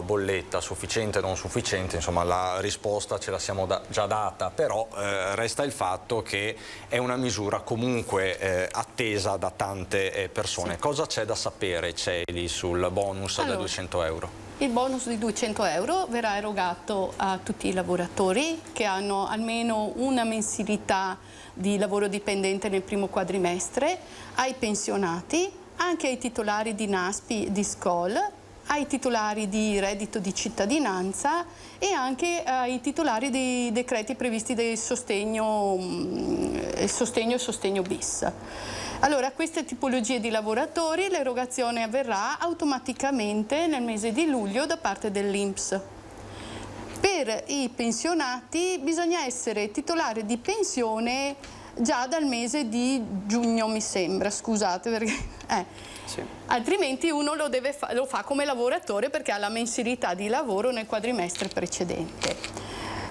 bolletta, sufficiente o non sufficiente, insomma la risposta ce la siamo già data, però resta il fatto che è una misura comunque attesa da tante persone. Sì. Cosa c'è da sapere, Celi, sul bonus da 200 euro? Il bonus di 200 euro verrà erogato a tutti i lavoratori che hanno almeno una mensilità di lavoro dipendente nel primo quadrimestre, ai pensionati, anche ai titolari di NASPI, di SCOL, ai titolari di reddito di cittadinanza e anche ai titolari dei decreti previsti del sostegno e sostegno bis. Allora, a queste tipologie di lavoratori l'erogazione avverrà automaticamente nel mese di luglio da parte dell'INPS. Per i pensionati bisogna essere titolari di pensione già dal mese di giugno, mi sembra, scusate perché... Sì. Altrimenti uno lo fa come lavoratore perché ha la mensilità di lavoro nel quadrimestre precedente.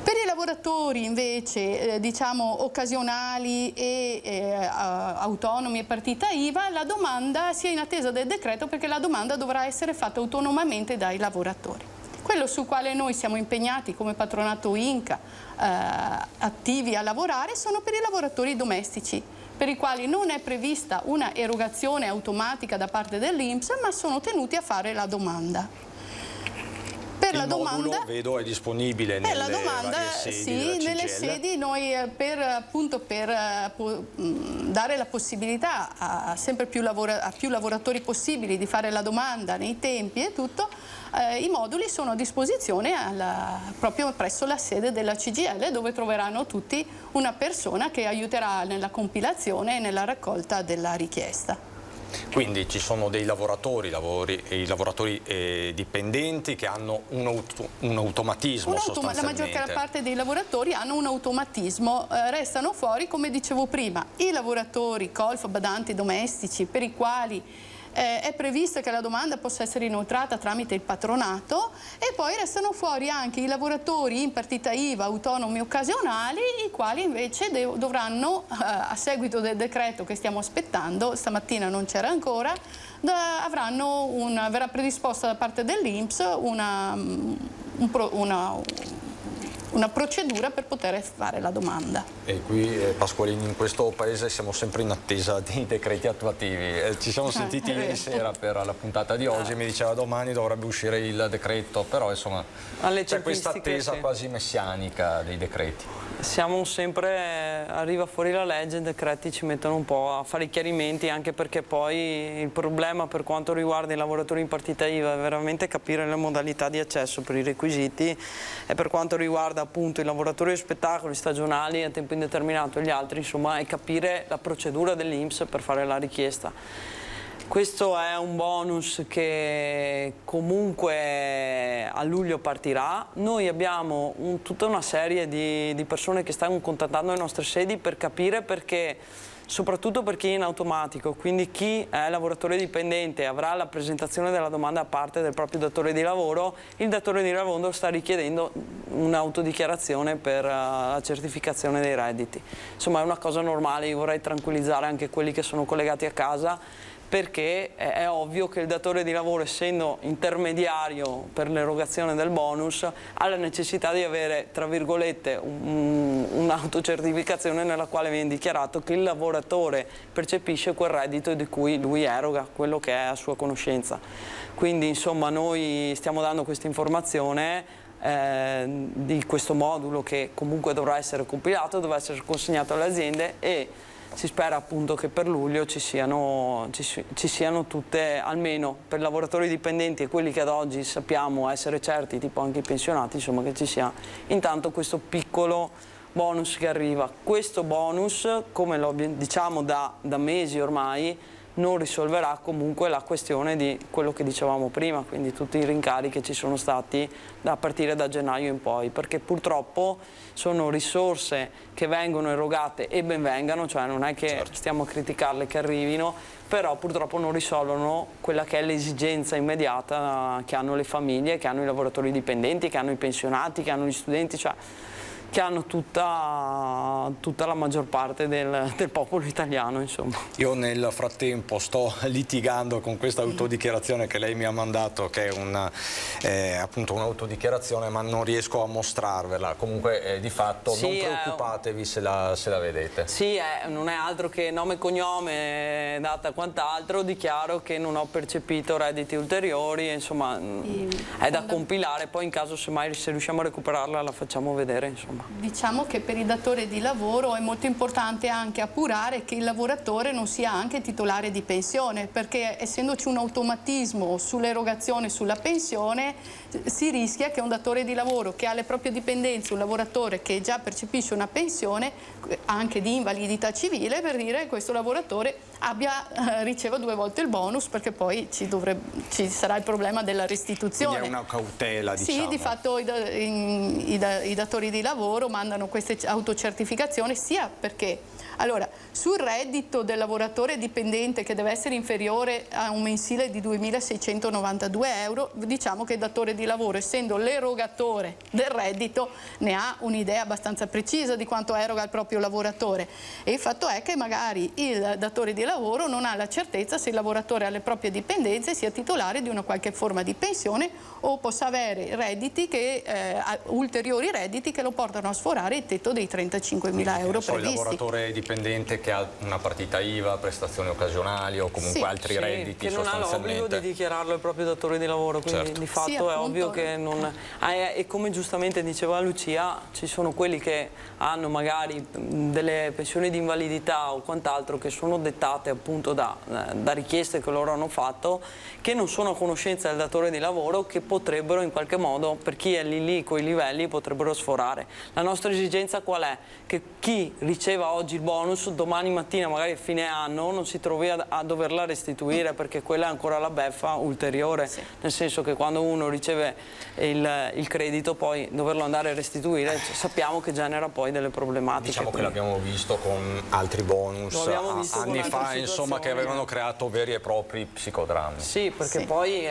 Per i lavoratori invece diciamo occasionali e autonomi e partita IVA, la domanda sia in attesa del decreto perché la domanda dovrà essere fatta autonomamente dai lavoratori. Quello sul quale noi siamo impegnati come patronato INCA attivi a lavorare sono per i lavoratori domestici, per i quali non è prevista una erogazione automatica da parte dell'INPS, ma sono tenuti a fare la domanda. Per la domanda, vedo, è disponibile nelle varie sedi sì, nelle sedi noi per dare la possibilità a sempre più lavoratori possibili di fare la domanda nei tempi e tutto, i moduli sono a disposizione proprio presso la sede della CGIL, dove troveranno tutti una persona che aiuterà nella compilazione e nella raccolta della richiesta. Quindi ci sono dei lavoratori dipendenti che hanno un automatismo sostanzialmente. La maggior parte dei lavoratori hanno un automatismo, restano fuori, come dicevo prima, i lavoratori colf, badanti domestici per i quali è previsto che la domanda possa essere inoltrata tramite il patronato e poi restano fuori anche i lavoratori in partita IVA autonomi occasionali, i quali invece dovranno, a seguito del decreto che stiamo aspettando, stamattina non c'era ancora, verrà predisposta da parte dell'INPS una procedura per poter fare la domanda. E qui Pasqualini, in questo paese siamo sempre in attesa di decreti attuativi. Ci siamo sentiti ieri sera per la puntata di oggi, mi diceva domani dovrebbe uscire il decreto, però insomma c'è questa attesa quasi messianica dei decreti. Siamo sempre, arriva fuori la legge, i decreti ci mettono un po' a fare i chiarimenti, anche perché poi il problema per quanto riguarda i lavoratori in partita IVA è veramente capire le modalità di accesso per i requisiti, e per quanto riguarda appunto i lavoratori di spettacoli stagionali a tempo indeterminato e gli altri, insomma, è capire la procedura dell'INPS per fare la richiesta. Questo è un bonus che comunque a luglio partirà. Noi abbiamo tutta una serie di persone che stanno contattando le nostre sedi per capire perché, soprattutto per chi è in automatico, quindi chi è lavoratore dipendente avrà la presentazione della domanda a parte del proprio datore di lavoro, il datore di lavoro sta richiedendo un'autodichiarazione per la certificazione dei redditi. Insomma, è una cosa normale, io vorrei tranquillizzare anche quelli che sono collegati a casa, perché è ovvio che il datore di lavoro, essendo intermediario per l'erogazione del bonus, ha la necessità di avere, tra virgolette, un'autocertificazione nella quale viene dichiarato che il lavoratore percepisce quel reddito di cui lui eroga, quello che è a sua conoscenza. Quindi, insomma, noi stiamo dando questa informazione di questo modulo che comunque dovrà essere compilato, dovrà essere consegnato alle aziende e si spera appunto che per luglio ci siano tutte, almeno per lavoratori dipendenti e quelli che ad oggi sappiamo essere certi, tipo anche i pensionati, insomma, che ci sia intanto questo piccolo bonus che arriva. Questo bonus, come lo diciamo da mesi ormai, non risolverà comunque la questione di quello che dicevamo prima, quindi tutti i rincari che ci sono stati a partire da gennaio in poi, perché purtroppo sono risorse che vengono erogate e ben vengano, cioè non è che stiamo a criticarle che arrivino, però purtroppo non risolvono quella che è l'esigenza immediata che hanno le famiglie, che hanno i lavoratori dipendenti, che hanno i pensionati, che hanno gli studenti, cioè che hanno tutta la maggior parte del popolo italiano, insomma. Io nel frattempo sto litigando con questa autodichiarazione che lei mi ha mandato, che è appunto un'autodichiarazione, ma non riesco a mostrarvela. Comunque di fatto non preoccupatevi se la vedete. Sì, non è altro che nome, cognome, data, quant'altro. Dichiaro che non ho percepito redditi ulteriori, insomma è da compilare, poi in caso semmai se riusciamo a recuperarla la facciamo vedere, insomma. Diciamo che per il datore di lavoro è molto importante anche appurare che il lavoratore non sia anche titolare di pensione, perché essendoci un automatismo sull'erogazione sulla pensione si rischia che un datore di lavoro che ha le proprie dipendenze, un lavoratore che già percepisce una pensione anche di invalidità civile, per dire, questo lavoratore riceva 2 volte il bonus, perché poi ci sarà il problema della restituzione. Quindi è una cautela, diciamo. Sì, di fatto i datori di lavoro mandano queste autocertificazioni sia perché sul reddito del lavoratore dipendente, che deve essere inferiore a un mensile di 2.692 euro, diciamo che il datore di lavoro, essendo l'erogatore del reddito, ne ha un'idea abbastanza precisa di quanto eroga il proprio lavoratore, e il fatto è che magari il datore di lavoro non ha la certezza se il lavoratore ha le proprie dipendenze sia titolare di una qualche forma di pensione o possa avere redditi ulteriori redditi che lo portano a sforare il tetto dei 35.000 euro previsti. Il lavoratore dipendente che ha una partita IVA, prestazioni occasionali o comunque altri redditi, che non ha l'obbligo di dichiararlo il proprio datore di lavoro, quindi di fatto è ovvio che non... E come giustamente diceva Lucia, ci sono quelli che hanno magari delle pensioni di invalidità o quant'altro che sono dettate appunto da richieste che loro hanno fatto, che non sono a conoscenza del datore di lavoro, che potrebbero in qualche modo, per chi è lì coi livelli, potrebbero sforare. La nostra esigenza qual è? Che chi riceva oggi il bonus domani mattina, magari a fine anno, non si trovi a doverla restituire, perché quella è ancora la beffa ulteriore, nel senso che quando uno riceve il credito, poi doverlo andare a restituire, sappiamo che genera poi delle problematiche. Diciamo che l'abbiamo visto con altri bonus anni fa, insomma, che avevano creato veri e propri psicodrammi. Sì, perché poi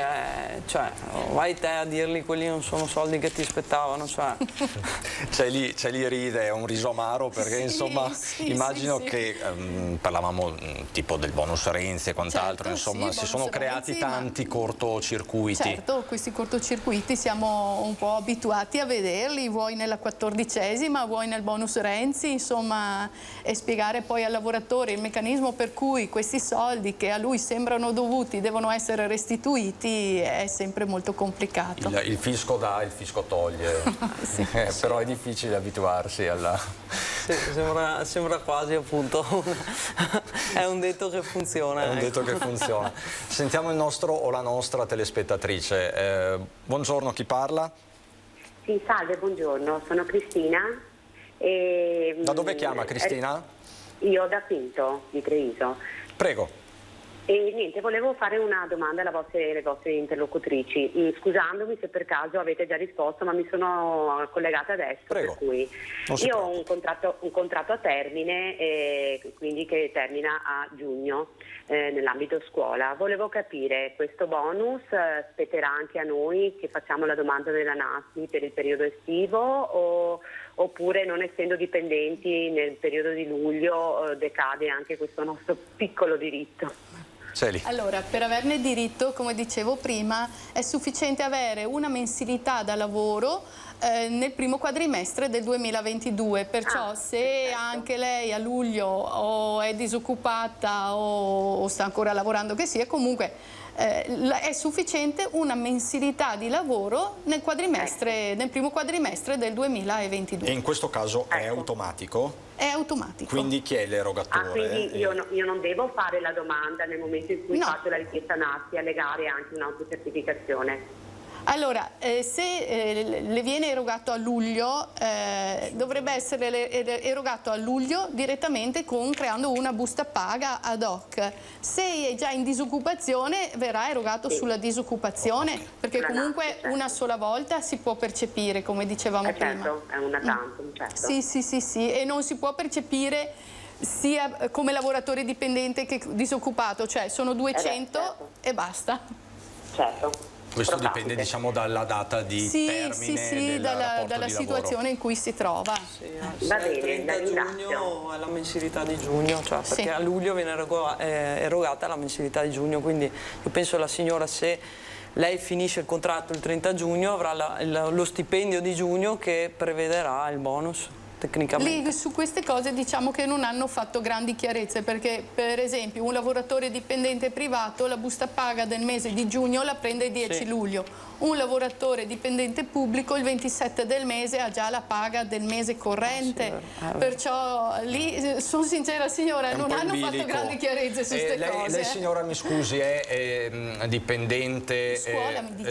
vai te a dirgli quelli non sono soldi che ti spettavano, cioè. C'è lì ride, è un riso amaro, perché insomma immagino che parlavamo tipo del bonus Renzi e quant'altro, insomma si sono creati tanti cortocircuiti. Certo, questi cortocircuiti siamo un po' abituati a vederli, vuoi nella 14ª, vuoi nel bonus Renzi, insomma, e spiegare poi al lavoratore il meccanismo per cui questi soldi che a lui sembrano dovuti devono essere restituiti è sempre molto complicato. Il fisco dà, il fisco toglie, però è difficile abituarsi alla... Sì, sembra quasi appunto, è un detto che funziona. È un detto che funziona. Sentiamo il nostro o la nostra telespettatrice. Buongiorno, chi parla? Sì, salve, buongiorno, sono Cristina. Da dove chiama Cristina? Io da Pinto, di Treviso. Prego. E niente, volevo fare una domanda alle vostre interlocutrici, scusandomi se per caso avete già risposto, ma mi sono collegata adesso. Prego. Per cui io ho un contratto a termine, quindi che termina a giugno nell'ambito scuola. Volevo capire, questo bonus spetterà anche a noi che facciamo la domanda della NASI per il periodo estivo, oppure, non essendo dipendenti, nel periodo di luglio decade anche questo nostro piccolo diritto? Allora, per averne diritto, come dicevo prima, è sufficiente avere una mensilità da lavoro nel primo quadrimestre del 2022, perciò se anche lei a luglio o è disoccupata o sta ancora lavorando che sia, comunque è sufficiente una mensilità di lavoro nel primo quadrimestre del 2022. E in questo caso è automatico? È automatico. Quindi chi è l'erogatore? Quindi io non devo fare la domanda nel momento in cui faccio la richiesta NASI, allegare anche un'autocertificazione? Allora, se le viene erogato a luglio, dovrebbe essere erogato a luglio direttamente creando una busta paga ad hoc. Se è già in disoccupazione verrà erogato sulla disoccupazione, perché comunque una sola volta si può percepire, come dicevamo prima. Certo, è una tantum, certo. Sì, e non si può percepire sia come lavoratore dipendente che disoccupato, cioè sono 200 certo. E basta. Certo. Questo dipende, diciamo, dalla data di termine del rapporto dalla di situazione lavoro. in cui si trova. Va bene, il 30 giugno è la mensilità di giugno, cioè perché a luglio viene erogata la mensilità di giugno, quindi io penso alla signora, se lei finisce il contratto il 30 giugno avrà lo stipendio di giugno che prevederà il bonus. Tecnicamente. Lì su queste cose diciamo che non hanno fatto grandi chiarezze, perché per esempio un lavoratore dipendente privato la busta paga del mese di giugno la prende il 10 luglio, un lavoratore dipendente pubblico il 27 del mese ha già la paga del mese corrente, perciò lì sono sincera signora, non hanno fatto grandi chiarezze su queste cose. Lei signora, mi scusi, è dipendente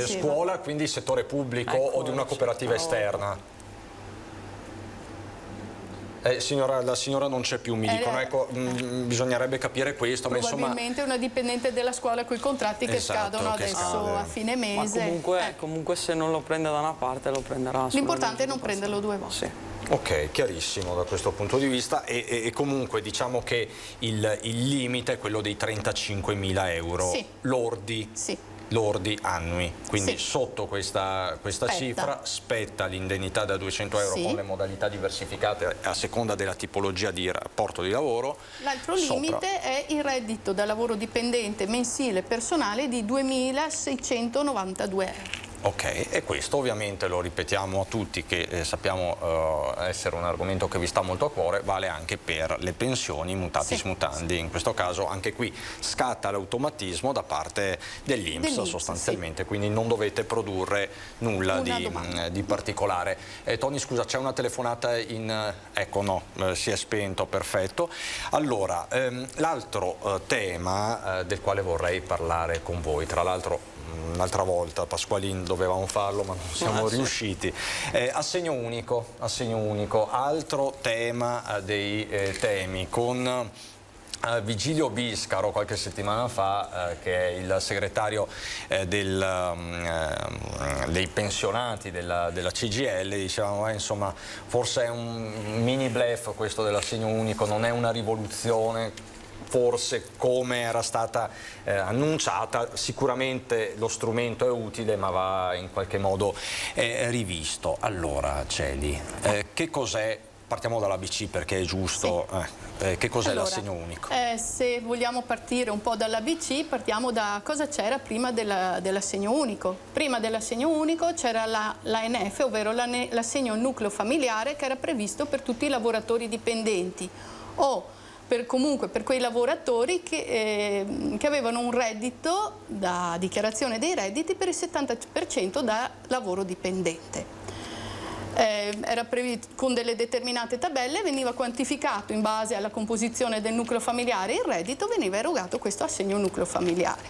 scuola, quindi settore pubblico o di una cooperativa esterna? Signora, la signora non c'è più, mi dicono, ecco, bisognerebbe capire questo. Probabilmente è una dipendente della scuola con i contratti che scadono adesso a fine mese. Ma comunque se non lo prende da una parte lo prenderà. L'importante è non prenderlo due volte. Sì. Ok, chiarissimo da questo punto di vista e comunque diciamo che il limite è quello dei 35.000 euro lordi. Lordi annui, quindi sotto questa cifra spetta l'indennità da 200 euro con le modalità diversificate a seconda della tipologia di rapporto di lavoro. L'altro limite è il reddito da lavoro dipendente mensile personale di 2.692 euro. Ok, e questo ovviamente lo ripetiamo a tutti che sappiamo essere un argomento che vi sta molto a cuore, vale anche per le pensioni mutatis mutandi, in questo caso anche qui scatta l'automatismo da parte dell'INPS sostanzialmente, quindi non dovete produrre nulla di particolare. Tony, scusa, c'è una telefonata ecco no, si è spento, perfetto. Allora, l'altro tema del quale vorrei parlare con voi, tra l'altro un'altra volta, Pasqualin, dovevamo farlo ma non siamo riusciti. Assegno unico, altro tema dei temi, con Vigilio Biscaro qualche settimana fa, che è il segretario dei pensionati della CGIL, dicevamo insomma forse è un mini bluff questo dell'assegno unico, non è una rivoluzione forse come era stata annunciata, sicuramente lo strumento è utile ma va in qualche modo rivisto. Allora Celi, che cos'è? Partiamo dall'ABC perché è giusto, che cos'è l'assegno unico? Se vogliamo partire un po' dall'ABC, partiamo da cosa c'era prima dell'assegno unico. Prima dell'assegno unico c'era l'ANF, ovvero l'assegno nucleo familiare, che era previsto per tutti i lavoratori dipendenti o comunque per quei lavoratori che avevano un reddito da dichiarazione dei redditi per il 70% da lavoro dipendente. Era previsto con delle determinate tabelle, veniva quantificato in base alla composizione del nucleo familiare il reddito, veniva erogato questo assegno nucleo familiare.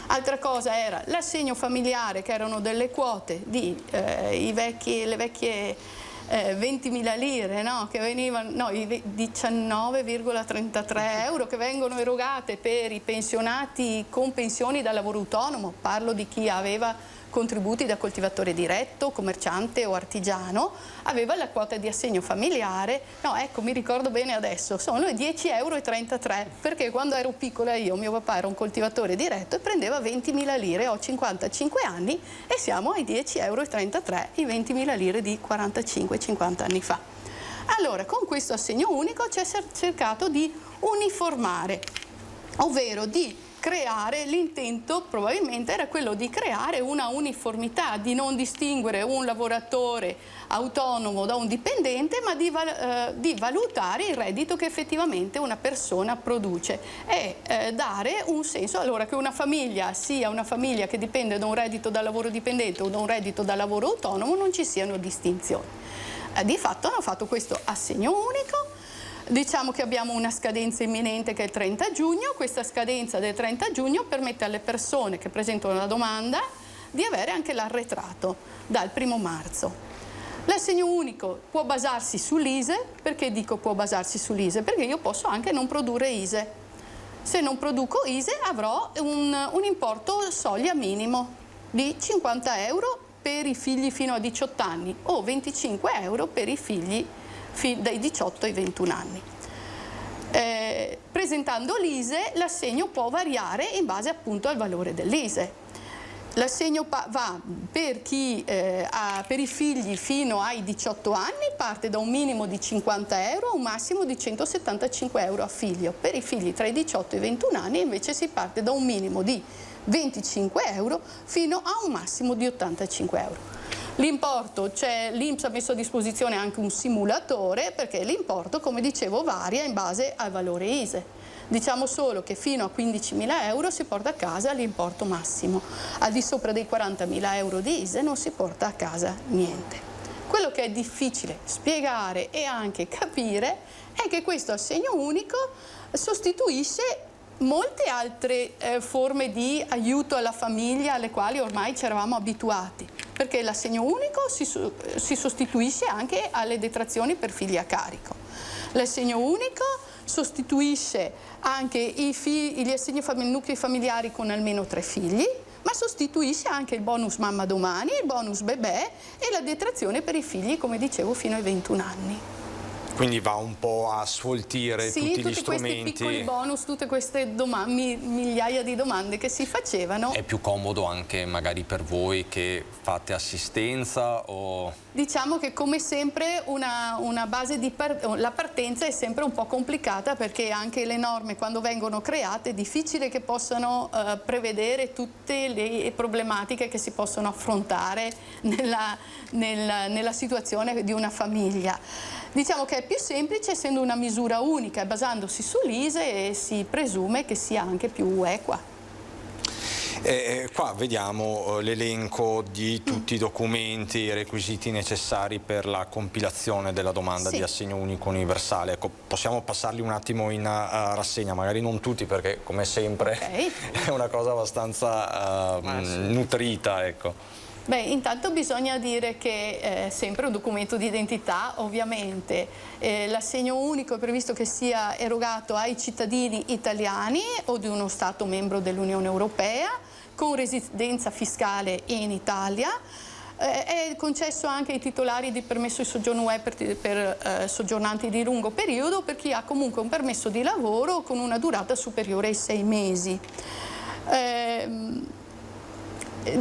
Altra cosa era l'assegno familiare, che erano delle quote di le vecchie 20.000 lire, no? Che venivano, i 19,33 euro che vengono erogate per i pensionati con pensioni da lavoro autonomo. Parlo di chi aveva contributi da coltivatore diretto, commerciante o artigiano, aveva la quota di assegno familiare, no ecco mi ricordo bene adesso, sono 10,33 euro, perché quando ero piccola io, mio papà era un coltivatore diretto e prendeva 20.000 lire, ho 55 anni e siamo ai 10,33 euro, i 20.000 lire di 45-50 anni fa. Allora con questo assegno unico ci è cercato di uniformare, ovvero di creare, l'intento probabilmente era quello di creare una uniformità, di non distinguere un lavoratore autonomo da un dipendente, ma di valutare il reddito che effettivamente una persona produce e dare un senso, allora, che una famiglia sia una famiglia che dipende da un reddito da lavoro dipendente o da un reddito da lavoro autonomo, non ci siano distinzioni. Di fatto hanno fatto questo assegno unico. Diciamo che abbiamo una scadenza imminente che è il 30 giugno, questa scadenza del 30 giugno permette alle persone che presentano la domanda di avere anche l'arretrato dal 1° marzo. L'assegno unico può basarsi sull'ISEE. Perché dico può basarsi sull'ISEE? Perché io posso anche non produrre ISEE. Se non produco ISEE avrò un importo soglia minimo di 50 euro per i figli fino a 18 anni o 25 euro per i figli dai 18 ai 21 anni. Presentando l'ISEE l'assegno può variare in base appunto al valore dell'ISEE. L'assegno va per i figli fino ai 18 anni, parte da un minimo di 50 euro a un massimo di 175 euro a figlio. Per i figli tra i 18 e i 21 anni invece si parte da un minimo di 25 euro fino a un massimo di 85 euro. L'importo, l'INPS ha messo a disposizione anche un simulatore perché l'importo, come dicevo, varia in base al valore ISEE. Diciamo solo che fino a 15.000 euro si porta a casa l'importo massimo, al di sopra dei 40.000 euro di ISEE non si porta a casa niente. Quello che è difficile spiegare e anche capire è che questo assegno unico sostituisce molte altre forme di aiuto alla famiglia alle quali ormai ci eravamo abituati, perché l'assegno unico si sostituisce anche alle detrazioni per figli a carico. L'assegno unico sostituisce anche gli assegni nuclei familiari con almeno 3 figli, ma sostituisce anche il bonus mamma domani, il bonus bebè e la detrazione per i figli, come dicevo, fino ai 21 anni. Quindi va un po' a sfoltire tutti gli strumenti. Questi piccoli bonus, tutte queste migliaia di domande che si facevano. È più comodo anche magari per voi che fate assistenza o... Diciamo che come sempre una base la partenza è sempre un po' complicata perché anche le norme quando vengono create è difficile che possano prevedere tutte le problematiche che si possono affrontare nella situazione di una famiglia. Diciamo che è più semplice essendo una misura unica, basandosi sull'ISEE e si presume che sia anche più equa. Qua vediamo l'elenco di tutti i documenti e i requisiti necessari per la compilazione della domanda di assegno unico universale. Ecco, possiamo passarli un attimo in rassegna, magari non tutti perché come sempre è una cosa abbastanza nutrita. Ecco. Beh, intanto bisogna dire che è sempre un documento di identità, ovviamente. L'assegno unico è previsto che sia erogato ai cittadini italiani o di uno Stato membro dell'Unione Europea con residenza fiscale in Italia. È concesso anche ai titolari di permesso di soggiorno UE per soggiornanti di lungo periodo, per chi ha comunque un permesso di lavoro con una durata superiore ai 6 mesi.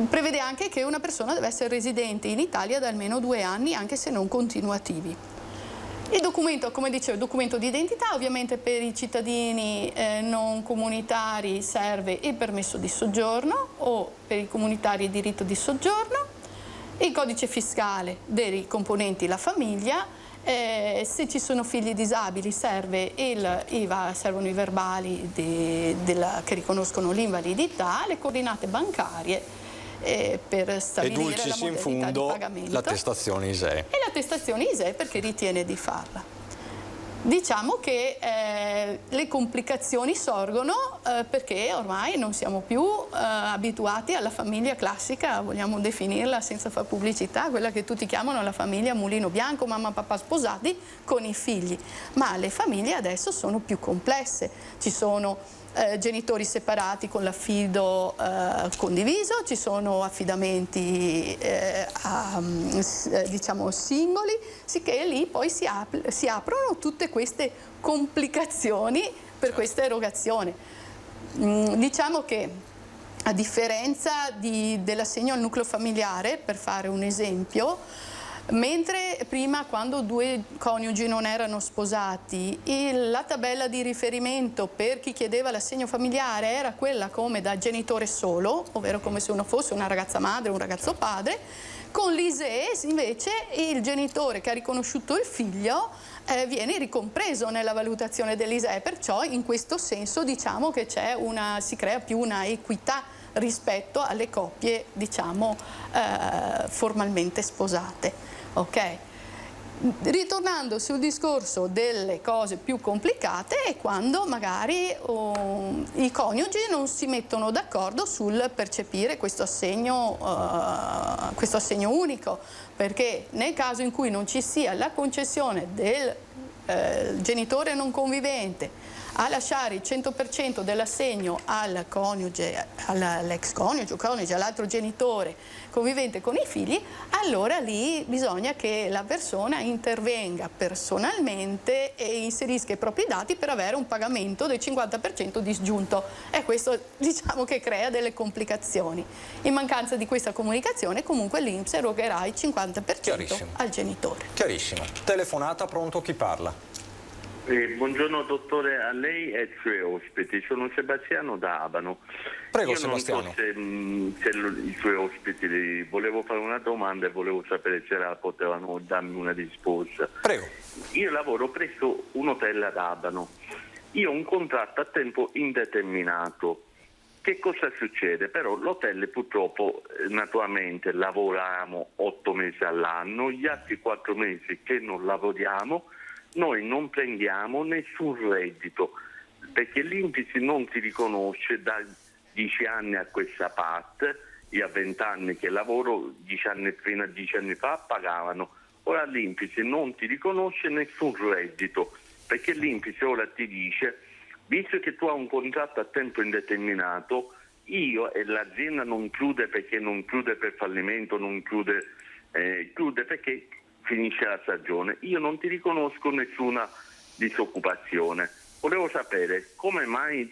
Prevede anche che una persona deve essere residente in Italia da almeno 2 anni, anche se non continuativi. Il documento, come dicevo, il documento di identità, ovviamente per i cittadini non comunitari serve il permesso di soggiorno o per i comunitari il diritto di soggiorno, il codice fiscale dei componenti la famiglia, se ci sono figli disabili servono i verbali che riconoscono l'invalidità, le coordinate bancarie per stabilire la modalità di pagamento. L'attestazione ISEE. E l'attestazione ISEE perché ritiene di farla. Diciamo che le complicazioni sorgono perché ormai non siamo più abituati alla famiglia classica, vogliamo definirla senza far pubblicità, quella che tutti chiamano la famiglia mulino bianco, mamma, papà sposati con i figli. Ma le famiglie adesso sono più complesse, ci sono genitori separati con l'affido condiviso, ci sono affidamenti diciamo singoli, sicché lì poi si aprono tutte queste complicazioni per questa erogazione. Diciamo che a differenza dell'assegno al nucleo familiare, per fare un esempio, mentre prima, quando 2 coniugi non erano sposati, la tabella di riferimento per chi chiedeva l'assegno familiare era quella come da genitore solo, ovvero come se uno fosse una ragazza madre o un ragazzo padre, con l'ISEE invece il genitore che ha riconosciuto il figlio viene ricompreso nella valutazione dell'ISEE, perciò in questo senso diciamo che si crea più una equità rispetto alle coppie, diciamo, formalmente sposate. Ok? Ritornando sul discorso delle cose più complicate è quando magari i coniugi non si mettono d'accordo sul percepire questo assegno unico, perché nel caso in cui non ci sia la concessione del genitore non convivente a lasciare il 100% dell'assegno al coniuge, all'ex coniuge, all'altro genitore convivente con i figli, allora lì bisogna che la persona intervenga personalmente e inserisca i propri dati per avere un pagamento del 50% disgiunto, e questo diciamo che crea delle complicazioni. In mancanza di questa comunicazione comunque l'INPS erogherà il 50% al genitore. Chiarissimo. Telefonata, pronto, chi parla? Buongiorno dottore, a lei e ai suoi ospiti. Sono Sebastiano da Abano. Prego, Sebastiano. Non so se i suoi ospiti volevo fare una domanda e volevo sapere se potevano darmi una risposta. Prego. Io lavoro presso un hotel ad Abano. Io ho un contratto a tempo indeterminato. Che cosa succede? Però l'hotel purtroppo naturalmente lavoriamo 8 mesi all'anno, gli altri 4 mesi che non lavoriamo noi non prendiamo nessun reddito, perché l'INPS non ti riconosce da 10 anni a questa parte. Io a 20 anni che lavoro, 10 anni fino a 10 anni fa pagavano, ora l'INPS non ti riconosce nessun reddito, perché l'INPS ora ti dice, visto che tu hai un contratto a tempo indeterminato, io e l'azienda non chiude, perché non chiude per fallimento, non chiude, chiude perché finisce la stagione, io non ti riconosco nessuna disoccupazione. Volevo sapere come mai,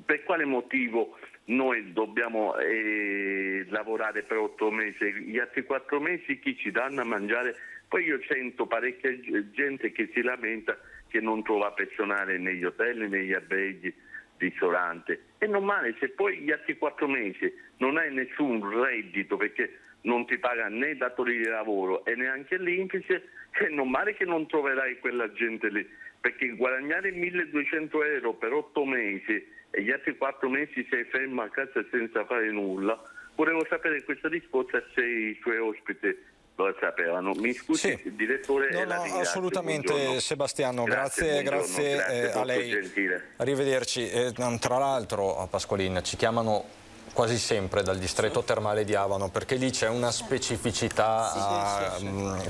per quale motivo noi dobbiamo lavorare per 8 mesi, gli altri 4 mesi chi ci danno a mangiare? Poi io sento parecchia gente che si lamenta che non trova personale negli hotel, negli alberghi, ristoranti. È normale, se poi gli altri 4 mesi non hai nessun reddito perché non ti paga né il datore di lavoro e neanche l'INPS, è normale che non troverai quella gente lì, perché guadagnare 1.200 euro per 8 mesi e gli altri 4 mesi sei fermo a casa senza fare nulla. Volevo sapere questa risposta, se i suoi ospiti lo sapevano. Mi scusi, sì. Direttore. No, assolutamente. Buongiorno. Sebastiano, grazie a lei. Gentile. Arrivederci. Tra l'altro a Pasqualin ci chiamano quasi sempre dal distretto termale di Abano, perché lì c'è una specificità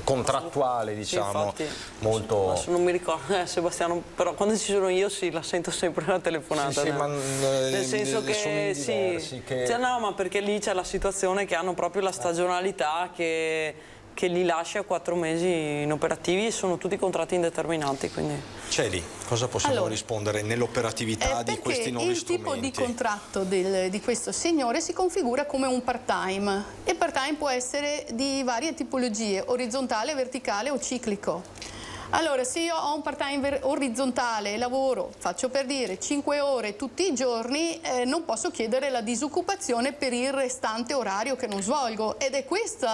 contrattuale, diciamo, molto... Adesso non mi ricordo, Sebastiano, però quando ci sono io la sento sempre una telefonata. Nel senso che sì, no, ma perché lì c'è la situazione che hanno proprio la stagionalità che li lascia 4 mesi inoperativi e sono tutti contratti indeterminati. Celi, cosa possiamo rispondere nell'operatività di questi nuovi strumenti? Il tipo di contratto di questo signore si configura come un part-time. Il part-time può essere di varie tipologie, orizzontale, verticale o ciclico. Allora, se io ho un part-time orizzontale e lavoro, faccio per dire, 5 ore tutti i giorni, non posso chiedere la disoccupazione per il restante orario che non svolgo, ed è questo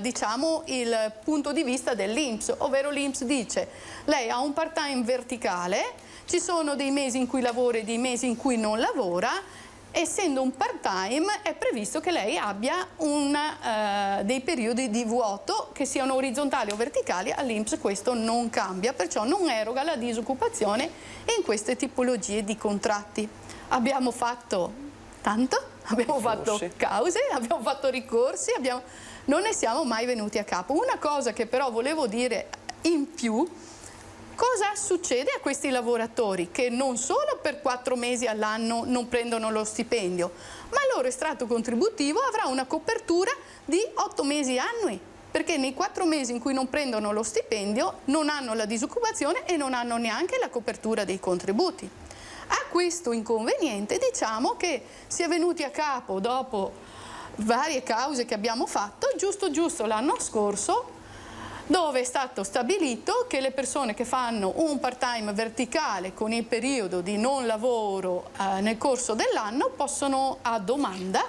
diciamo, il punto di vista dell'INPS, ovvero l'INPS dice, lei ha un part-time verticale, ci sono dei mesi in cui lavora e dei mesi in cui non lavora. Essendo un part-time è previsto che lei abbia dei periodi di vuoto che siano orizzontali o verticali, all'INPS questo non cambia, perciò non eroga la disoccupazione in queste tipologie di contratti. Abbiamo fatto tanto, abbiamo fatto cause, abbiamo fatto ricorsi, non ne siamo mai venuti a capo. Una cosa che però volevo dire in più: cosa succede a questi lavoratori che non solo per 4 mesi all'anno non prendono lo stipendio, ma il loro estratto contributivo avrà una copertura di 8 mesi annui, perché nei 4 mesi in cui non prendono lo stipendio non hanno la disoccupazione e non hanno neanche la copertura dei contributi. A questo inconveniente diciamo che si è venuti a capo dopo varie cause che abbiamo fatto, giusto l'anno scorso, dove è stato stabilito che le persone che fanno un part-time verticale con il periodo di non lavoro nel corso dell'anno possono a domanda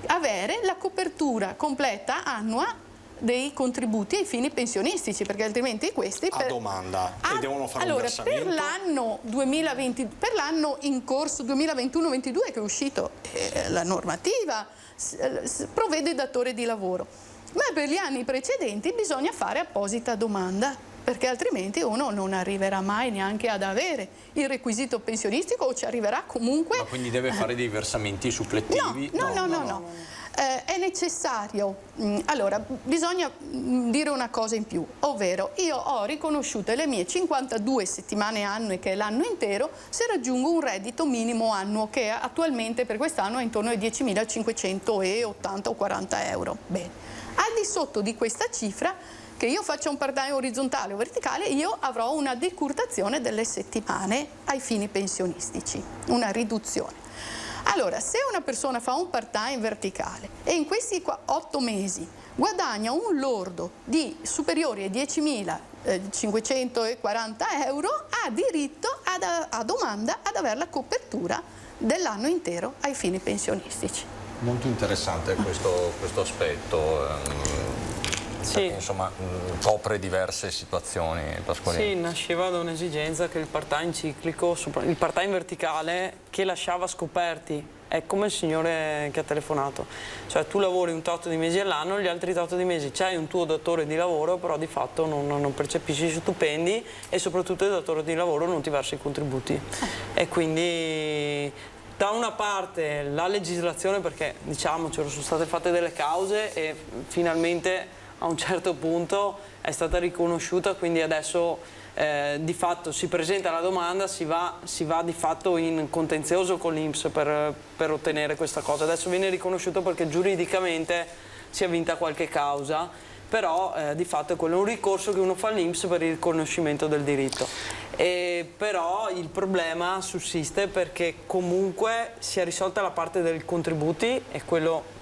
avere la copertura completa annua dei contributi ai fini pensionistici, perché altrimenti questi a domanda e devono fare un versamento. Per l'anno 2020, per l'anno in corso 2021-22 che è uscito la normativa provvede il datore di lavoro. ma per gli anni precedenti bisogna fare apposita domanda, perché altrimenti uno non arriverà mai neanche ad avere il requisito pensionistico, o ci arriverà comunque. Ma quindi deve fare dei versamenti suppletivi? No. È necessario, allora bisogna dire una cosa in più, ovvero io ho riconosciute le mie 52 settimane annue, che è l'anno intero, se raggiungo un reddito minimo annuo che attualmente per quest'anno è intorno ai 10.580 o 40 euro. Bene, al di sotto di questa cifra, che io faccia un part-time orizzontale o verticale, io avrò una decurtazione delle settimane ai fini pensionistici, una riduzione. Allora, se una persona fa un part-time verticale e in questi 8 mesi guadagna un lordo di superiori ai 10.540 euro, ha diritto a domanda ad avere la copertura dell'anno intero ai fini pensionistici. Molto interessante questo aspetto. Sì. Insomma, copre diverse situazioni, Pasqualini. Sì, nasceva da un'esigenza che il part-time ciclico, il part-time verticale che lasciava scoperti, è come il signore che ha telefonato, cioè tu lavori un tot di mesi all'anno, gli altri tot di mesi c'hai un tuo datore di lavoro, però di fatto non percepisci stipendi e soprattutto il datore di lavoro non ti versa i contributi. E quindi da una parte la legislazione, perché diciamo sono state fatte delle cause e finalmente a un certo punto è stata riconosciuta, quindi adesso di fatto si presenta la domanda, si va di fatto in contenzioso con l'INPS per ottenere questa cosa. Adesso viene riconosciuto perché giuridicamente si è vinta qualche causa, però di fatto è quello un ricorso che uno fa all'INPS per il riconoscimento del diritto. Però il problema sussiste perché comunque si è risolta la parte dei contributi e quello,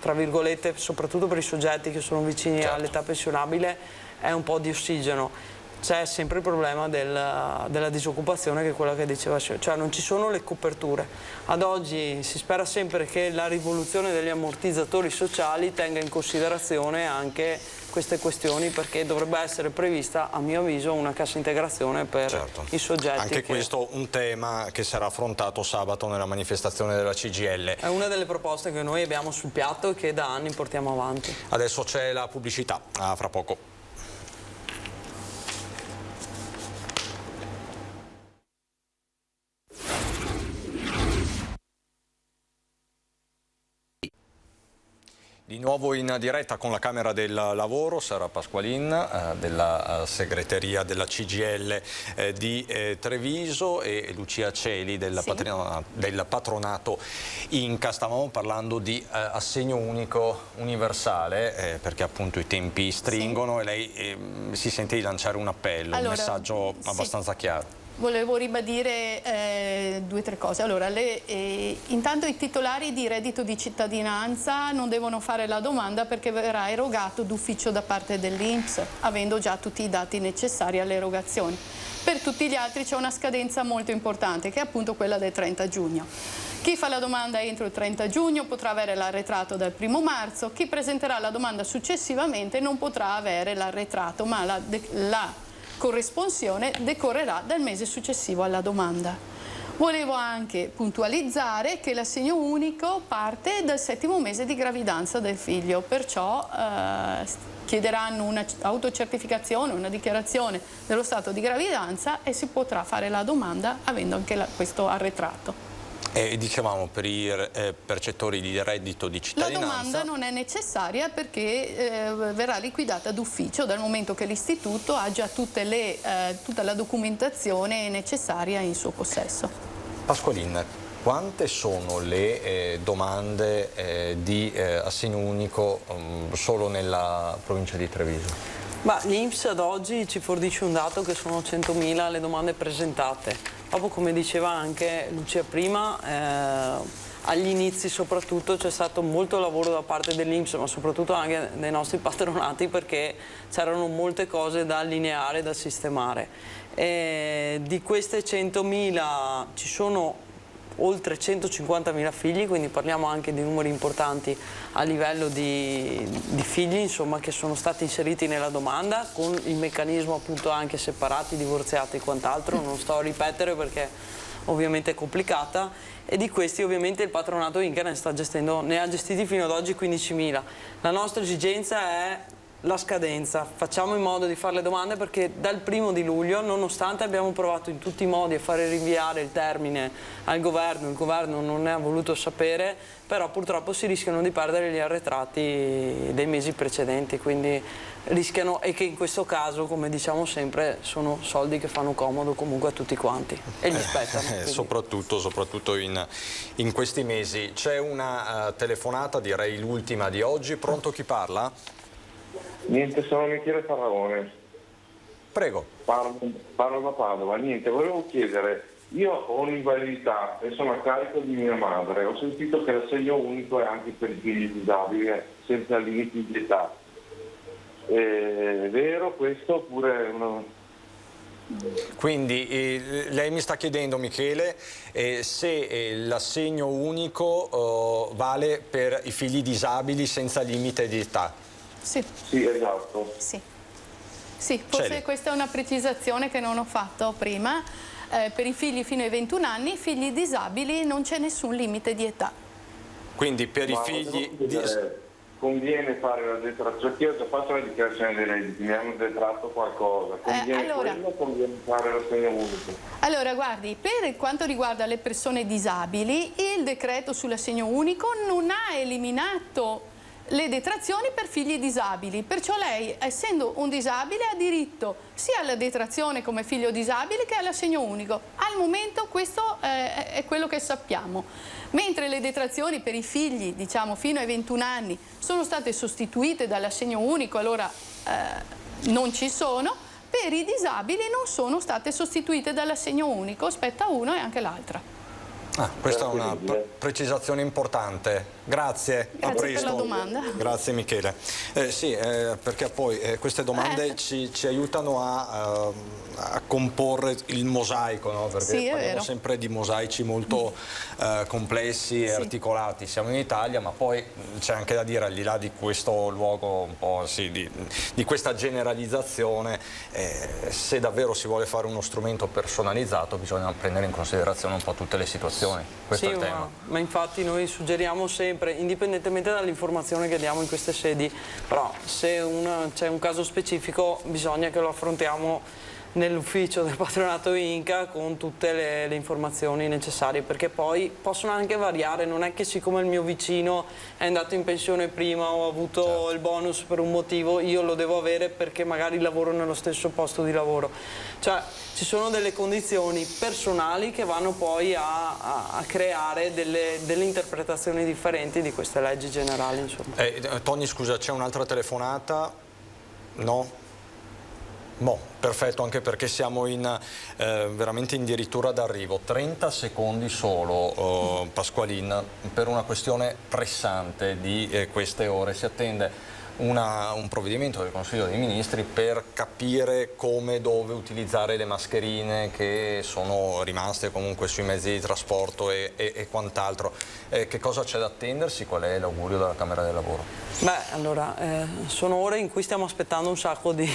tra virgolette, soprattutto per i soggetti che sono vicini all'età pensionabile, è un po' di ossigeno. C'è sempre il problema della disoccupazione, che è quella che diceva, cioè non ci sono le coperture. Ad oggi si spera sempre che la rivoluzione degli ammortizzatori sociali tenga in considerazione anche queste questioni, perché dovrebbe essere prevista, a mio avviso, una cassa integrazione per i soggetti. Anche questo un tema che sarà affrontato sabato nella manifestazione della CGIL. È una delle proposte che noi abbiamo sul piatto e che da anni portiamo avanti. Adesso c'è la pubblicità, fra poco. Di nuovo in diretta con la Camera del Lavoro, Sara Pasqualin della segreteria della CGIL di Treviso e Lucia Celi del patronato Inca. Stavamo parlando di assegno unico universale perché appunto i tempi stringono e lei si sente di lanciare un appello, un messaggio abbastanza chiaro. Volevo ribadire 2 o 3 cose. Allora, intanto i titolari di reddito di cittadinanza non devono fare la domanda perché verrà erogato d'ufficio da parte dell'INPS, avendo già tutti i dati necessari all'erogazione. Per tutti gli altri c'è una scadenza molto importante, che è appunto quella del 30 giugno. Chi fa la domanda entro il 30 giugno potrà avere l'arretrato dal 1° marzo, chi presenterà la domanda successivamente non potrà avere l'arretrato, ma la corresponsione decorrerà dal mese successivo alla domanda. Volevo anche puntualizzare che l'assegno unico parte dal 7° mese di gravidanza del figlio, perciò chiederanno un'autocertificazione, una dichiarazione dello stato di gravidanza e si potrà fare la domanda avendo anche questo arretrato. E dicevamo per i percettori di reddito di cittadinanza. La domanda non è necessaria perché verrà liquidata d'ufficio dal momento che l'istituto ha già tutta la documentazione necessaria in suo possesso. Pasqualin, quante sono le domande di assegno unico solo nella provincia di Treviso? L'INPS ad oggi ci fornisce un dato che sono 100.000 le domande presentate. Proprio come diceva anche Lucia prima, agli inizi soprattutto c'è stato molto lavoro da parte dell'INPS, ma soprattutto anche dei nostri patronati, perché c'erano molte cose da allineare, da sistemare. Di queste 100.000 ci sono oltre 150.000 figli, quindi parliamo anche di numeri importanti a livello di figli, insomma, che sono stati inseriti nella domanda con il meccanismo appunto anche separati, divorziati e quant'altro. Non sto a ripetere perché ovviamente complicata, e di questi ovviamente il patronato Inca ne ha gestiti fino ad oggi 15.000. La nostra esigenza è la scadenza, facciamo in modo di fare le domande perché dal 1° di luglio, nonostante abbiamo provato in tutti i modi a fare rinviare il termine al governo, il governo non ne ha voluto sapere, però purtroppo si rischiano di perdere gli arretrati dei mesi precedenti, quindi rischiano, e che in questo caso, come diciamo sempre, sono soldi che fanno comodo comunque a tutti quanti e gli spettano. Soprattutto in questi mesi. C'è una telefonata, direi l'ultima di oggi. Pronto, chi parla? Niente, sono Michele Faraone. Prego. Parlo da Padova. Niente, volevo chiedere, io ho un'invalidità e sono a carico di mia madre. Ho sentito che l'assegno unico è anche per i figli disabili senza limiti di età. È vero questo oppure no? Quindi lei mi sta chiedendo, Michele, se l'assegno unico vale per i figli disabili senza limite di età. Sì. Sì, esatto. Sì, forse questa è una precisazione che non ho fatto prima. Per i figli fino ai 21 anni, figli disabili, non c'è nessun limite di età. Quindi per i figli... Conviene fare la detrazione, io ho già fatto la dichiarazione dei redditi, mi hanno detratto qualcosa, conviene quello o conviene fare l'assegno unico? Allora guardi, per quanto riguarda le persone disabili, il decreto sull'assegno unico non ha eliminato le detrazioni per figli disabili, perciò lei, essendo un disabile, ha diritto sia alla detrazione come figlio disabile che all'assegno unico. Al momento questo è quello che sappiamo. Mentre le detrazioni per i figli, diciamo, fino ai 21 anni sono state sostituite dall'assegno unico, allora non ci sono, per i disabili non sono state sostituite dall'assegno unico, aspetta uno e anche l'altra. Questa è una precisazione importante. Grazie. Grazie per la domanda. Grazie Michele. Sì, perché poi queste domande ci aiutano a comporre il mosaico, no? Perché sì, parliamo sempre di mosaici molto complessi e articolati. Siamo in Italia, ma poi c'è anche da dire, al di là di questo luogo un po' di questa generalizzazione, se davvero si vuole fare uno strumento personalizzato bisogna prendere in considerazione un po' tutte le situazioni. Questo è il tema. Ma infatti noi suggeriamo sempre, indipendentemente dall'informazione che diamo in queste sedi, però se c'è un caso specifico bisogna che lo affrontiamo nell'ufficio del patronato Inca con tutte le informazioni necessarie, perché poi possono anche variare, non è che siccome il mio vicino è andato in pensione prima o ha avuto il bonus per un motivo, io lo devo avere perché magari lavoro nello stesso posto di lavoro. Cioè ci sono delle condizioni personali che vanno poi a creare delle interpretazioni differenti di queste leggi generali, insomma. Tony, scusa, c'è un'altra telefonata? No? Perfetto, anche perché siamo veramente addirittura d'arrivo. 30 secondi solo, Pasqualin, per una questione pressante di queste ore. Si attende un provvedimento del Consiglio dei Ministri per capire come e dove utilizzare le mascherine che sono rimaste comunque sui mezzi di trasporto e quant'altro. Che cosa c'è da attendersi? Qual è l'augurio della Camera del Lavoro? Beh, allora, sono ore in cui stiamo aspettando un sacco di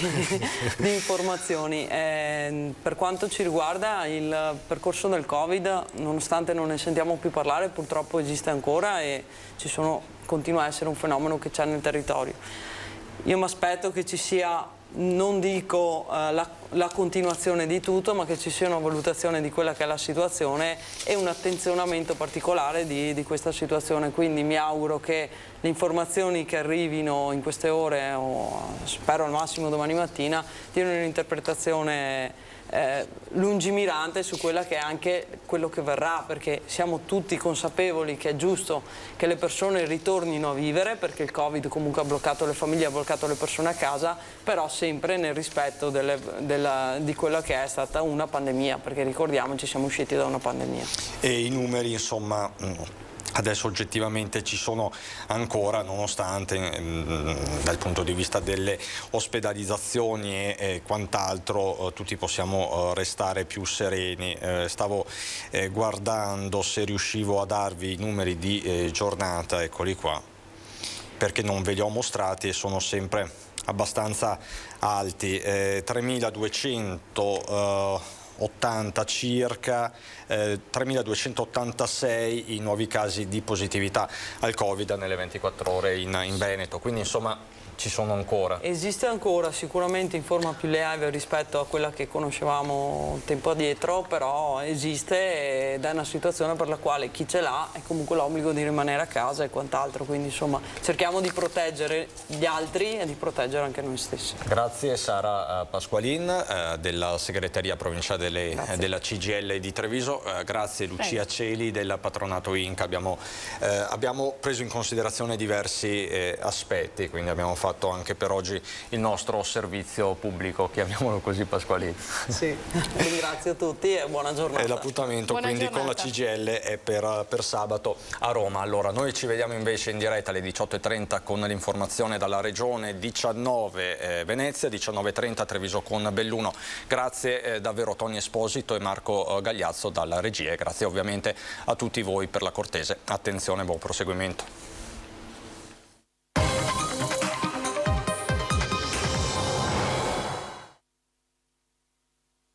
informazioni. Per quanto ci riguarda, il percorso del Covid, nonostante non ne sentiamo più parlare, purtroppo esiste ancora e continua a essere un fenomeno che c'è nel territorio. Io mi aspetto che ci sia, non dico la continuazione di tutto, ma che ci sia una valutazione di quella che è la situazione e un attenzionamento particolare di questa situazione. Quindi mi auguro che le informazioni che arrivino in queste ore, o spero al massimo domani mattina, diano un'interpretazione lungimirante su quella che è anche quello che verrà, perché siamo tutti consapevoli che è giusto che le persone ritornino a vivere, perché il Covid comunque ha bloccato le famiglie, ha bloccato le persone a casa, però sempre nel rispetto di quella che è stata una pandemia, perché ricordiamoci, siamo usciti da una pandemia. E i numeri, insomma, adesso oggettivamente ci sono ancora, nonostante dal punto di vista delle ospedalizzazioni e quant'altro tutti possiamo restare più sereni. Stavo guardando se riuscivo a darvi i numeri di giornata, eccoli qua, perché non ve li ho mostrati e sono sempre abbastanza alti. 3.200 3.280 circa, 3.286 i nuovi casi di positività al Covid nelle 24 ore in Veneto, quindi insomma ci sono ancora. Esiste ancora, sicuramente in forma più lieve rispetto a quella che conoscevamo tempo addietro, però esiste ed è una situazione per la quale chi ce l'ha è comunque l'obbligo di rimanere a casa e quant'altro, quindi insomma cerchiamo di proteggere gli altri e di proteggere anche noi stessi. Grazie Sara Pasqualin della segreteria provinciale della CGIL di Treviso, grazie Lucia Celi del patronato Inca. Abbiamo preso in considerazione diversi aspetti, quindi abbiamo fatto anche per oggi il nostro servizio pubblico, chiamiamolo così, Pasqualini. Sì, ringrazio tutti e buona giornata. E l'appuntamento quindi con la CGIL è per sabato a Roma. Allora, noi ci vediamo invece in diretta alle 18:30 con l'informazione dalla regione, 19 Venezia, 19:30 Treviso con Belluno. Grazie davvero Tony Esposito e Marco Gagliazzo dalla regia e grazie ovviamente a tutti voi per la cortese attenzione e buon proseguimento.